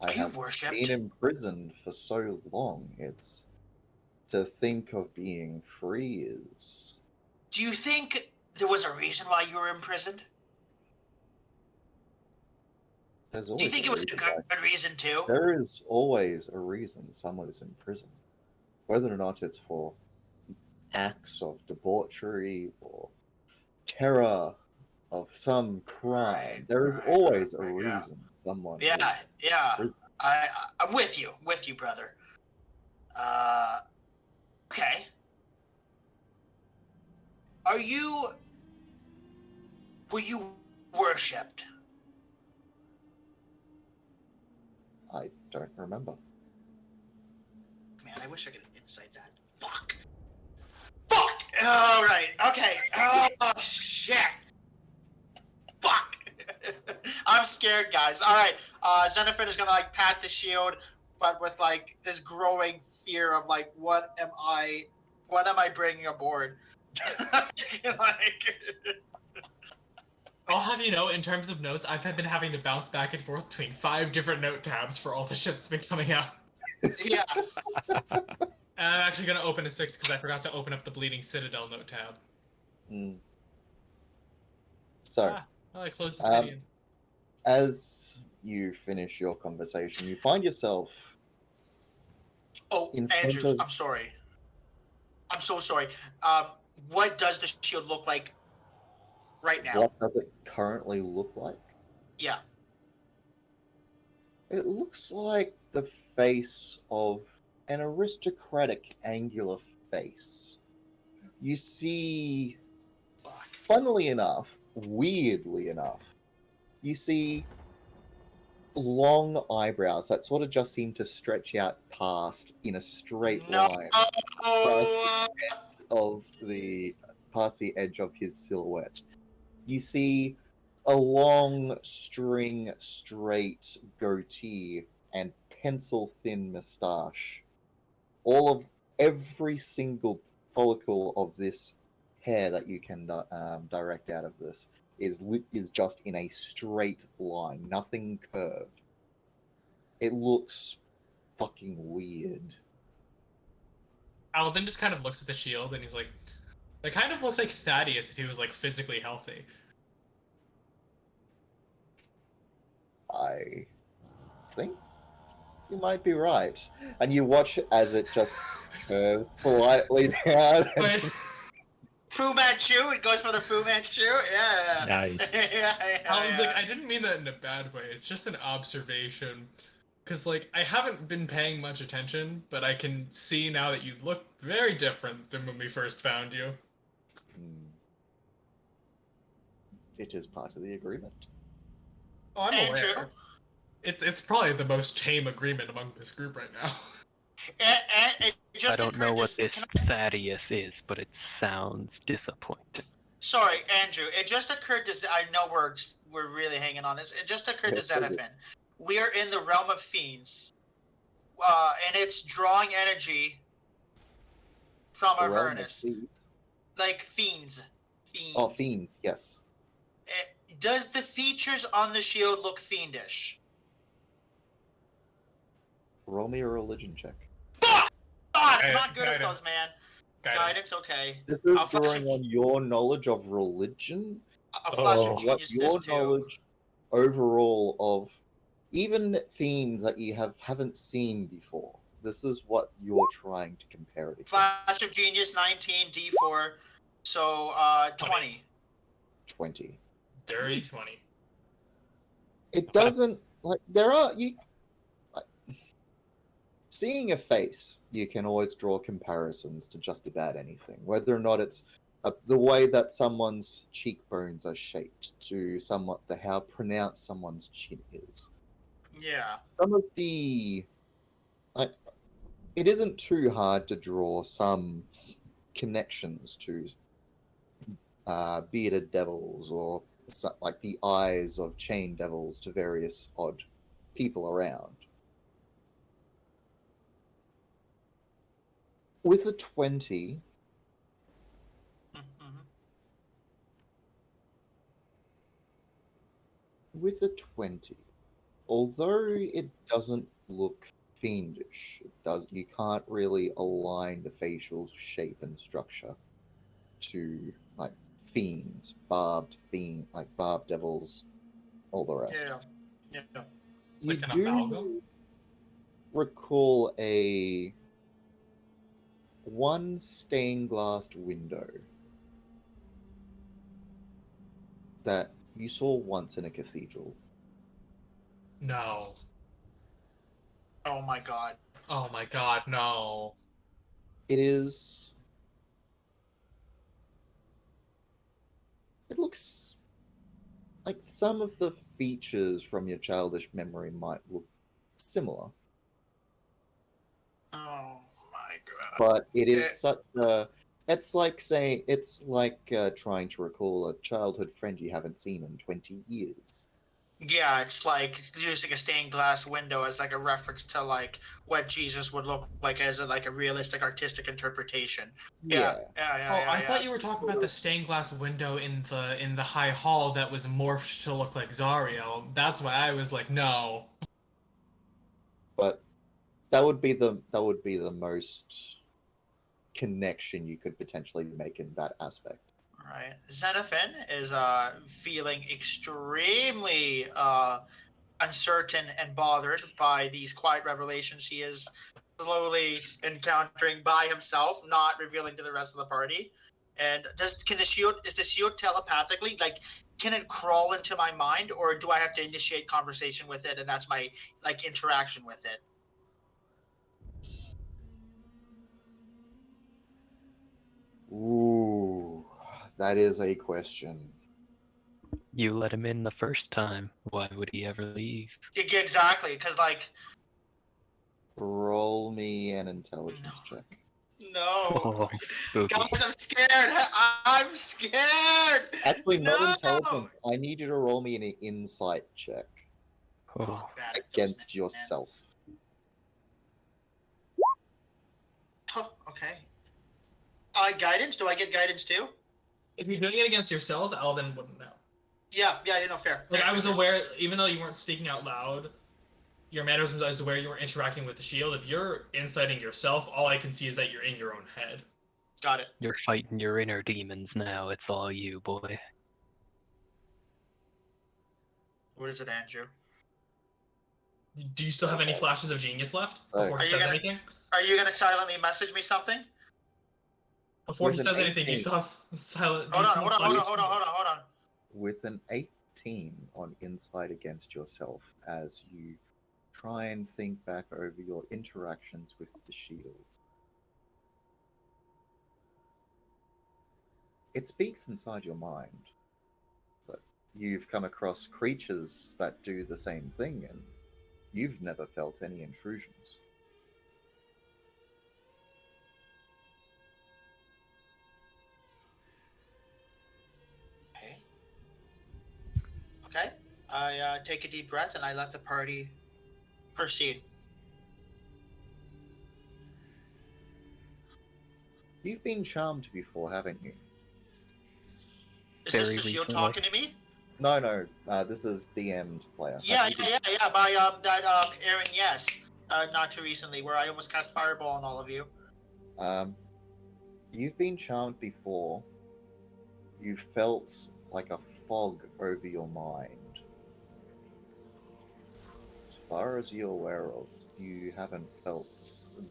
Speaker 4: I
Speaker 5: Are you
Speaker 4: have
Speaker 5: worshipped?
Speaker 4: been imprisoned for so long. It's to think of being free is.
Speaker 5: Do you think there was a reason why you were imprisoned?
Speaker 4: There's
Speaker 5: Do
Speaker 4: always.
Speaker 5: you think it was a good reason too?
Speaker 4: There is always a reason someone is in prison, whether or not it's for acts of debauchery or terror of some crime. There is always a reason someone.
Speaker 5: Yeah,
Speaker 4: is
Speaker 5: yeah.
Speaker 4: in prison.
Speaker 5: I'm with you, brother. Okay. Were you worshipped?
Speaker 4: I don't remember.
Speaker 5: Man, I wish I could insight that. Fuck! Alright, okay. Oh, shit! Fuck! I'm scared, guys. Alright, Xenophon is gonna, like, pat the shield, but with, like, this growing fear of, like, what am I bringing aboard? Like...
Speaker 3: I'll have you know, in terms of notes, I've been having to bounce back and forth between 5 different note tabs for all the shit that's been coming out.
Speaker 5: Yeah.
Speaker 3: And I'm actually going to open a 6 because I forgot to open up the Bleeding Citadel note tab.
Speaker 4: So,
Speaker 3: I closed Obsidian.
Speaker 4: as you finish your conversation, you find yourself.
Speaker 5: Oh, Andrew, I'm sorry. I'm so sorry. What does the shield look like right now?
Speaker 4: What does it currently look like?
Speaker 5: Yeah.
Speaker 4: It looks like the face of an aristocratic angular face. You see, funnily enough, weirdly enough, you see long eyebrows that sort of just seem to stretch out past in a straight line past the edge of his silhouette. You see a long string straight goatee and pencil thin moustache. Every single follicle of this hair that you can direct out of this is just in a straight line, nothing curved. It looks fucking weird.
Speaker 3: Alvin just kind of looks at the shield and he's like, "That kind of looks like Thaddeus if he was like physically healthy."
Speaker 4: I think you might be right. And you watch as it just curves slightly down.
Speaker 3: But
Speaker 5: Fu Manchu. It goes for the Fu Manchu. Yeah.
Speaker 8: Nice.
Speaker 5: yeah.
Speaker 3: Alan's like, "I didn't mean that in a bad way. It's just an observation." Because, like, I haven't been paying much attention, but I can see now that you look very different than when we first found you.
Speaker 4: It is part of the agreement.
Speaker 3: Oh, I'm
Speaker 5: Andrew?
Speaker 3: aware. It's probably the most tame agreement among this group right now.
Speaker 5: It just
Speaker 2: I don't know
Speaker 5: occurred
Speaker 2: what
Speaker 5: to-
Speaker 2: this
Speaker 5: can I-
Speaker 2: Thaddeus is, but it sounds disappointing.
Speaker 5: Sorry, Andrew. It just occurred to. I know we're really hanging on this. It just occurred
Speaker 4: Yes,
Speaker 5: to
Speaker 4: I did.
Speaker 5: Xenophon. We are in the realm of fiends, and it's drawing energy from
Speaker 4: The realm of
Speaker 5: Avernus,
Speaker 4: thieves.
Speaker 5: like fiends. Fiends.
Speaker 4: Oh, fiends, yes.
Speaker 5: Does the features on the shield look fiendish?
Speaker 4: Roll me a religion check.
Speaker 5: God, I'm
Speaker 3: Guidance,
Speaker 5: not good at
Speaker 3: guidance.
Speaker 5: those, man. Guidance, okay.
Speaker 4: This is
Speaker 5: I'll flash
Speaker 4: drawing
Speaker 5: a-
Speaker 4: on your knowledge of religion,
Speaker 5: A flash
Speaker 1: Oh.
Speaker 5: of
Speaker 4: what
Speaker 5: genius
Speaker 4: your
Speaker 5: this too.
Speaker 4: knowledge overall of even fiends that you haven't seen before. This is what you're trying to compare it against.
Speaker 5: Flash of genius 19 D4, so 20.
Speaker 4: 20.
Speaker 3: Dirty 20.
Speaker 4: It doesn't like there are you. Like, seeing a face, you can always draw comparisons to just about anything, whether or not it's the way that someone's cheekbones are shaped to somewhat how pronounced someone's chin is.
Speaker 5: Yeah.
Speaker 4: Some of the like, it isn't too hard to draw some connections to bearded devils or like the eyes of chain devils to various odd people around. With a 20,
Speaker 5: Mhm.
Speaker 4: with a 20, although it doesn't look fiendish, you can't really align the facial shape and structure to like fiends, barbed devils, all the rest.
Speaker 5: Yeah. Yeah.
Speaker 4: You
Speaker 3: Like an
Speaker 4: do
Speaker 3: amalgam?
Speaker 4: recall one stained glass window that you saw once in a cathedral.
Speaker 3: No.
Speaker 5: Oh my god.
Speaker 3: Oh my god, no.
Speaker 4: It looks like some of the features from your childish memory might look similar,
Speaker 5: Oh my god.
Speaker 4: but it is
Speaker 5: Eh.
Speaker 4: such a. It's like trying to recall a childhood friend you haven't seen in 20 years.
Speaker 5: Yeah, it's like using a stained glass window as like a reference to like what Jesus would look like as a realistic artistic interpretation. Yeah.
Speaker 3: I thought you were talking about the stained glass window in the high hall that was morphed to look like Zariel. That's why I was like, no.
Speaker 4: But that would be the most connection you could potentially make in that aspect.
Speaker 5: Right. Xenophon is feeling extremely uncertain and bothered by these quiet revelations he is slowly encountering by himself, not revealing to the rest of the party. And is the shield telepathically, like, can it crawl into my mind, or do I have to initiate conversation with it and that's my like interaction with it?
Speaker 4: Ooh, that is a question.
Speaker 2: You let him in the first time. Why would he ever leave?
Speaker 5: Exactly, because like
Speaker 4: Roll me an intelligence check.
Speaker 5: no.
Speaker 2: Oh, spooky.
Speaker 5: Guys, I'm scared. I'm scared.
Speaker 4: Actually, not
Speaker 5: No!
Speaker 4: intelligence. I need you to roll me an insight check
Speaker 2: Oh,
Speaker 5: Bad.
Speaker 4: against yourself.
Speaker 5: Oh, okay. Guidance? Do I get guidance too?
Speaker 3: If you're doing it against yourself, Alden wouldn't know.
Speaker 5: Yeah, fair.
Speaker 3: Like,
Speaker 5: Fair,
Speaker 3: I was
Speaker 5: fair.
Speaker 3: aware, even though you weren't speaking out loud, your mannerisms as to where you were interacting with the shield. If you're inciting yourself, all I can see is that you're in your own head.
Speaker 5: Got it.
Speaker 2: You're fighting your inner demons now. It's all you, boy.
Speaker 5: What is it, Andrew?
Speaker 3: Do you still have any flashes of genius left
Speaker 4: So-
Speaker 3: before
Speaker 5: Are
Speaker 3: he
Speaker 5: you
Speaker 3: says
Speaker 5: gonna-
Speaker 3: anything?
Speaker 5: Are you gonna silently message me something?
Speaker 3: Before he
Speaker 4: With an
Speaker 3: says anything, do you
Speaker 4: 18.
Speaker 3: still have silent?
Speaker 5: Hold on.
Speaker 4: With an 18 on insight against yourself, as you try and think back over your interactions with the shield, it speaks inside your mind. But you've come across creatures that do the same thing, and you've never felt any intrusions.
Speaker 5: Okay. I take a deep breath and I let the party proceed.
Speaker 4: You've been charmed before, haven't you?
Speaker 5: Is this
Speaker 2: Very
Speaker 5: the shield
Speaker 2: recently.
Speaker 5: talking to me?
Speaker 4: No. This is DM'd player.
Speaker 5: Yeah.
Speaker 4: Have you been-
Speaker 5: By that Aaron, yes. Not too recently, where I almost cast fireball on all of you.
Speaker 4: You've been charmed before. You felt like a fog over your mind. As far as you're aware of, you haven't felt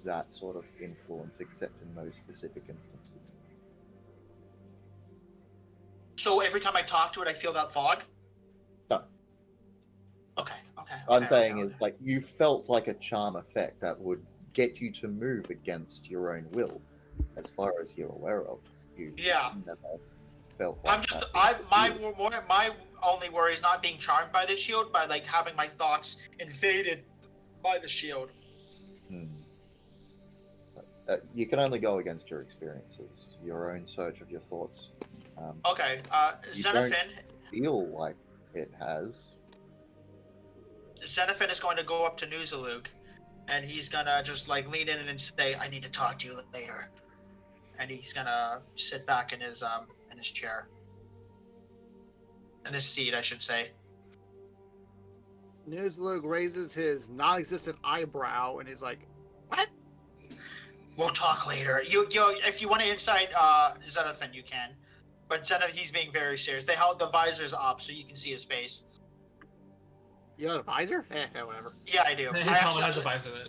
Speaker 4: that sort of influence except in those specific instances.
Speaker 5: So every time I talk to it, I feel that fog?
Speaker 4: No.
Speaker 5: Okay.
Speaker 4: I'm saying
Speaker 5: okay.
Speaker 4: is like you felt like a charm effect that would get you to move against your own will. As far as you're aware of, you
Speaker 5: Yeah.
Speaker 4: never felt like
Speaker 5: I'm just
Speaker 4: that.
Speaker 5: my only worry is not being charmed by the shield, by like having my thoughts invaded by the shield.
Speaker 4: You can only go against your experiences, your own search of your thoughts.
Speaker 5: Okay,
Speaker 4: You
Speaker 5: Xenophon
Speaker 4: Feel like it has.
Speaker 5: Xenophon is going to go up to Nuzalug, and he's gonna just like lean in and say, "I need to talk to you later," and he's gonna sit back in his chair, in his seat, I should say.
Speaker 6: Nuzlug raises his non-existent eyebrow and he's like, "What?"
Speaker 5: We'll talk later. You if you want to incite Xenophon, you can, but he's being very serious. They held the visors up so you can see his face.
Speaker 6: You got a visor? Whatever.
Speaker 5: Yeah, I do.
Speaker 3: His
Speaker 5: I
Speaker 3: helmet
Speaker 5: actually-
Speaker 3: has a visor that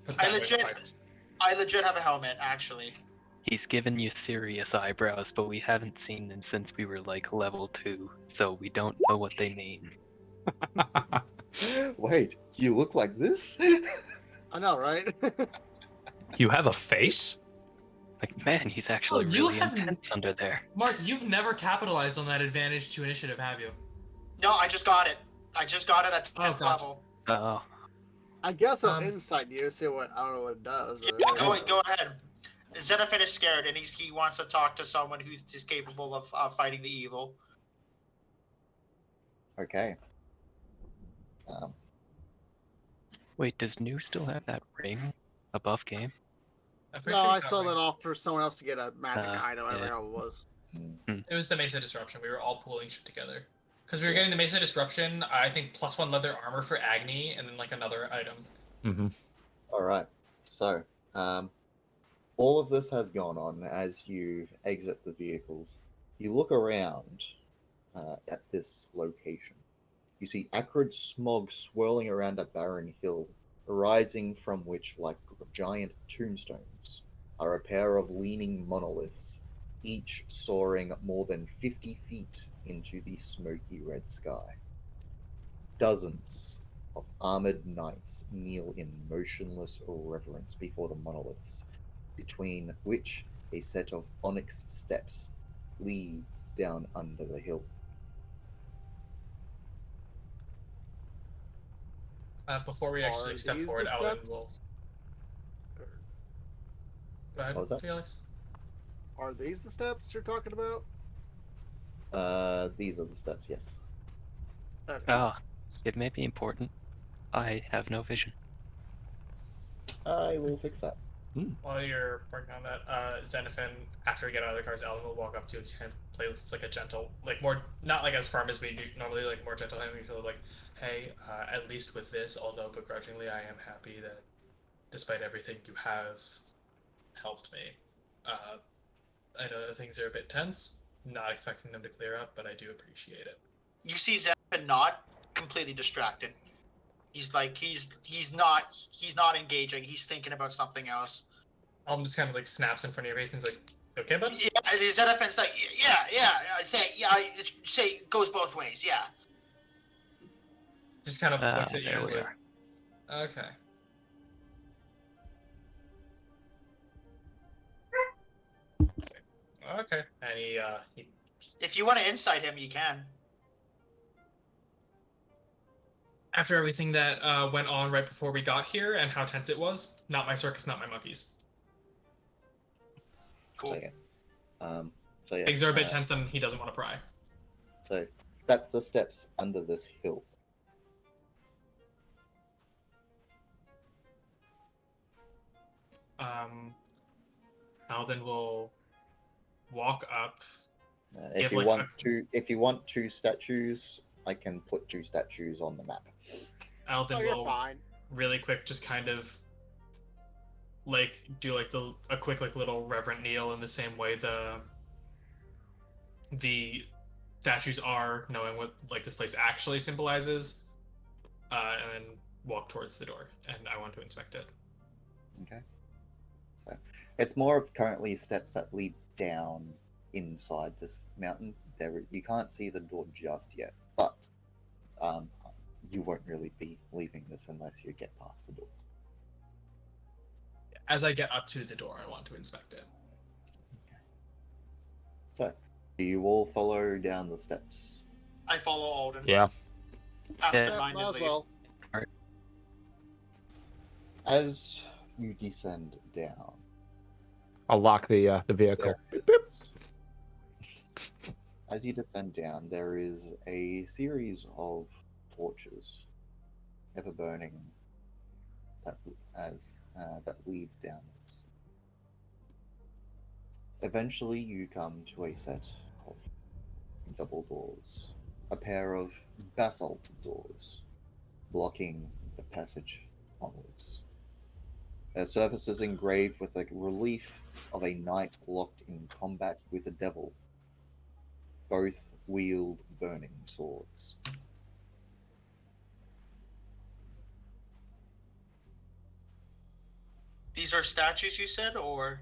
Speaker 3: puts
Speaker 5: I
Speaker 3: that way
Speaker 5: legit-
Speaker 3: fighters.
Speaker 5: I legit have a helmet, actually.
Speaker 2: He's given you serious eyebrows, but we haven't seen them since we were like level 2, so we don't know what they mean.
Speaker 4: Wait, you look like this?
Speaker 6: I know, right?
Speaker 8: You have a face?
Speaker 2: Like, man, he's actually
Speaker 3: you
Speaker 2: really
Speaker 3: haven't-
Speaker 2: intense under there.
Speaker 3: Mark, you've never capitalized on that advantage to initiative, have you?
Speaker 5: No, I just got it. I just got it at 10th
Speaker 3: gotcha.
Speaker 5: level.
Speaker 2: Oh,
Speaker 6: I guess I'll
Speaker 3: Um,
Speaker 6: insight you, see what I don't know what it does. But
Speaker 5: Go ahead. Xenophon is scared, and he wants to talk to someone who's just capable of fighting the evil.
Speaker 4: Okay.
Speaker 2: wait, does New still have that ring above game?
Speaker 3: I'm pretty
Speaker 6: No,
Speaker 3: sure
Speaker 6: I
Speaker 3: you got
Speaker 6: sold
Speaker 3: ring.
Speaker 6: that off for someone else to get a magic item. I don't
Speaker 2: yeah.
Speaker 6: know what it was.
Speaker 3: It was the Mesa Disruption. We were all pooling shit together. Because we were getting the Mesa Disruption, I think +1 leather armor for Agni, and then like another item.
Speaker 8: Mm-hmm.
Speaker 4: All right. So, all of this has gone on as you exit the vehicles. You look around at this location. You see acrid smog swirling around a barren hill, rising from which, like giant tombstones, are a pair of leaning monoliths, each soaring more than 50 feet into the smoky red sky. Dozens of armored knights kneel in motionless reverence before the monoliths, between which a set of onyx steps leads down under the hill.
Speaker 3: Before we actually
Speaker 6: Are
Speaker 3: step
Speaker 6: these
Speaker 3: forward,
Speaker 6: the
Speaker 3: Alan
Speaker 6: steps?
Speaker 3: will. Go ahead,
Speaker 4: What was that?
Speaker 3: Felix.
Speaker 6: Are these the steps you're talking about?
Speaker 4: These are the steps, yes.
Speaker 6: Okay.
Speaker 2: Ah, it may be important. I have no vision.
Speaker 4: I will fix that.
Speaker 3: While you're working on that, Xenophon, after we get out of the cars, Alan will walk up to you and play with like a gentle, like more, not like as firm as we do normally, like more gentle hand. We feel like, hey, at least with this, although begrudgingly, I am happy that despite everything you have helped me. I know things are a bit tense, not expecting them to clear up, but I do appreciate it.
Speaker 5: You see Xenophon not completely distracted. He's like he's not engaging. He's thinking about something else.
Speaker 3: Alden just kind of like snaps in front of your face and he's like, okay, bud?
Speaker 5: Yeah, and Xenophon's like, yeah, I think, yeah, I say it goes both ways, yeah.
Speaker 3: Just kind of looks at you
Speaker 2: There
Speaker 3: and is
Speaker 2: we
Speaker 3: like,
Speaker 2: are.
Speaker 3: okay. Okay. And he
Speaker 5: If you want to insight him, you can.
Speaker 3: after everything that went on right before we got here and how tense it was, not my circus, not my monkeys.
Speaker 5: Cool.
Speaker 4: So yeah.
Speaker 3: Things are a bit tense and he doesn't want to pry.
Speaker 4: So that's the steps under this hill.
Speaker 3: Alden will walk up.
Speaker 4: If you want two statues, I can put two statues on the map.
Speaker 3: Alden
Speaker 6: Oh, you're
Speaker 3: will
Speaker 6: fine.
Speaker 3: really quick just kind of like do like a quick like little reverent kneel in the same way the statues are, knowing what like this place actually symbolizes, and then walk towards the door, and I want to inspect it.
Speaker 4: Okay. So it's more of currently steps that lead down inside this mountain. You can't see the door just yet, but you won't really be leaving this unless you get past the door.
Speaker 3: As I get up to the door, I want to inspect it.
Speaker 4: Okay. So, do you all follow down the steps?
Speaker 5: I follow Alden.
Speaker 8: Yeah.
Speaker 6: Might as
Speaker 5: Absent-mindedly.
Speaker 6: well.
Speaker 4: As you descend down,
Speaker 8: I'll lock the vehicle.
Speaker 4: as you descend down, there is a series of torches, ever burning, that leads downwards. Eventually, you come to a set of double doors, a pair of basalt doors, blocking the passage onwards. Their surface is engraved with a relief of a knight locked in combat with a devil. Both wield burning swords.
Speaker 5: These are statues, you said, or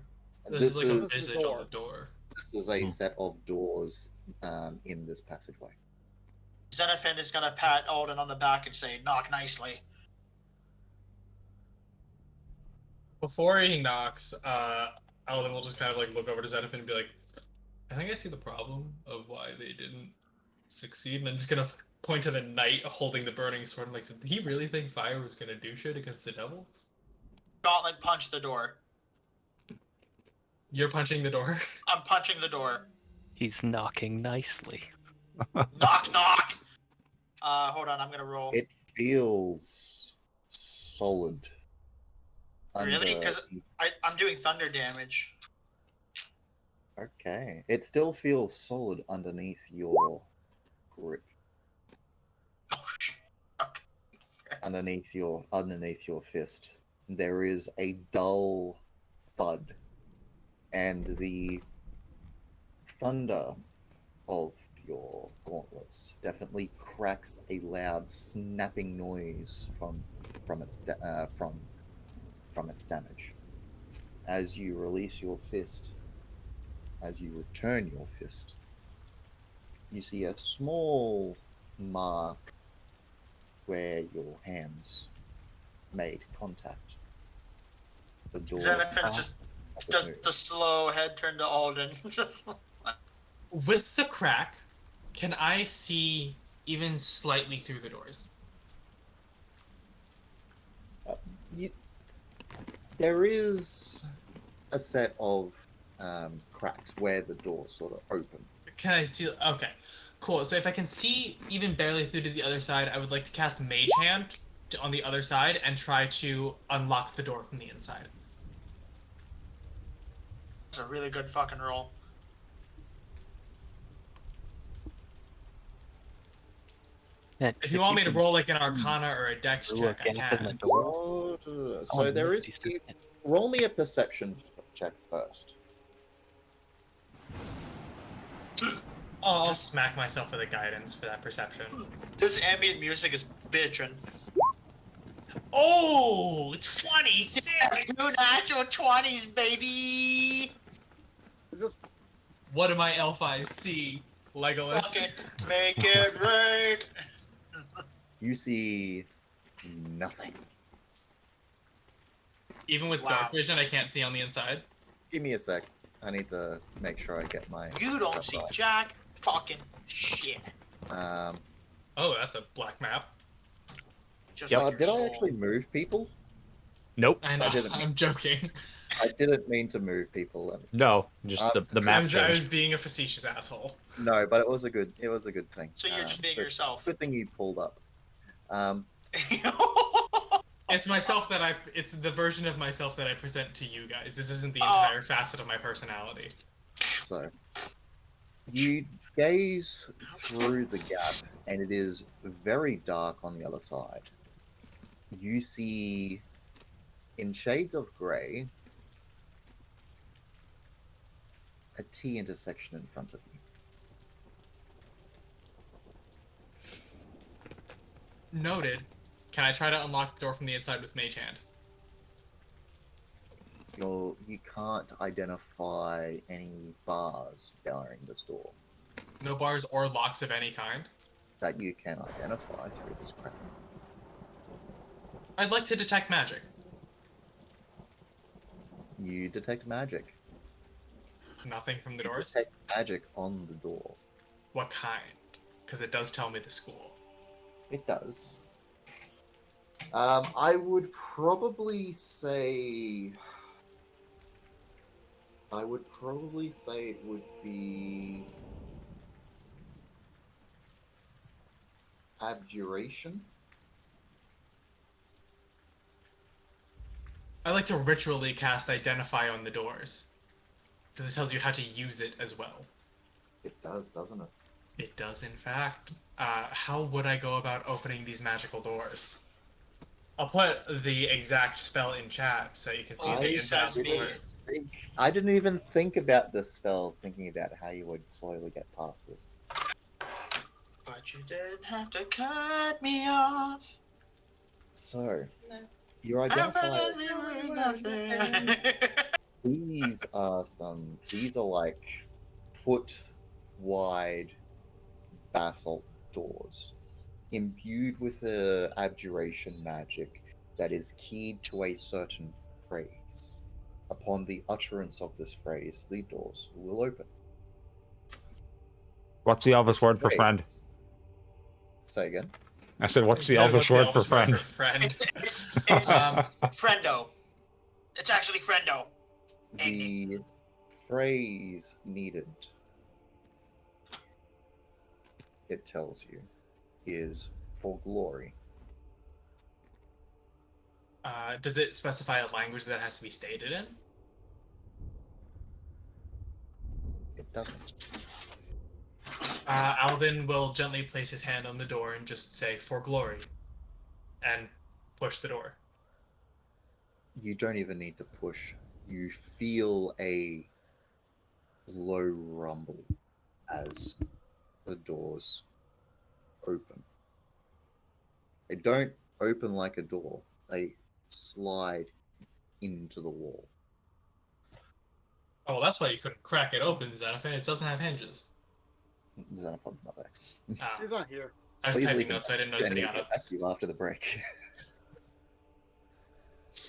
Speaker 3: This is like a
Speaker 6: This is
Speaker 3: visage
Speaker 6: door.
Speaker 3: on the door.
Speaker 4: This is a set of doors in this passageway.
Speaker 5: Xenophon is gonna pat Alden on the back and say, "Knock nicely."
Speaker 3: Before he knocks, Alden will just kind of like look over to Xenophon and be like, I think I see the problem of why they didn't succeed, and I'm just gonna point to the knight holding the burning sword. I'm like, did he really think fire was gonna do shit against the devil?
Speaker 5: Gauntlet punch the door.
Speaker 3: You're punching the door.
Speaker 5: I'm punching the door.
Speaker 2: He's knocking nicely.
Speaker 5: Knock, knock! Hold on, I'm gonna roll.
Speaker 4: It feels solid.
Speaker 5: Really?
Speaker 4: under-
Speaker 5: 'Cause I'm doing thunder damage.
Speaker 4: Okay. It still feels solid underneath your grip.
Speaker 5: Oh, okay.
Speaker 4: Underneath your fist. There is a dull thud. And the thunder of your gauntlets definitely cracks a loud snapping noise from its damage. As you release your fist, as you return your fist, you see a small mark where your hands made contact. The door.
Speaker 5: Xenophon just does
Speaker 4: moved.
Speaker 5: the slow head turn to Alden. Just
Speaker 3: With the crack, can I see even slightly through the doors?
Speaker 4: There is a set of cracks where the doors sort of open.
Speaker 3: Can I see? Okay, cool. So if I can see even barely through to the other side, I would like to cast Mage Hand on the other side and try to unlock the door from the inside.
Speaker 5: It's a really good fucking roll.
Speaker 2: Yeah,
Speaker 3: If you want me to
Speaker 2: can
Speaker 3: roll like an Arcana or a Dex
Speaker 2: through a
Speaker 3: check, I
Speaker 2: gap in the
Speaker 3: can.
Speaker 2: door.
Speaker 4: So there is. Roll me a perception check first.
Speaker 3: I'll smack myself with a guidance for that perception.
Speaker 5: This ambient music is bitchin'.
Speaker 3: Oh, 26!
Speaker 5: 2 natural 20s, baby!
Speaker 6: Just
Speaker 3: What do my elf eyes see? Legolas.
Speaker 5: Fuck it, make it rain!
Speaker 4: You see nothing.
Speaker 3: Even with
Speaker 5: Wow.
Speaker 3: dark vision, I can't see on the inside.
Speaker 4: Give me a sec. I need to make sure I get my.
Speaker 5: You don't
Speaker 4: stuff
Speaker 5: see
Speaker 4: right.
Speaker 5: jack fucking shit.
Speaker 4: Um,
Speaker 3: Oh, that's a black map.
Speaker 5: Just
Speaker 8: Yep.
Speaker 5: like your
Speaker 4: did I
Speaker 5: soul.
Speaker 4: actually move people?
Speaker 8: Nope.
Speaker 3: I know,
Speaker 4: didn't.
Speaker 3: I'm joking.
Speaker 4: I didn't mean to move people.
Speaker 8: No. Just the map
Speaker 3: I was
Speaker 8: changed.
Speaker 3: being a facetious asshole.
Speaker 4: No, but it was a good thing.
Speaker 5: So you're just being
Speaker 4: good-
Speaker 5: yourself.
Speaker 4: Good thing you pulled up.
Speaker 3: It's myself that it's the version of myself that I present to you guys. This isn't the
Speaker 5: Oh.
Speaker 3: entire facet of my personality.
Speaker 4: So you gaze through the gap, and it is very dark on the other side. You see, in shades of grey, a T intersection in front of you.
Speaker 3: Noted. Can I try to unlock the door from the inside with Mage Hand?
Speaker 4: You can't identify any bars barring this door
Speaker 3: No bars or locks of any kind?
Speaker 4: that you can identify through this crack.
Speaker 3: I'd like to detect magic.
Speaker 4: You detect magic.
Speaker 3: Nothing from the
Speaker 4: You
Speaker 3: doors?
Speaker 4: detect magic on the door.
Speaker 3: What kind? Because it does tell me the school.
Speaker 4: It does. I would probably say. It would be abjuration.
Speaker 3: I like to ritually cast Identify on the doors. Because it tells you how to use it as well.
Speaker 4: It does, doesn't it?
Speaker 3: It does, in fact. How would I go about opening these magical doors? I'll put the exact spell in chat so you can see the ins and outs of the words.
Speaker 4: I didn't even think about the spell, thinking about how you would slowly get past this.
Speaker 5: But you didn't have to cut me off.
Speaker 4: So, you
Speaker 5: I'm
Speaker 4: identify
Speaker 5: nothing.
Speaker 4: these are like foot wide basalt doors, imbued with a abjuration magic that is keyed to a certain phrase. Upon the utterance of this phrase, the doors will open.
Speaker 8: What's the Elvish word for
Speaker 4: Phrase-
Speaker 8: friend?
Speaker 4: Say again.
Speaker 8: I said, what's the
Speaker 3: Instead of
Speaker 8: Elvish
Speaker 3: what's
Speaker 8: word for friend?
Speaker 3: friend?
Speaker 5: It's
Speaker 3: Um,
Speaker 5: friendo. It's actually friendo.
Speaker 4: The phrase needed, it tells you, is for glory.
Speaker 3: Does it specify a language that has to be stated in?
Speaker 4: It doesn't.
Speaker 3: Alvin will gently place his hand on the door and just say, "For glory," and push the door.
Speaker 4: You don't even need to push. You feel a low rumble as the doors open. They don't open like a door. They slide into the wall.
Speaker 3: Oh, well, that's why you couldn't crack it open, Xenophon. It doesn't have hinges.
Speaker 4: Xenophon's not there.
Speaker 3: Ah,
Speaker 6: he's not here.
Speaker 3: I was
Speaker 4: Please
Speaker 3: typing
Speaker 4: leave
Speaker 3: notes, so I didn't
Speaker 4: and
Speaker 3: notice that he
Speaker 4: we'll
Speaker 3: got
Speaker 4: get
Speaker 3: up.
Speaker 4: back to you after the break.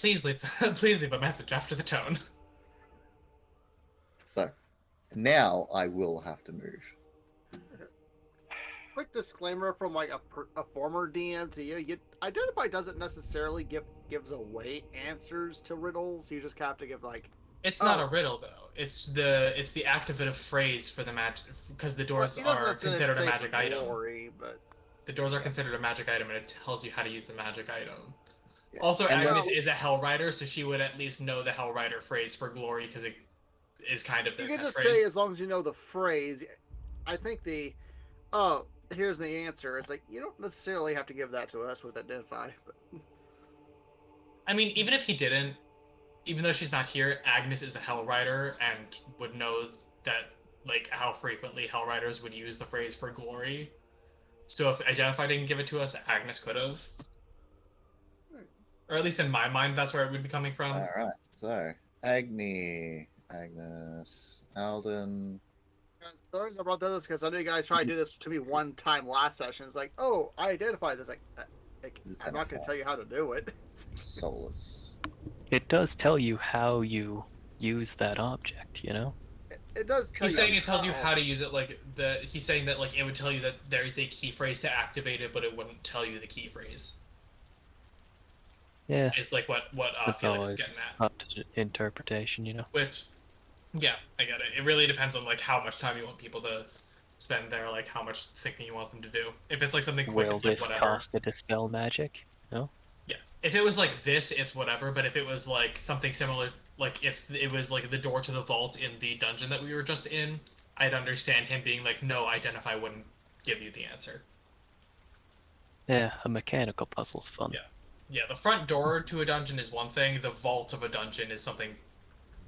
Speaker 3: Please leave, please leave a message after the tone.
Speaker 4: So, now I will have to move.
Speaker 6: Quick disclaimer from like a former DM to you: Identify doesn't necessarily gives away answers to riddles. You just have to give like.
Speaker 3: It's not a riddle though. It's the activative phrase for the magic because the doors
Speaker 6: He doesn't
Speaker 3: are
Speaker 6: necessarily
Speaker 3: considered a
Speaker 6: say
Speaker 3: magic item.
Speaker 6: glory, but
Speaker 3: The doors are considered a magic item, and it tells you how to use the magic item.
Speaker 4: Yeah.
Speaker 3: Also,
Speaker 4: And
Speaker 3: Agnes
Speaker 6: then-
Speaker 3: is a Hell Rider, so she would at least know the Hell Rider phrase for glory because it is kind of
Speaker 6: You
Speaker 3: their
Speaker 6: can just
Speaker 3: catchphrase.
Speaker 6: say as long as you know the phrase. I think oh, here's the answer. It's like you don't necessarily have to give that to us with identify. But
Speaker 3: I mean, even if he didn't, even though she's not here, Agnes is a Hell Rider and would know that like how frequently Hell Riders would use the phrase for glory. So if Identify didn't give it to us, Agnes could have. Or at least in my mind, that's where it would be coming from.
Speaker 4: All right. So Agnes, Alden.
Speaker 6: the reason I brought this because I know you guys tried to do this to me one time last session. It's like, oh, I identified this. Like I'm not going to tell you how to do it.
Speaker 4: Solus.
Speaker 2: It does tell you how you use that object, you know?
Speaker 6: It does tell
Speaker 3: He's
Speaker 6: you
Speaker 3: saying it tells you how to use it. He's saying that like it would tell you that there is a key phrase to activate it, but it wouldn't tell you the key phrase.
Speaker 2: Yeah.
Speaker 3: It's like what
Speaker 2: It's
Speaker 3: Felix is
Speaker 2: always
Speaker 3: getting at.
Speaker 2: up to interpretation, you know?
Speaker 3: Which, yeah, I get it. It really depends on like how much time you want people to spend there, like how much thinking you want them to do. If it's like something quick,
Speaker 2: Will
Speaker 3: it's like
Speaker 2: this
Speaker 3: whatever.
Speaker 2: cost to dispel magic? No?
Speaker 3: Yeah. If it was like this, it's whatever. But if it was like something similar, like if it was like the door to the vault in the dungeon that we were just in, I'd understand him being like, no, Identify wouldn't give you the answer.
Speaker 2: Yeah, a mechanical puzzle's fun.
Speaker 3: Yeah. Yeah, the front door to a dungeon is one thing. The vault of a dungeon is something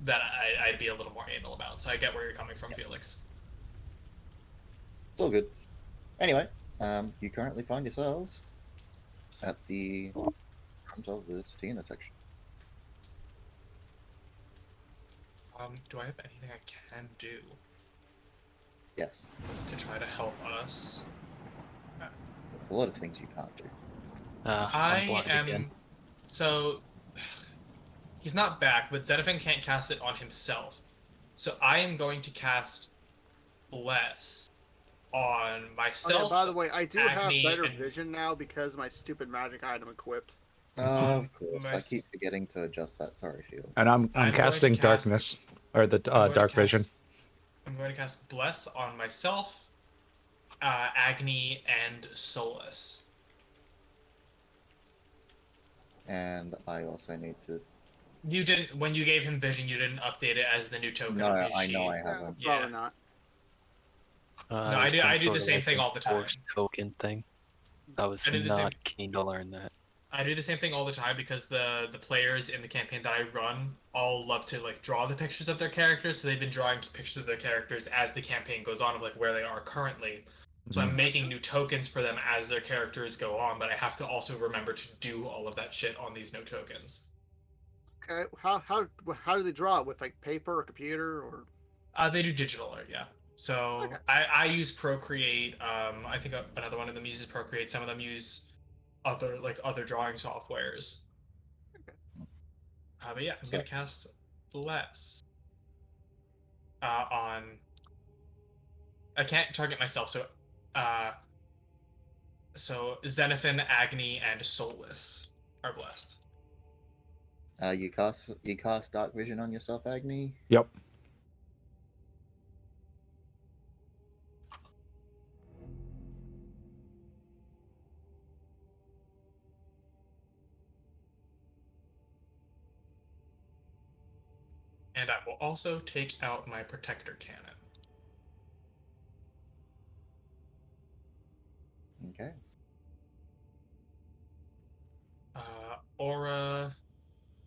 Speaker 3: that I'd be a little more anal about. So I get where you're coming from, Felix.
Speaker 4: It's all good. Anyway, you currently find yourselves at the front of this Tina section.
Speaker 3: Do I have anything I can do
Speaker 4: Yes.
Speaker 3: to try to help us?
Speaker 4: There's a lot of things you can't do.
Speaker 2: I'm blind again.
Speaker 3: So he's not back, but Zenithine can't cast it on himself. So I am going to cast Bless on myself.
Speaker 6: Okay, by the way, I do have
Speaker 3: Agni,
Speaker 6: better
Speaker 3: and-
Speaker 6: vision now because of my stupid magic item equipped.
Speaker 4: Of course, I
Speaker 3: Nice.
Speaker 4: keep forgetting to adjust that. Sorry, Felix.
Speaker 1: And I'm
Speaker 3: going to
Speaker 1: casting
Speaker 3: cast-
Speaker 1: darkness, or the
Speaker 3: I'm going to
Speaker 1: dark vision.
Speaker 3: I'm going to cast Bless on myself, Agni, and Solus.
Speaker 4: And I also need to.
Speaker 3: You didn't, when you gave him vision, you didn't update it as the new token
Speaker 4: No,
Speaker 3: on his
Speaker 4: I know
Speaker 3: sheet.
Speaker 4: I
Speaker 6: Yeah,
Speaker 4: haven't.
Speaker 3: Yeah.
Speaker 6: probably not.
Speaker 3: No, I do-
Speaker 2: some
Speaker 3: I do
Speaker 2: sort
Speaker 3: the
Speaker 2: of,
Speaker 3: same
Speaker 2: like,
Speaker 3: thing all the time.
Speaker 2: enforced token thing. I was
Speaker 3: I do the same-
Speaker 2: not keen to learn that.
Speaker 3: I do the same thing all the time because the players in the campaign that I run all love to like draw the pictures of their characters, so they've been drawing pictures of their characters as the campaign goes on of like where they are currently. So I'm making new tokens for them as their characters go on, but I have to also remember to do all of that shit on these no tokens.
Speaker 6: Okay, how do they draw it with like paper or computer or?
Speaker 3: They do digital art, yeah. So
Speaker 6: Okay.
Speaker 3: I use Procreate. I think another one of them uses Procreate. Some of them use other drawing softwares.
Speaker 6: Okay.
Speaker 3: But yeah, I'm gonna cast Bless on. I can't target myself, so Zenithine, Agni, and Solus are blessed.
Speaker 4: You cast dark vision on yourself, Agni.
Speaker 1: Yep.
Speaker 3: And I will also take out my Protector Cannon.
Speaker 4: Okay.
Speaker 3: Aura,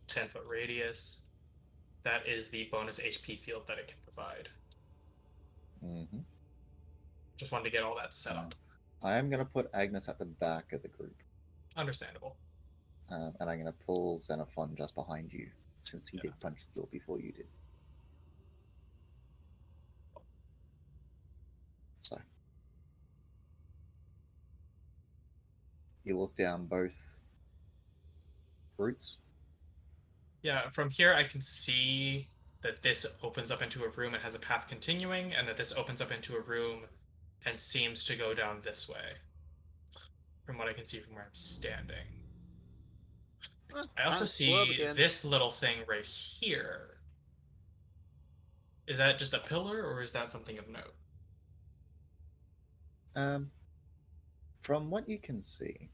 Speaker 3: 10-foot radius. That is the bonus HP field that it can provide.
Speaker 4: Mm-hmm.
Speaker 3: Just wanted to get all that set up.
Speaker 4: I am gonna put Agnes at the back of the group,
Speaker 3: Understandable.
Speaker 4: and I'm gonna pull Xenophon just behind you, since he did punch the door before you did. So you look down both routes.
Speaker 3: Yeah, from here I can see that this opens up into a room and has a path continuing, and that this opens up into a room and seems to go down this way. From what I can see from where I'm standing. I also see this little thing right here. Is that just a pillar, or is that something of note?
Speaker 4: From what you can see,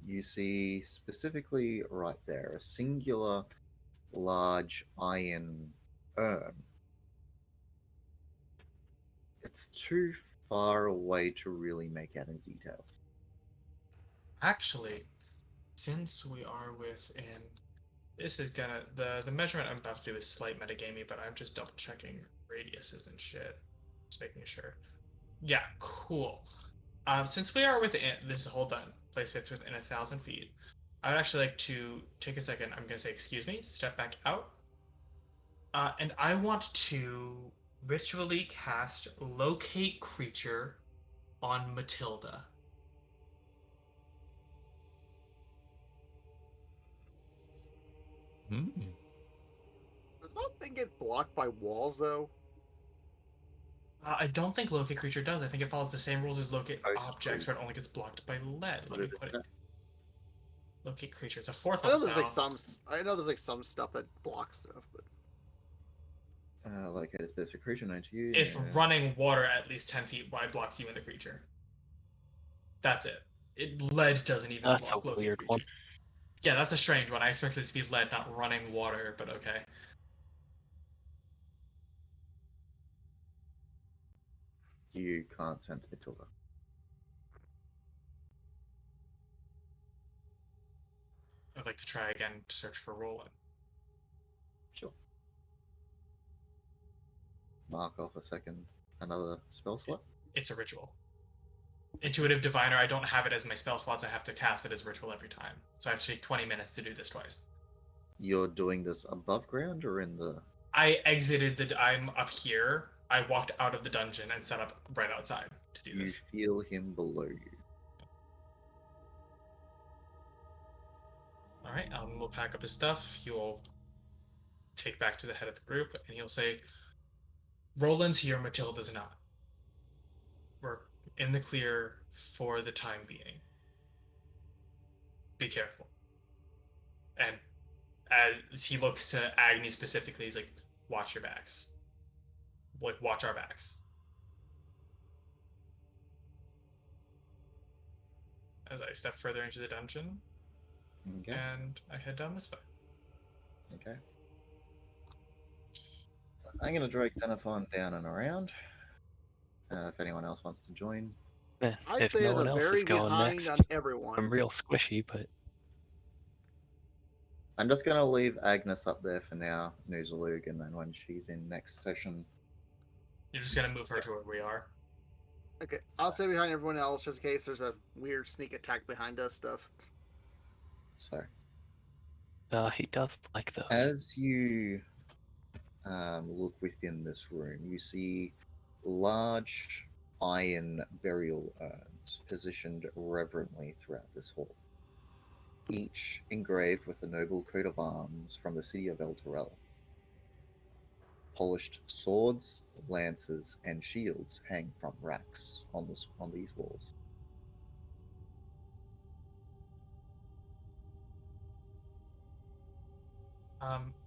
Speaker 4: you see specifically right there a singular large iron urn It's too far away to really make out any details.
Speaker 3: Actually, since we are within, this is gonna the measurement I'm about to do is slight metagamey, but I'm just double checking radiuses and shit, just making sure. Yeah, cool. Since we are within this whole done place fits within 1,000 feet, I would actually like to take a second. I'm gonna say excuse me, step back out, and I want to ritually cast locate creature on Matilda.
Speaker 8: Hmm.
Speaker 6: Does that thing get blocked by walls though?
Speaker 3: I don't think locate creature does. I think it follows the same rules as locate
Speaker 4: Post
Speaker 3: objects, where it
Speaker 4: creep.
Speaker 3: only gets blocked by lead. Let
Speaker 4: What
Speaker 3: me
Speaker 4: did it
Speaker 3: put it.
Speaker 4: say?
Speaker 3: Locate creature. It's a 4th
Speaker 6: I know
Speaker 3: level
Speaker 6: there's like
Speaker 3: spell.
Speaker 6: I know there's like some stuff that blocks stuff, but
Speaker 4: Locate a specific creature known to you.
Speaker 3: If
Speaker 4: Yeah.
Speaker 3: running water at least 10 feet wide blocks you and the creature. That's it. Lead doesn't even
Speaker 2: That's
Speaker 3: block
Speaker 2: a
Speaker 3: locate
Speaker 2: weird
Speaker 3: creature.
Speaker 2: one.
Speaker 3: Yeah, that's a strange one. I expected it to be lead, not running water, but okay.
Speaker 4: You can't sense Matilda.
Speaker 3: I'd like to try again to search for Roland.
Speaker 4: Sure. Mark off another spell slot.
Speaker 3: It's a ritual. Intuitive Diviner, I don't have it as my spell slots. I have to cast it as ritual every time. So I have to take 20 minutes to do this twice.
Speaker 4: You're doing this above ground or in the...
Speaker 3: I exited I'm up here. I walked out of the dungeon and set up right outside to do
Speaker 4: You
Speaker 3: this.
Speaker 4: feel him below you.
Speaker 3: All right, we'll pack up his stuff. He will take back to the head of the group, and he'll say, Roland's here, Matilda's not. We're in the clear for the time being. Be careful. And as he looks to Agni specifically, he's like, watch your backs. Like, watch our backs. As I step further into the dungeon,
Speaker 4: Okay.
Speaker 3: and I head down this way.
Speaker 4: Okay. I'm going to drag Xenophon down and around. If anyone else wants to join.
Speaker 6: I
Speaker 2: If
Speaker 6: say
Speaker 2: no
Speaker 6: the
Speaker 2: one else
Speaker 6: very
Speaker 2: is going
Speaker 6: behind
Speaker 2: next,
Speaker 6: on everyone.
Speaker 2: I'm real squishy, but
Speaker 4: I'm just going to leave Agnes up there for now, Noozalug, and then when she's in next session...
Speaker 3: You're just gonna move her to where we are.
Speaker 6: Okay, I'll stay behind everyone else just in case there's a weird sneak attack behind us stuff.
Speaker 4: So,
Speaker 2: he does like those.
Speaker 4: as you look within this room, you see large iron burial urns positioned reverently throughout this hall, each engraved with a noble coat of arms from the city of El Torel. Polished swords, lances, and shields hang from racks on these walls.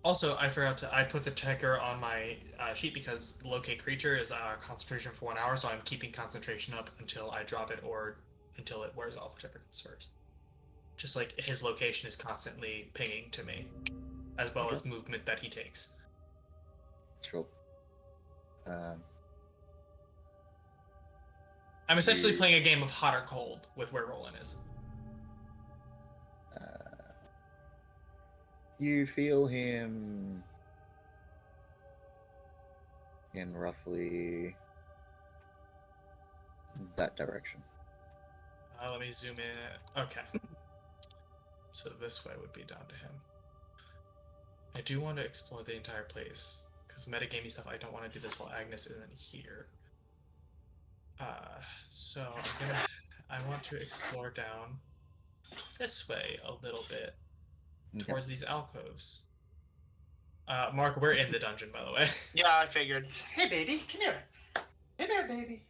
Speaker 3: Also, I forgot to. I put the ticker on my sheet because locate creature is concentration for 1 hour, so I'm keeping concentration up until I drop it or until it wears off, whichever comes first. Just like his location is constantly pinging to me, as well
Speaker 4: Okay.
Speaker 3: as movement that he takes.
Speaker 4: Sure.
Speaker 3: I'm essentially
Speaker 4: You-
Speaker 3: playing a game of hot or cold with where Roland is.
Speaker 4: You feel him in roughly that direction.
Speaker 3: Let me zoom in. Okay. So this way would be down to him. I do want to explore the entire place because metagamey stuff. I don't want to do this while Agnes isn't here. So I want to explore down this way a little bit
Speaker 4: Okay.
Speaker 3: towards these alcoves. Mark, we're in the dungeon, by the way.
Speaker 5: Yeah, I figured. Hey, baby, come here. Come here, baby.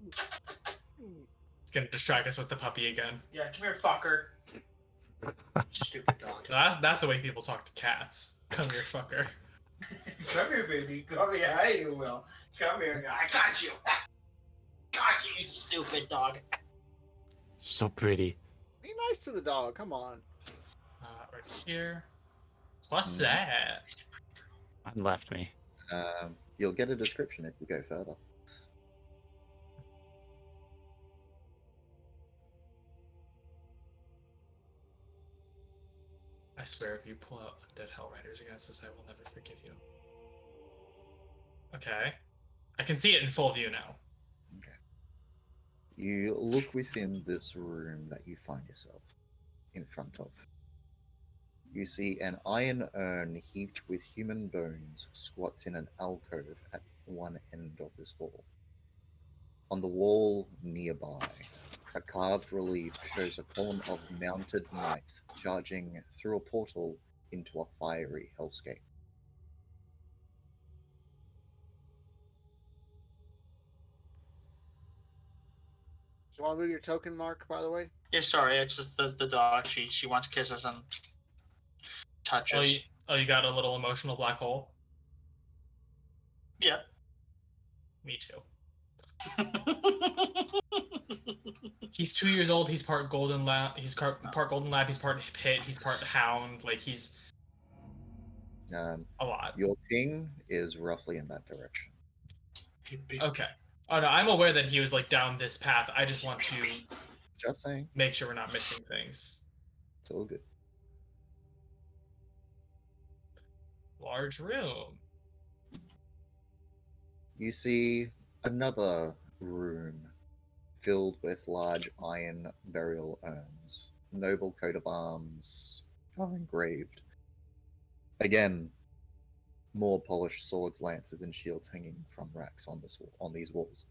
Speaker 3: It's gonna distract us with the puppy again.
Speaker 5: Yeah, come here, fucker. Stupid dog.
Speaker 3: That's the way people talk to cats. Come here, fucker.
Speaker 5: Come here, baby. Come here. Hey, you will. Come here. I got you. Got you, you stupid dog.
Speaker 8: So pretty.
Speaker 6: Be nice to the dog, come on.
Speaker 3: Right here. What's
Speaker 4: Mhm.
Speaker 3: that?
Speaker 8: And left me.
Speaker 4: You'll get a description if you go further.
Speaker 3: I swear, if you pull out undead hell riders against us, I will never forgive you. Okay. I can see it in full view now.
Speaker 4: Okay. You look within this room that you find yourself in front of. You see an iron urn heaped with human bones squats in an alcove at one end of this hall. On the wall nearby, a carved relief shows a column of mounted knights charging through a portal into a fiery hellscape.
Speaker 6: Do you want to move your token, Mark, by the way?
Speaker 5: Yeah, sorry, it's just the dog. She wants kisses and touches.
Speaker 3: You got a little emotional black hole?
Speaker 5: Yeah.
Speaker 3: Me too. He's 2 years old. He's part golden lab. He's part golden lab. He's part pit. He's part hound. Like he's a lot.
Speaker 4: Your ping is roughly in that direction.
Speaker 3: Okay. Oh no, I'm aware that he was like down this path. I just want to
Speaker 4: Just saying.
Speaker 3: make sure we're not missing things.
Speaker 4: It's all good.
Speaker 3: Large room.
Speaker 4: You see another room filled with large iron burial urns, noble coat of arms are engraved. Again, more polished swords, lances, and shields hanging from racks on these walls.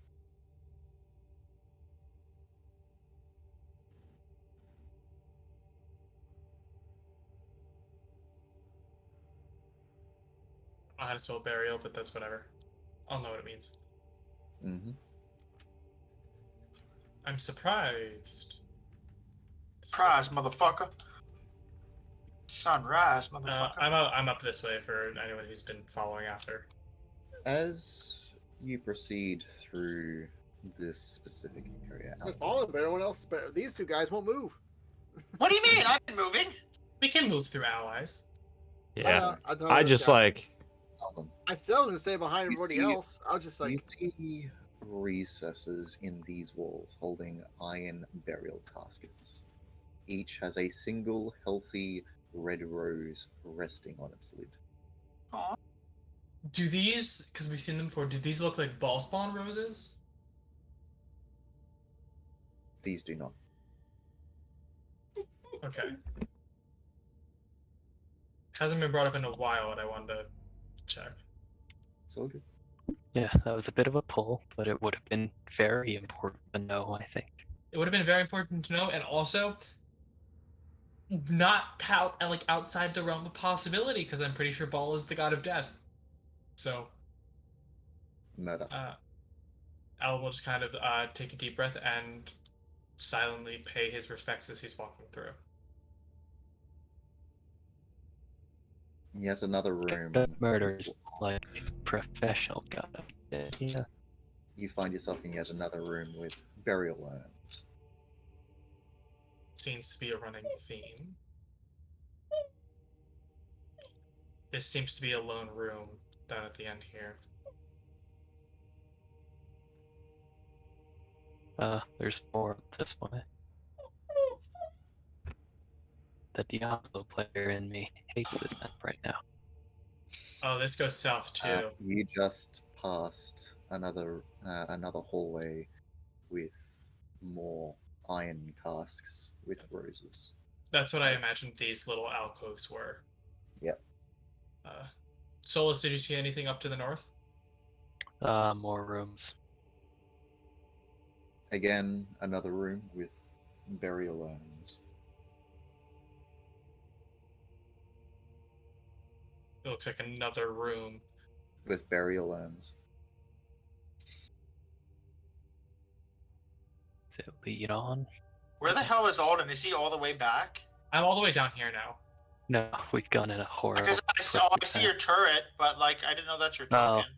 Speaker 3: I don't know how to spell burial, but that's whatever. I'll know what it means.
Speaker 4: Mm-hmm.
Speaker 3: I'm surprised.
Speaker 5: Surprise, motherfucker. Sunrise, motherfucker.
Speaker 3: I'm up this way for anyone who's been following after.
Speaker 4: As you proceed through this specific area,
Speaker 6: I'm following, but everyone else, but these two guys won't move.
Speaker 5: What do you mean? I've been moving.
Speaker 3: We can move through allies.
Speaker 8: Yeah.
Speaker 6: thought
Speaker 8: I
Speaker 6: it was
Speaker 8: just
Speaker 6: down.
Speaker 8: like
Speaker 6: I still was gonna stay behind
Speaker 4: You
Speaker 6: everybody
Speaker 4: see-
Speaker 6: else. I was just like,
Speaker 4: you see recesses in these walls holding iron burial caskets. Each has a single healthy red rose resting on its lid.
Speaker 5: Aw.
Speaker 3: Do these, because we've seen them before, do these look like ball spawn roses?
Speaker 4: These do not.
Speaker 3: Okay. Hasn't been brought up in a while, and I wanted to check.
Speaker 4: It's all good.
Speaker 2: Yeah, that was a bit of a pull, but it would have been very important to know, I think.
Speaker 3: It would have been very important to know, and also not like outside the realm of possibility, because I'm pretty sure Ball is the god of death. So,
Speaker 4: Murder.
Speaker 3: Al will just kind of take a deep breath and silently pay his respects as he's walking through.
Speaker 4: Yes, another room.
Speaker 2: Murders like professional god of death. Yeah.
Speaker 4: You find yourself in yet another room with burial urns.
Speaker 3: Seems to be a running theme. This seems to be a lone room down at the end here.
Speaker 2: There's more this way. The Diablo player in me hates this map right now.
Speaker 3: Oh, this goes south too.
Speaker 4: You just passed another hallway with more iron casks with roses.
Speaker 3: That's what I imagined these little alcoves were.
Speaker 4: Yep.
Speaker 3: Solus, did you see anything up to the north?
Speaker 2: More rooms.
Speaker 4: Again, another room with burial urns.
Speaker 3: It looks like another room.
Speaker 4: With burial urns.
Speaker 2: Does it lead on?
Speaker 5: Where the hell is Alden? Is he all the way back?
Speaker 3: I'm all the way down here now.
Speaker 2: No, we've gone in a horrible.
Speaker 5: Because I see your turret, but like I didn't know that's your
Speaker 2: No.
Speaker 5: token.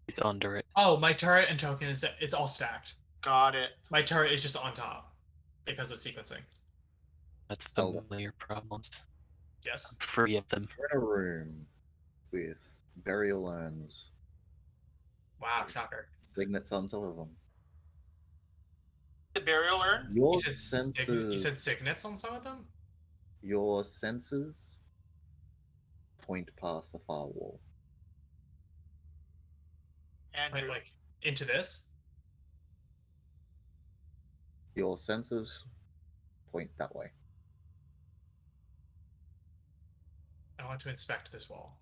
Speaker 2: He's under it.
Speaker 3: Oh, my turret and token it's all stacked.
Speaker 5: Got it.
Speaker 3: My turret is just on top because of sequencing.
Speaker 2: That's
Speaker 4: Alden.
Speaker 2: familiar problems.
Speaker 3: Yes.
Speaker 2: Free of them.
Speaker 4: We're in a room with burial urns,
Speaker 3: Wow, shocker.
Speaker 4: signets on top of them.
Speaker 5: The burial urn?
Speaker 4: Your
Speaker 3: You said
Speaker 4: senses,
Speaker 3: signets on some of them?
Speaker 4: your senses point past the far wall.
Speaker 5: Andrew.
Speaker 3: Like into this?
Speaker 4: Your sensors point that way.
Speaker 3: I want to inspect this wall.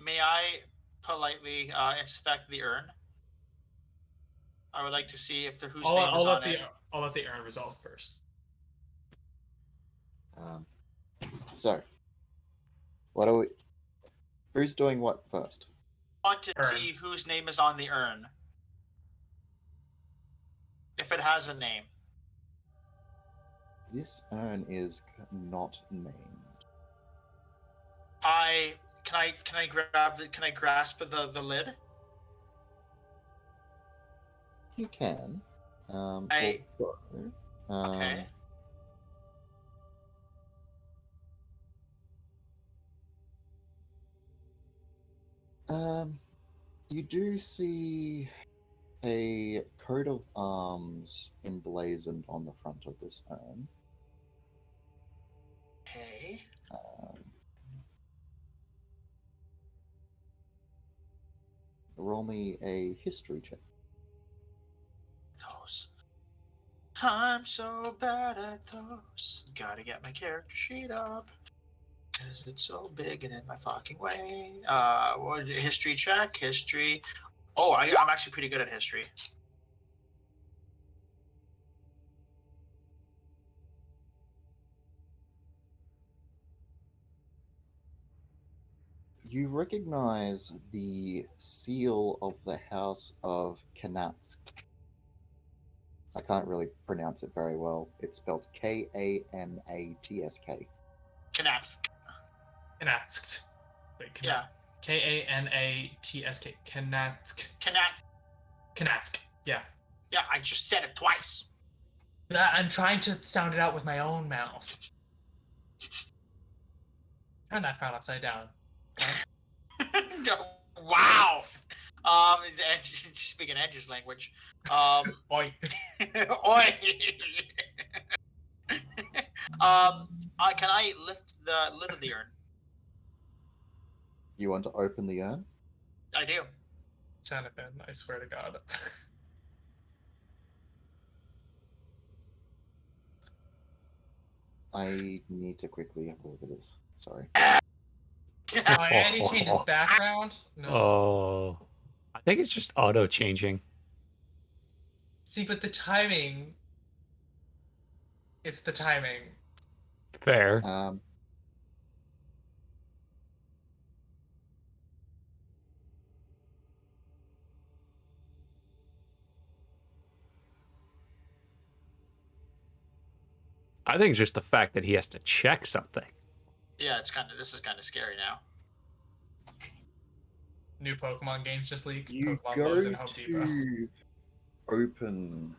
Speaker 5: May I politely inspect the urn? I would like to see if whose name is on it.
Speaker 3: I'll let the urn resolve first.
Speaker 4: So, what are we? Who's doing what first?
Speaker 5: I want to
Speaker 3: Urn.
Speaker 5: see whose name is on the urn. If it has a name.
Speaker 4: This urn is not named.
Speaker 5: Can I grasp the lid?
Speaker 4: You can.
Speaker 5: Okay.
Speaker 4: You do see a coat of arms emblazoned on the front of this urn.
Speaker 5: Okay.
Speaker 4: Roll me a history check.
Speaker 5: Those. I'm so bad at those. Gotta get my character sheet up. Because it's so big and in my fucking way. What history check? History. Oh, I'm actually pretty good at history.
Speaker 4: You recognize the seal of the House of Kanatsk. I can't really pronounce it very well. It's spelled Kanatsk.
Speaker 5: Kanatsk.
Speaker 3: Kanatsk. Wait,
Speaker 5: Yeah.
Speaker 3: Kanatsk. Kanatsk.
Speaker 5: Kanatsk.
Speaker 3: Kanatsk. Yeah.
Speaker 5: Yeah, I just said it twice.
Speaker 3: I'm trying to sound it out with my own mouth. Turn that frown upside down.
Speaker 5: Wow. Speaking Andrew's language.
Speaker 3: Oi.
Speaker 5: Oi. Can I lift the lid of the urn?
Speaker 4: You want to open the urn?
Speaker 5: I do.
Speaker 3: Jonathan, I swear to God.
Speaker 4: I need to quickly have a look at this. Sorry.
Speaker 3: Oh, and he changed his background? No.
Speaker 8: Oh. I think it's just auto changing.
Speaker 3: See, but the timing. It's the timing.
Speaker 8: Fair. I think it's just the fact that he has to check something.
Speaker 5: Yeah, this is kind of scary now.
Speaker 3: New Pokemon games just leaked.
Speaker 4: You
Speaker 3: Pokemon
Speaker 4: go
Speaker 3: Lowe's and Home Depot.
Speaker 4: to open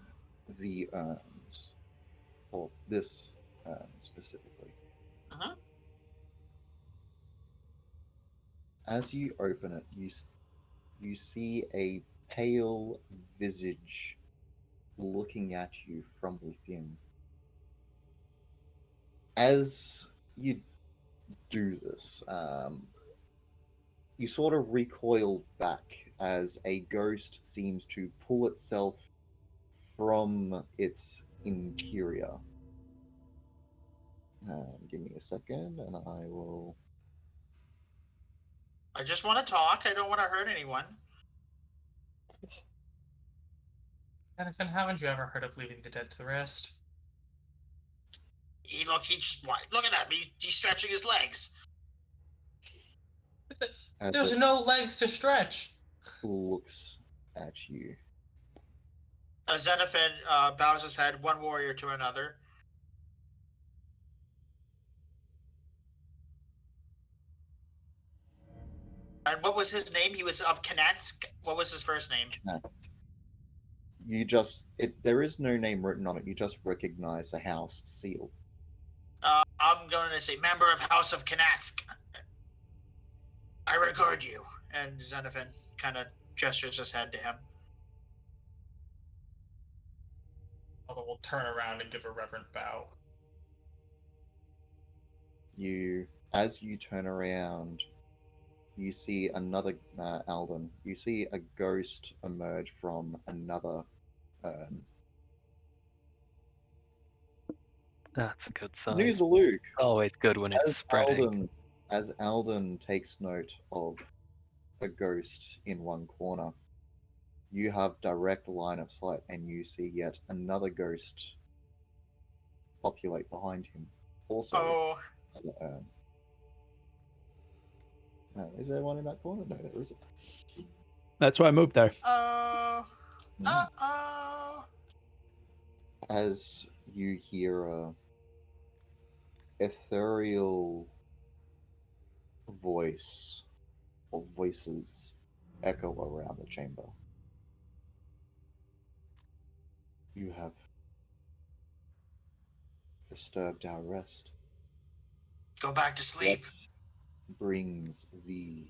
Speaker 4: the urns, or this urn specifically.
Speaker 5: Uh-huh.
Speaker 4: As you open it, you see a pale visage looking at you from within. As you do this, you sort of recoil back as a ghost seems to pull itself from its interior. Give me a second, and I will.
Speaker 5: I just want to talk. I don't want to hurt anyone.
Speaker 3: Jonathan, haven't you ever heard of leaving the dead to rest?
Speaker 5: Look at that. He's stretching his legs.
Speaker 3: There's no legs to stretch.
Speaker 4: Looks at you.
Speaker 5: Xenophon bows his head, one warrior to another. And what was his name? He was of Kanatsk. What was his first name?
Speaker 4: There is no name written on it. You just recognize the house seal.
Speaker 5: I'm going to say member of House of Kanatsk. I regard you. And Xenophon kind of gestures his head to him.
Speaker 3: Although we'll turn around and give a reverent bow.
Speaker 4: As you turn around, you see another Alden. You see a ghost emerge from another urn.
Speaker 2: That's a good sign.
Speaker 4: News Luke.
Speaker 2: Always good when it's spreading.
Speaker 4: As Alden takes note of a ghost in one corner, you have direct line of sight, and you see yet another ghost populate behind him. Also,
Speaker 5: Oh,
Speaker 4: another urn. Is there one in that corner? No, there isn't.
Speaker 8: That's why I moved there.
Speaker 5: oh,
Speaker 4: Mm.
Speaker 5: oh.
Speaker 4: As you hear a ethereal voice or voices echo around the chamber. You have disturbed our rest.
Speaker 5: Go back to sleep.
Speaker 4: What brings thee?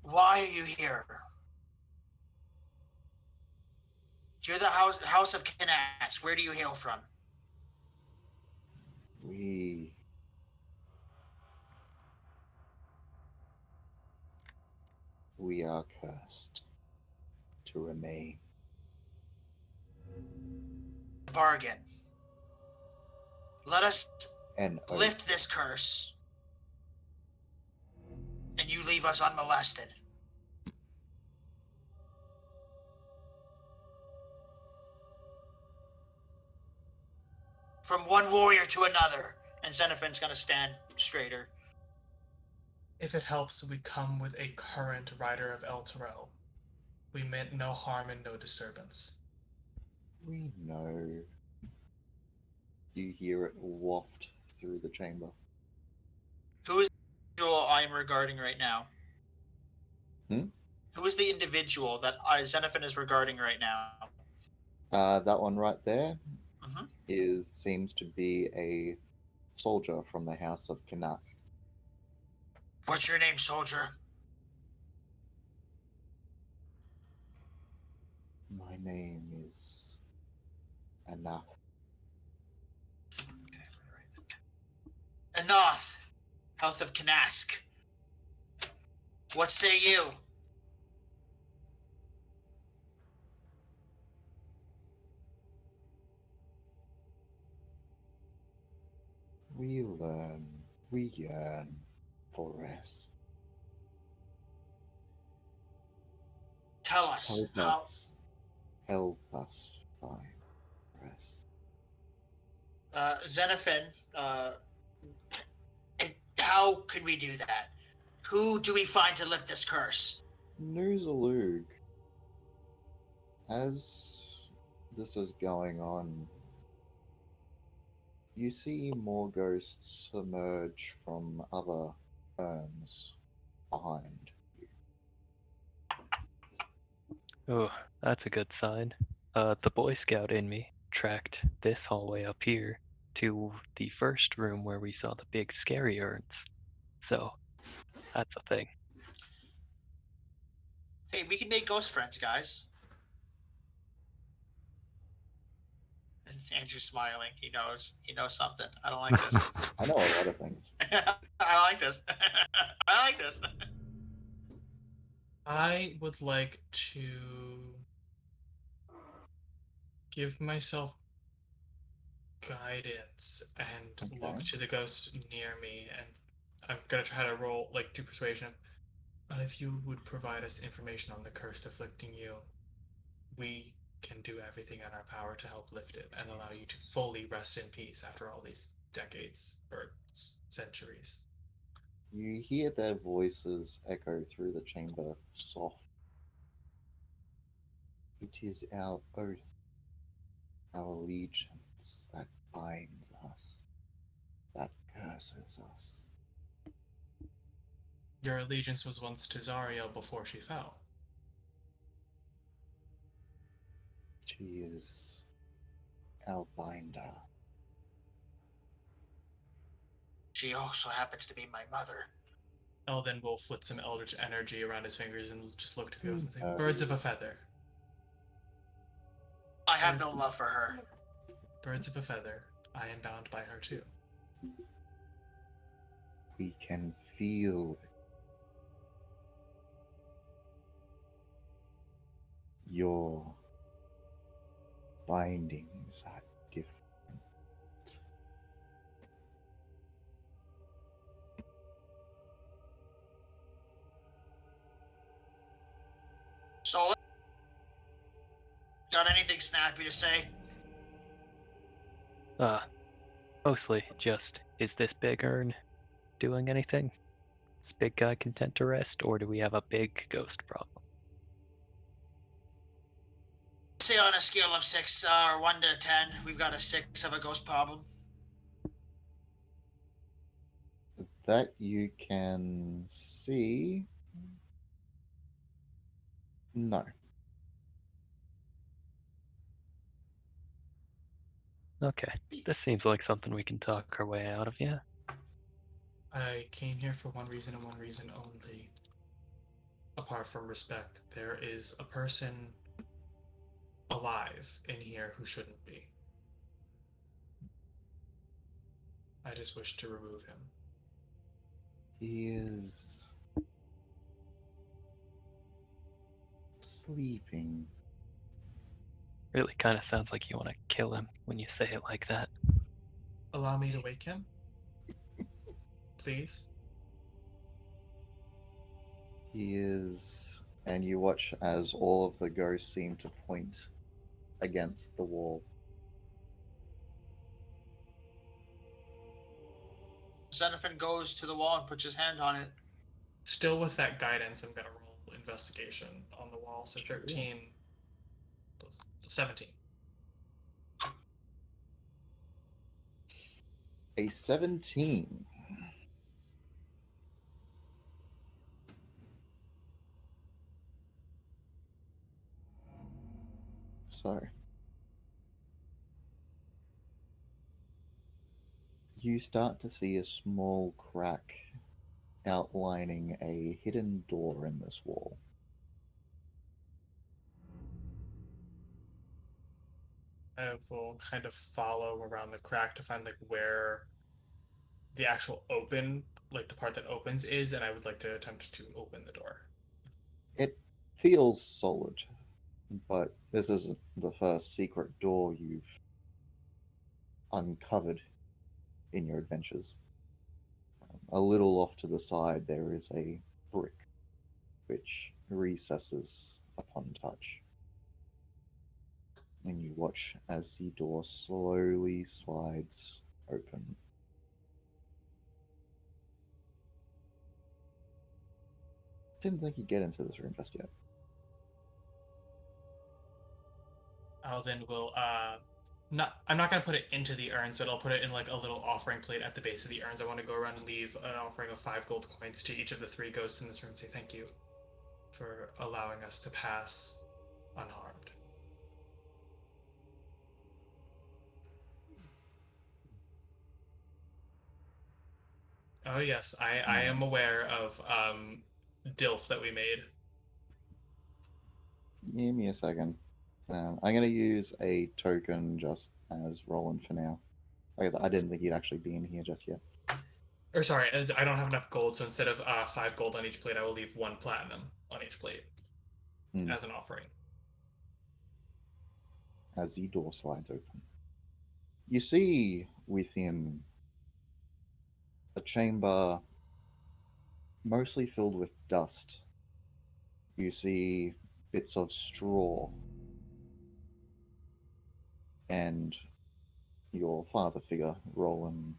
Speaker 5: Why are you here? You're the House of Knask. Where do you hail from?
Speaker 4: We are cursed to remain.
Speaker 5: Bargain. Let us
Speaker 4: An
Speaker 5: lift
Speaker 4: oath.
Speaker 5: this curse, and you leave us unmolested. From one warrior to another, and Xenophane's gonna stand straighter.
Speaker 3: If it helps, we come with a current rider of El Terrell. We meant no harm and no disturbance.
Speaker 4: We know. You hear it waft through the chamber.
Speaker 5: Who is the individual I am regarding right now?
Speaker 4: Hmm?
Speaker 5: Who is the individual that Xenophon is regarding right now?
Speaker 4: That one right there
Speaker 5: Mm-hmm.
Speaker 4: seems to be a soldier from the House of Knask.
Speaker 5: What's your name, soldier?
Speaker 4: My name is Anath.
Speaker 5: Enough, Health of Knask. What say you?
Speaker 4: We learn, we yearn for rest.
Speaker 5: Tell us.
Speaker 4: Help us find rest.
Speaker 5: Xenophon, how can we do that? Who do we find to lift this curse?
Speaker 4: Nuzalug, as this is going on, you see more ghosts emerge from other urns behind you.
Speaker 2: Oh, that's a good sign. The Boy Scout in me tracked this hallway up here to the first room where we saw the big scary urns. So, that's a thing.
Speaker 5: Hey, we can make ghost friends, guys. Andrew's smiling. He knows. He knows something. I don't like this.
Speaker 4: I know a lot of things.
Speaker 5: I like this. I like this.
Speaker 3: I would like to give myself guidance and look
Speaker 4: Okay.
Speaker 3: to the ghost near me, and I'm gonna try to roll do persuasion. If you would provide us information on the curse afflicting you, we can do everything in our power to help lift it and allow you to fully rest in peace after all these decades or centuries.
Speaker 4: You hear their voices echo through the chamber, soft. It is our oath, our allegiance that binds us, that curses us.
Speaker 3: Your allegiance was once to Zariel before she fell.
Speaker 4: She is our binder.
Speaker 5: She also happens to be my mother.
Speaker 3: Elden will flit some eldritch energy around his fingers and just look to the ghost and say,
Speaker 4: Oh.
Speaker 3: "Birds of a feather.
Speaker 5: I have no love for her.
Speaker 3: Birds of a feather. I am bound by her too."
Speaker 4: We can feel it. Your bindings are different.
Speaker 5: Solid. Got anything snappy to say?
Speaker 2: Mostly just, is this big urn doing anything? Is big guy content to rest, or do we have a big ghost problem?
Speaker 5: Say on a scale of 6 or 1 to 10, we've got a 6 of a ghost problem.
Speaker 4: That you can see. No.
Speaker 2: Okay, this seems like something we can talk our way out of, yeah.
Speaker 3: I came here for one reason and one reason only. Apart from respect, there is a person alive in here who shouldn't be. I just wish to remove him.
Speaker 4: He is sleeping.
Speaker 2: Really kind of sounds like you want to kill him when you say it like that.
Speaker 3: Allow me to wake him? Please?
Speaker 4: He is. And you watch as all of the ghosts seem to point against the wall.
Speaker 5: Xenophon goes to the wall and puts his hand on it.
Speaker 3: Still with that guidance, I'm gonna roll investigation on the wall. So
Speaker 4: Sure.
Speaker 3: 13, 17.
Speaker 4: A 17. So, you start to see a small crack outlining a hidden door in this wall.
Speaker 3: I will kind of follow around the crack to find like where the actual open, like the part that opens is, and I would like to attempt to open the door.
Speaker 4: It feels solid, but this isn't the first secret door you've uncovered in your adventures. A little off to the side, there is a brick which recesses upon touch. And you watch as the door slowly slides open. Didn't think you'd get into this room just yet.
Speaker 3: Alden will I'm not gonna put it into the urns, but I'll put it in like a little offering plate at the base of the urns. I want to go around and leave an offering of 5 gold coins to each of the 3 ghosts in this room and say thank you for allowing us to pass unharmed. Oh yes, I am aware of Dilf that we made.
Speaker 4: Give me a second. I'm going to use a token just as Roland for now. I didn't think he'd actually be in here just yet.
Speaker 3: Or sorry, I don't have enough gold, so instead of 5 gold on each plate, I will leave 1 platinum on each plate as an offering.
Speaker 4: As the door slides open, you see within a chamber mostly filled with dust. You see bits of straw and your father figure, Roland,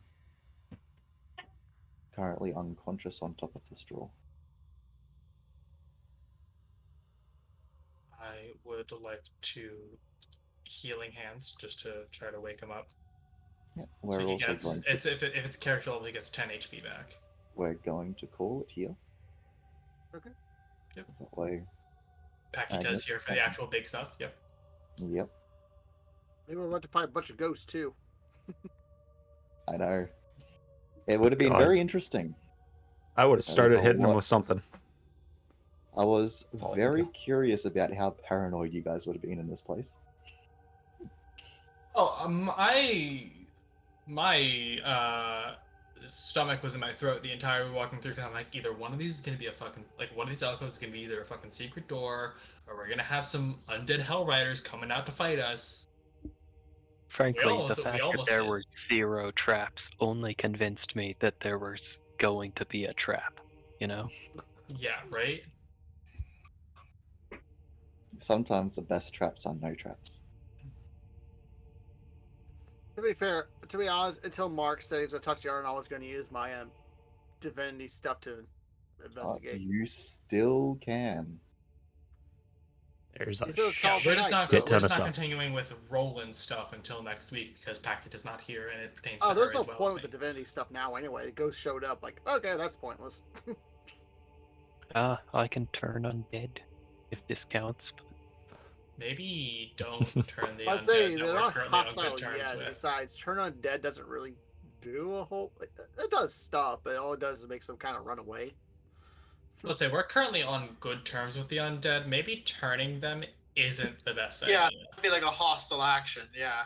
Speaker 4: currently unconscious on top of the straw.
Speaker 3: I would like to healing hands just to try to wake him up.
Speaker 4: Yeah,
Speaker 3: So he gets if it's character level, he gets 10 HP back.
Speaker 4: We're going to call it here.
Speaker 6: Okay.
Speaker 3: Yep.
Speaker 4: That way.
Speaker 3: Packy does here for the actual big stuff. Yep.
Speaker 4: Yep.
Speaker 6: Maybe we're about to fight a bunch of ghosts too.
Speaker 4: I know. It would have been
Speaker 8: God.
Speaker 4: very interesting.
Speaker 8: I would have started
Speaker 4: a
Speaker 8: hitting him
Speaker 4: lot.
Speaker 8: with something.
Speaker 4: I was
Speaker 8: That's all I
Speaker 4: very
Speaker 8: can do.
Speaker 4: curious about how paranoid you guys would have been in this place.
Speaker 3: Oh, my stomach was in my throat the entire walking through. Cause I'm like, either one of these is gonna be a fucking one of these alcoves is gonna be either a fucking secret door, or we're gonna have some undead hell riders coming out to fight us.
Speaker 2: Frankly,
Speaker 3: almost-
Speaker 2: the
Speaker 3: we
Speaker 2: fact that
Speaker 3: almost
Speaker 2: there
Speaker 3: did.
Speaker 2: were 0 traps only convinced me that there was going to be a trap. You know?
Speaker 3: Yeah, right.
Speaker 4: Sometimes the best traps are no traps.
Speaker 6: To be fair, to be honest, until Mark says a touch yard, I was going to use my divinity stuff to investigate.
Speaker 4: You still can.
Speaker 8: There's a
Speaker 6: You said it's
Speaker 3: Yeah,
Speaker 6: called
Speaker 3: we're just
Speaker 6: tonight,
Speaker 3: not
Speaker 6: so-
Speaker 3: we're
Speaker 8: ton
Speaker 3: just
Speaker 8: of
Speaker 3: not
Speaker 8: stuff.
Speaker 3: continuing with Roland's stuff until next week because Packet is not here and it pertains
Speaker 6: Oh,
Speaker 3: to
Speaker 6: there's
Speaker 3: her
Speaker 6: no
Speaker 3: as well
Speaker 6: point
Speaker 3: as
Speaker 6: with
Speaker 3: me.
Speaker 6: the divinity stuff now anyway. The ghost showed up, like, okay, that's pointless.
Speaker 2: I can turn undead if this counts.
Speaker 3: Maybe don't turn the
Speaker 6: I
Speaker 3: undead
Speaker 6: say
Speaker 3: that
Speaker 6: they're
Speaker 3: we're
Speaker 6: not
Speaker 3: currently on
Speaker 6: hostile
Speaker 3: good terms
Speaker 6: yet.
Speaker 3: with.
Speaker 6: Besides, turn on dead doesn't really do a whole. It does stuff, but all it does is make them kind of run away.
Speaker 3: Let's say we're currently on good terms with the undead. Maybe turning them isn't the best idea.
Speaker 5: Yeah, it'd be like a hostile action. Yeah.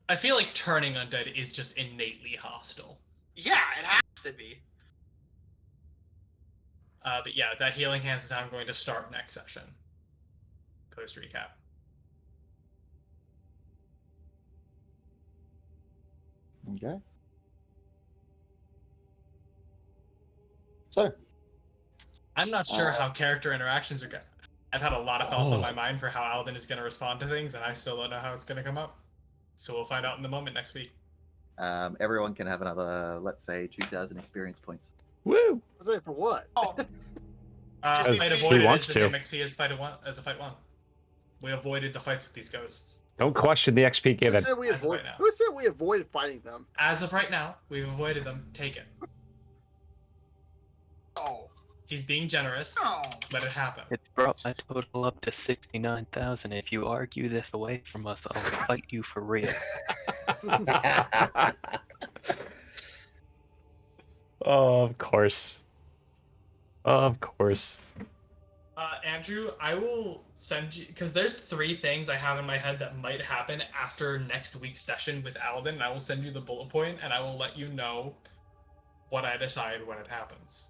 Speaker 3: I feel like turning undead is just innately hostile.
Speaker 5: Yeah, it has to be.
Speaker 3: But yeah, that healing hands is how I'm going to start next session. Post recap.
Speaker 4: Okay. So,
Speaker 3: I'm not sure how character interactions are going. I've had a lot of thoughts on my
Speaker 8: Oh.
Speaker 3: mind for how Alden is going to respond to things, and I still don't know how it's going to come up. So we'll find out in the moment next week.
Speaker 4: everyone can have another, let's say, 2,000 experience points.
Speaker 8: Woo!
Speaker 6: I say for what?
Speaker 5: Oh,
Speaker 3: Fight
Speaker 8: As he
Speaker 3: avoided
Speaker 8: wants
Speaker 3: is the
Speaker 8: to.
Speaker 3: same XP as a fight one. We avoided the fights with these ghosts.
Speaker 8: Don't question the XP
Speaker 6: Who
Speaker 8: given.
Speaker 6: said we
Speaker 3: As of
Speaker 6: avoid?
Speaker 3: right now.
Speaker 6: Who said we avoided fighting them?
Speaker 3: As of right now, we've avoided them. Take it.
Speaker 5: oh,
Speaker 3: He's being generous.
Speaker 5: oh.
Speaker 3: Let it happen.
Speaker 2: It's brought my total up to 69,000. If you argue this away from us, I'll fight you for real.
Speaker 8: Oh, of course. Of course.
Speaker 3: Andrew, I will send you because there's 3 things I have in my head that might happen after next week's session with Alden. And I will send you the bullet point, and I will let you know what I decide when it happens.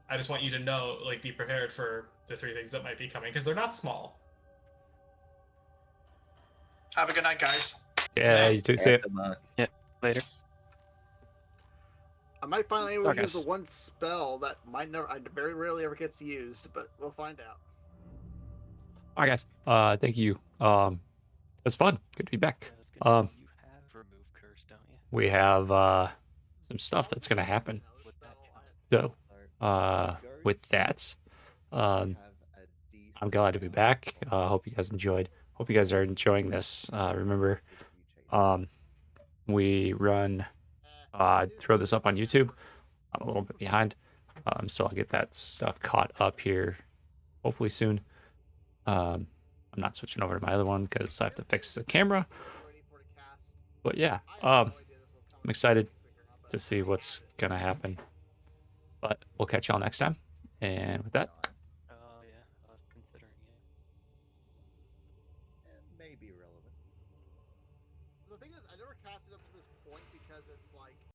Speaker 3: I just want you to know, like, be prepared for the 3 things that might be coming because they're not small.
Speaker 5: Have a good night, guys.
Speaker 8: Yeah, you too. See it.
Speaker 2: Later.
Speaker 6: I might finally able
Speaker 8: Sorry,
Speaker 6: to use the
Speaker 8: guys.
Speaker 6: one spell that might never, I very rarely ever gets used, but we'll find out.
Speaker 8: All right, guys. Thank you. It was fun. Good to be back.
Speaker 2: Yeah, that's good.
Speaker 8: Um,
Speaker 2: You have removed curse, don't you?
Speaker 8: We have some stuff that's gonna happen.
Speaker 2: Would that count?
Speaker 8: So, with that, I'm glad to be back. Hope you guys enjoyed. Hope you guys are enjoying this. Remember, we run. Throw this up on YouTube. I'm a little bit behind, so I'll get that stuff caught up here, hopefully soon. I'm not switching over to my other one because I have to fix the camera. But yeah, I'm excited to see what's gonna happen. But we'll catch y'all next time. And with that,
Speaker 2: Oh, yeah. I was considering it.
Speaker 4: Maybe relevant.
Speaker 6: The thing is, I never cast it up to this point because it's like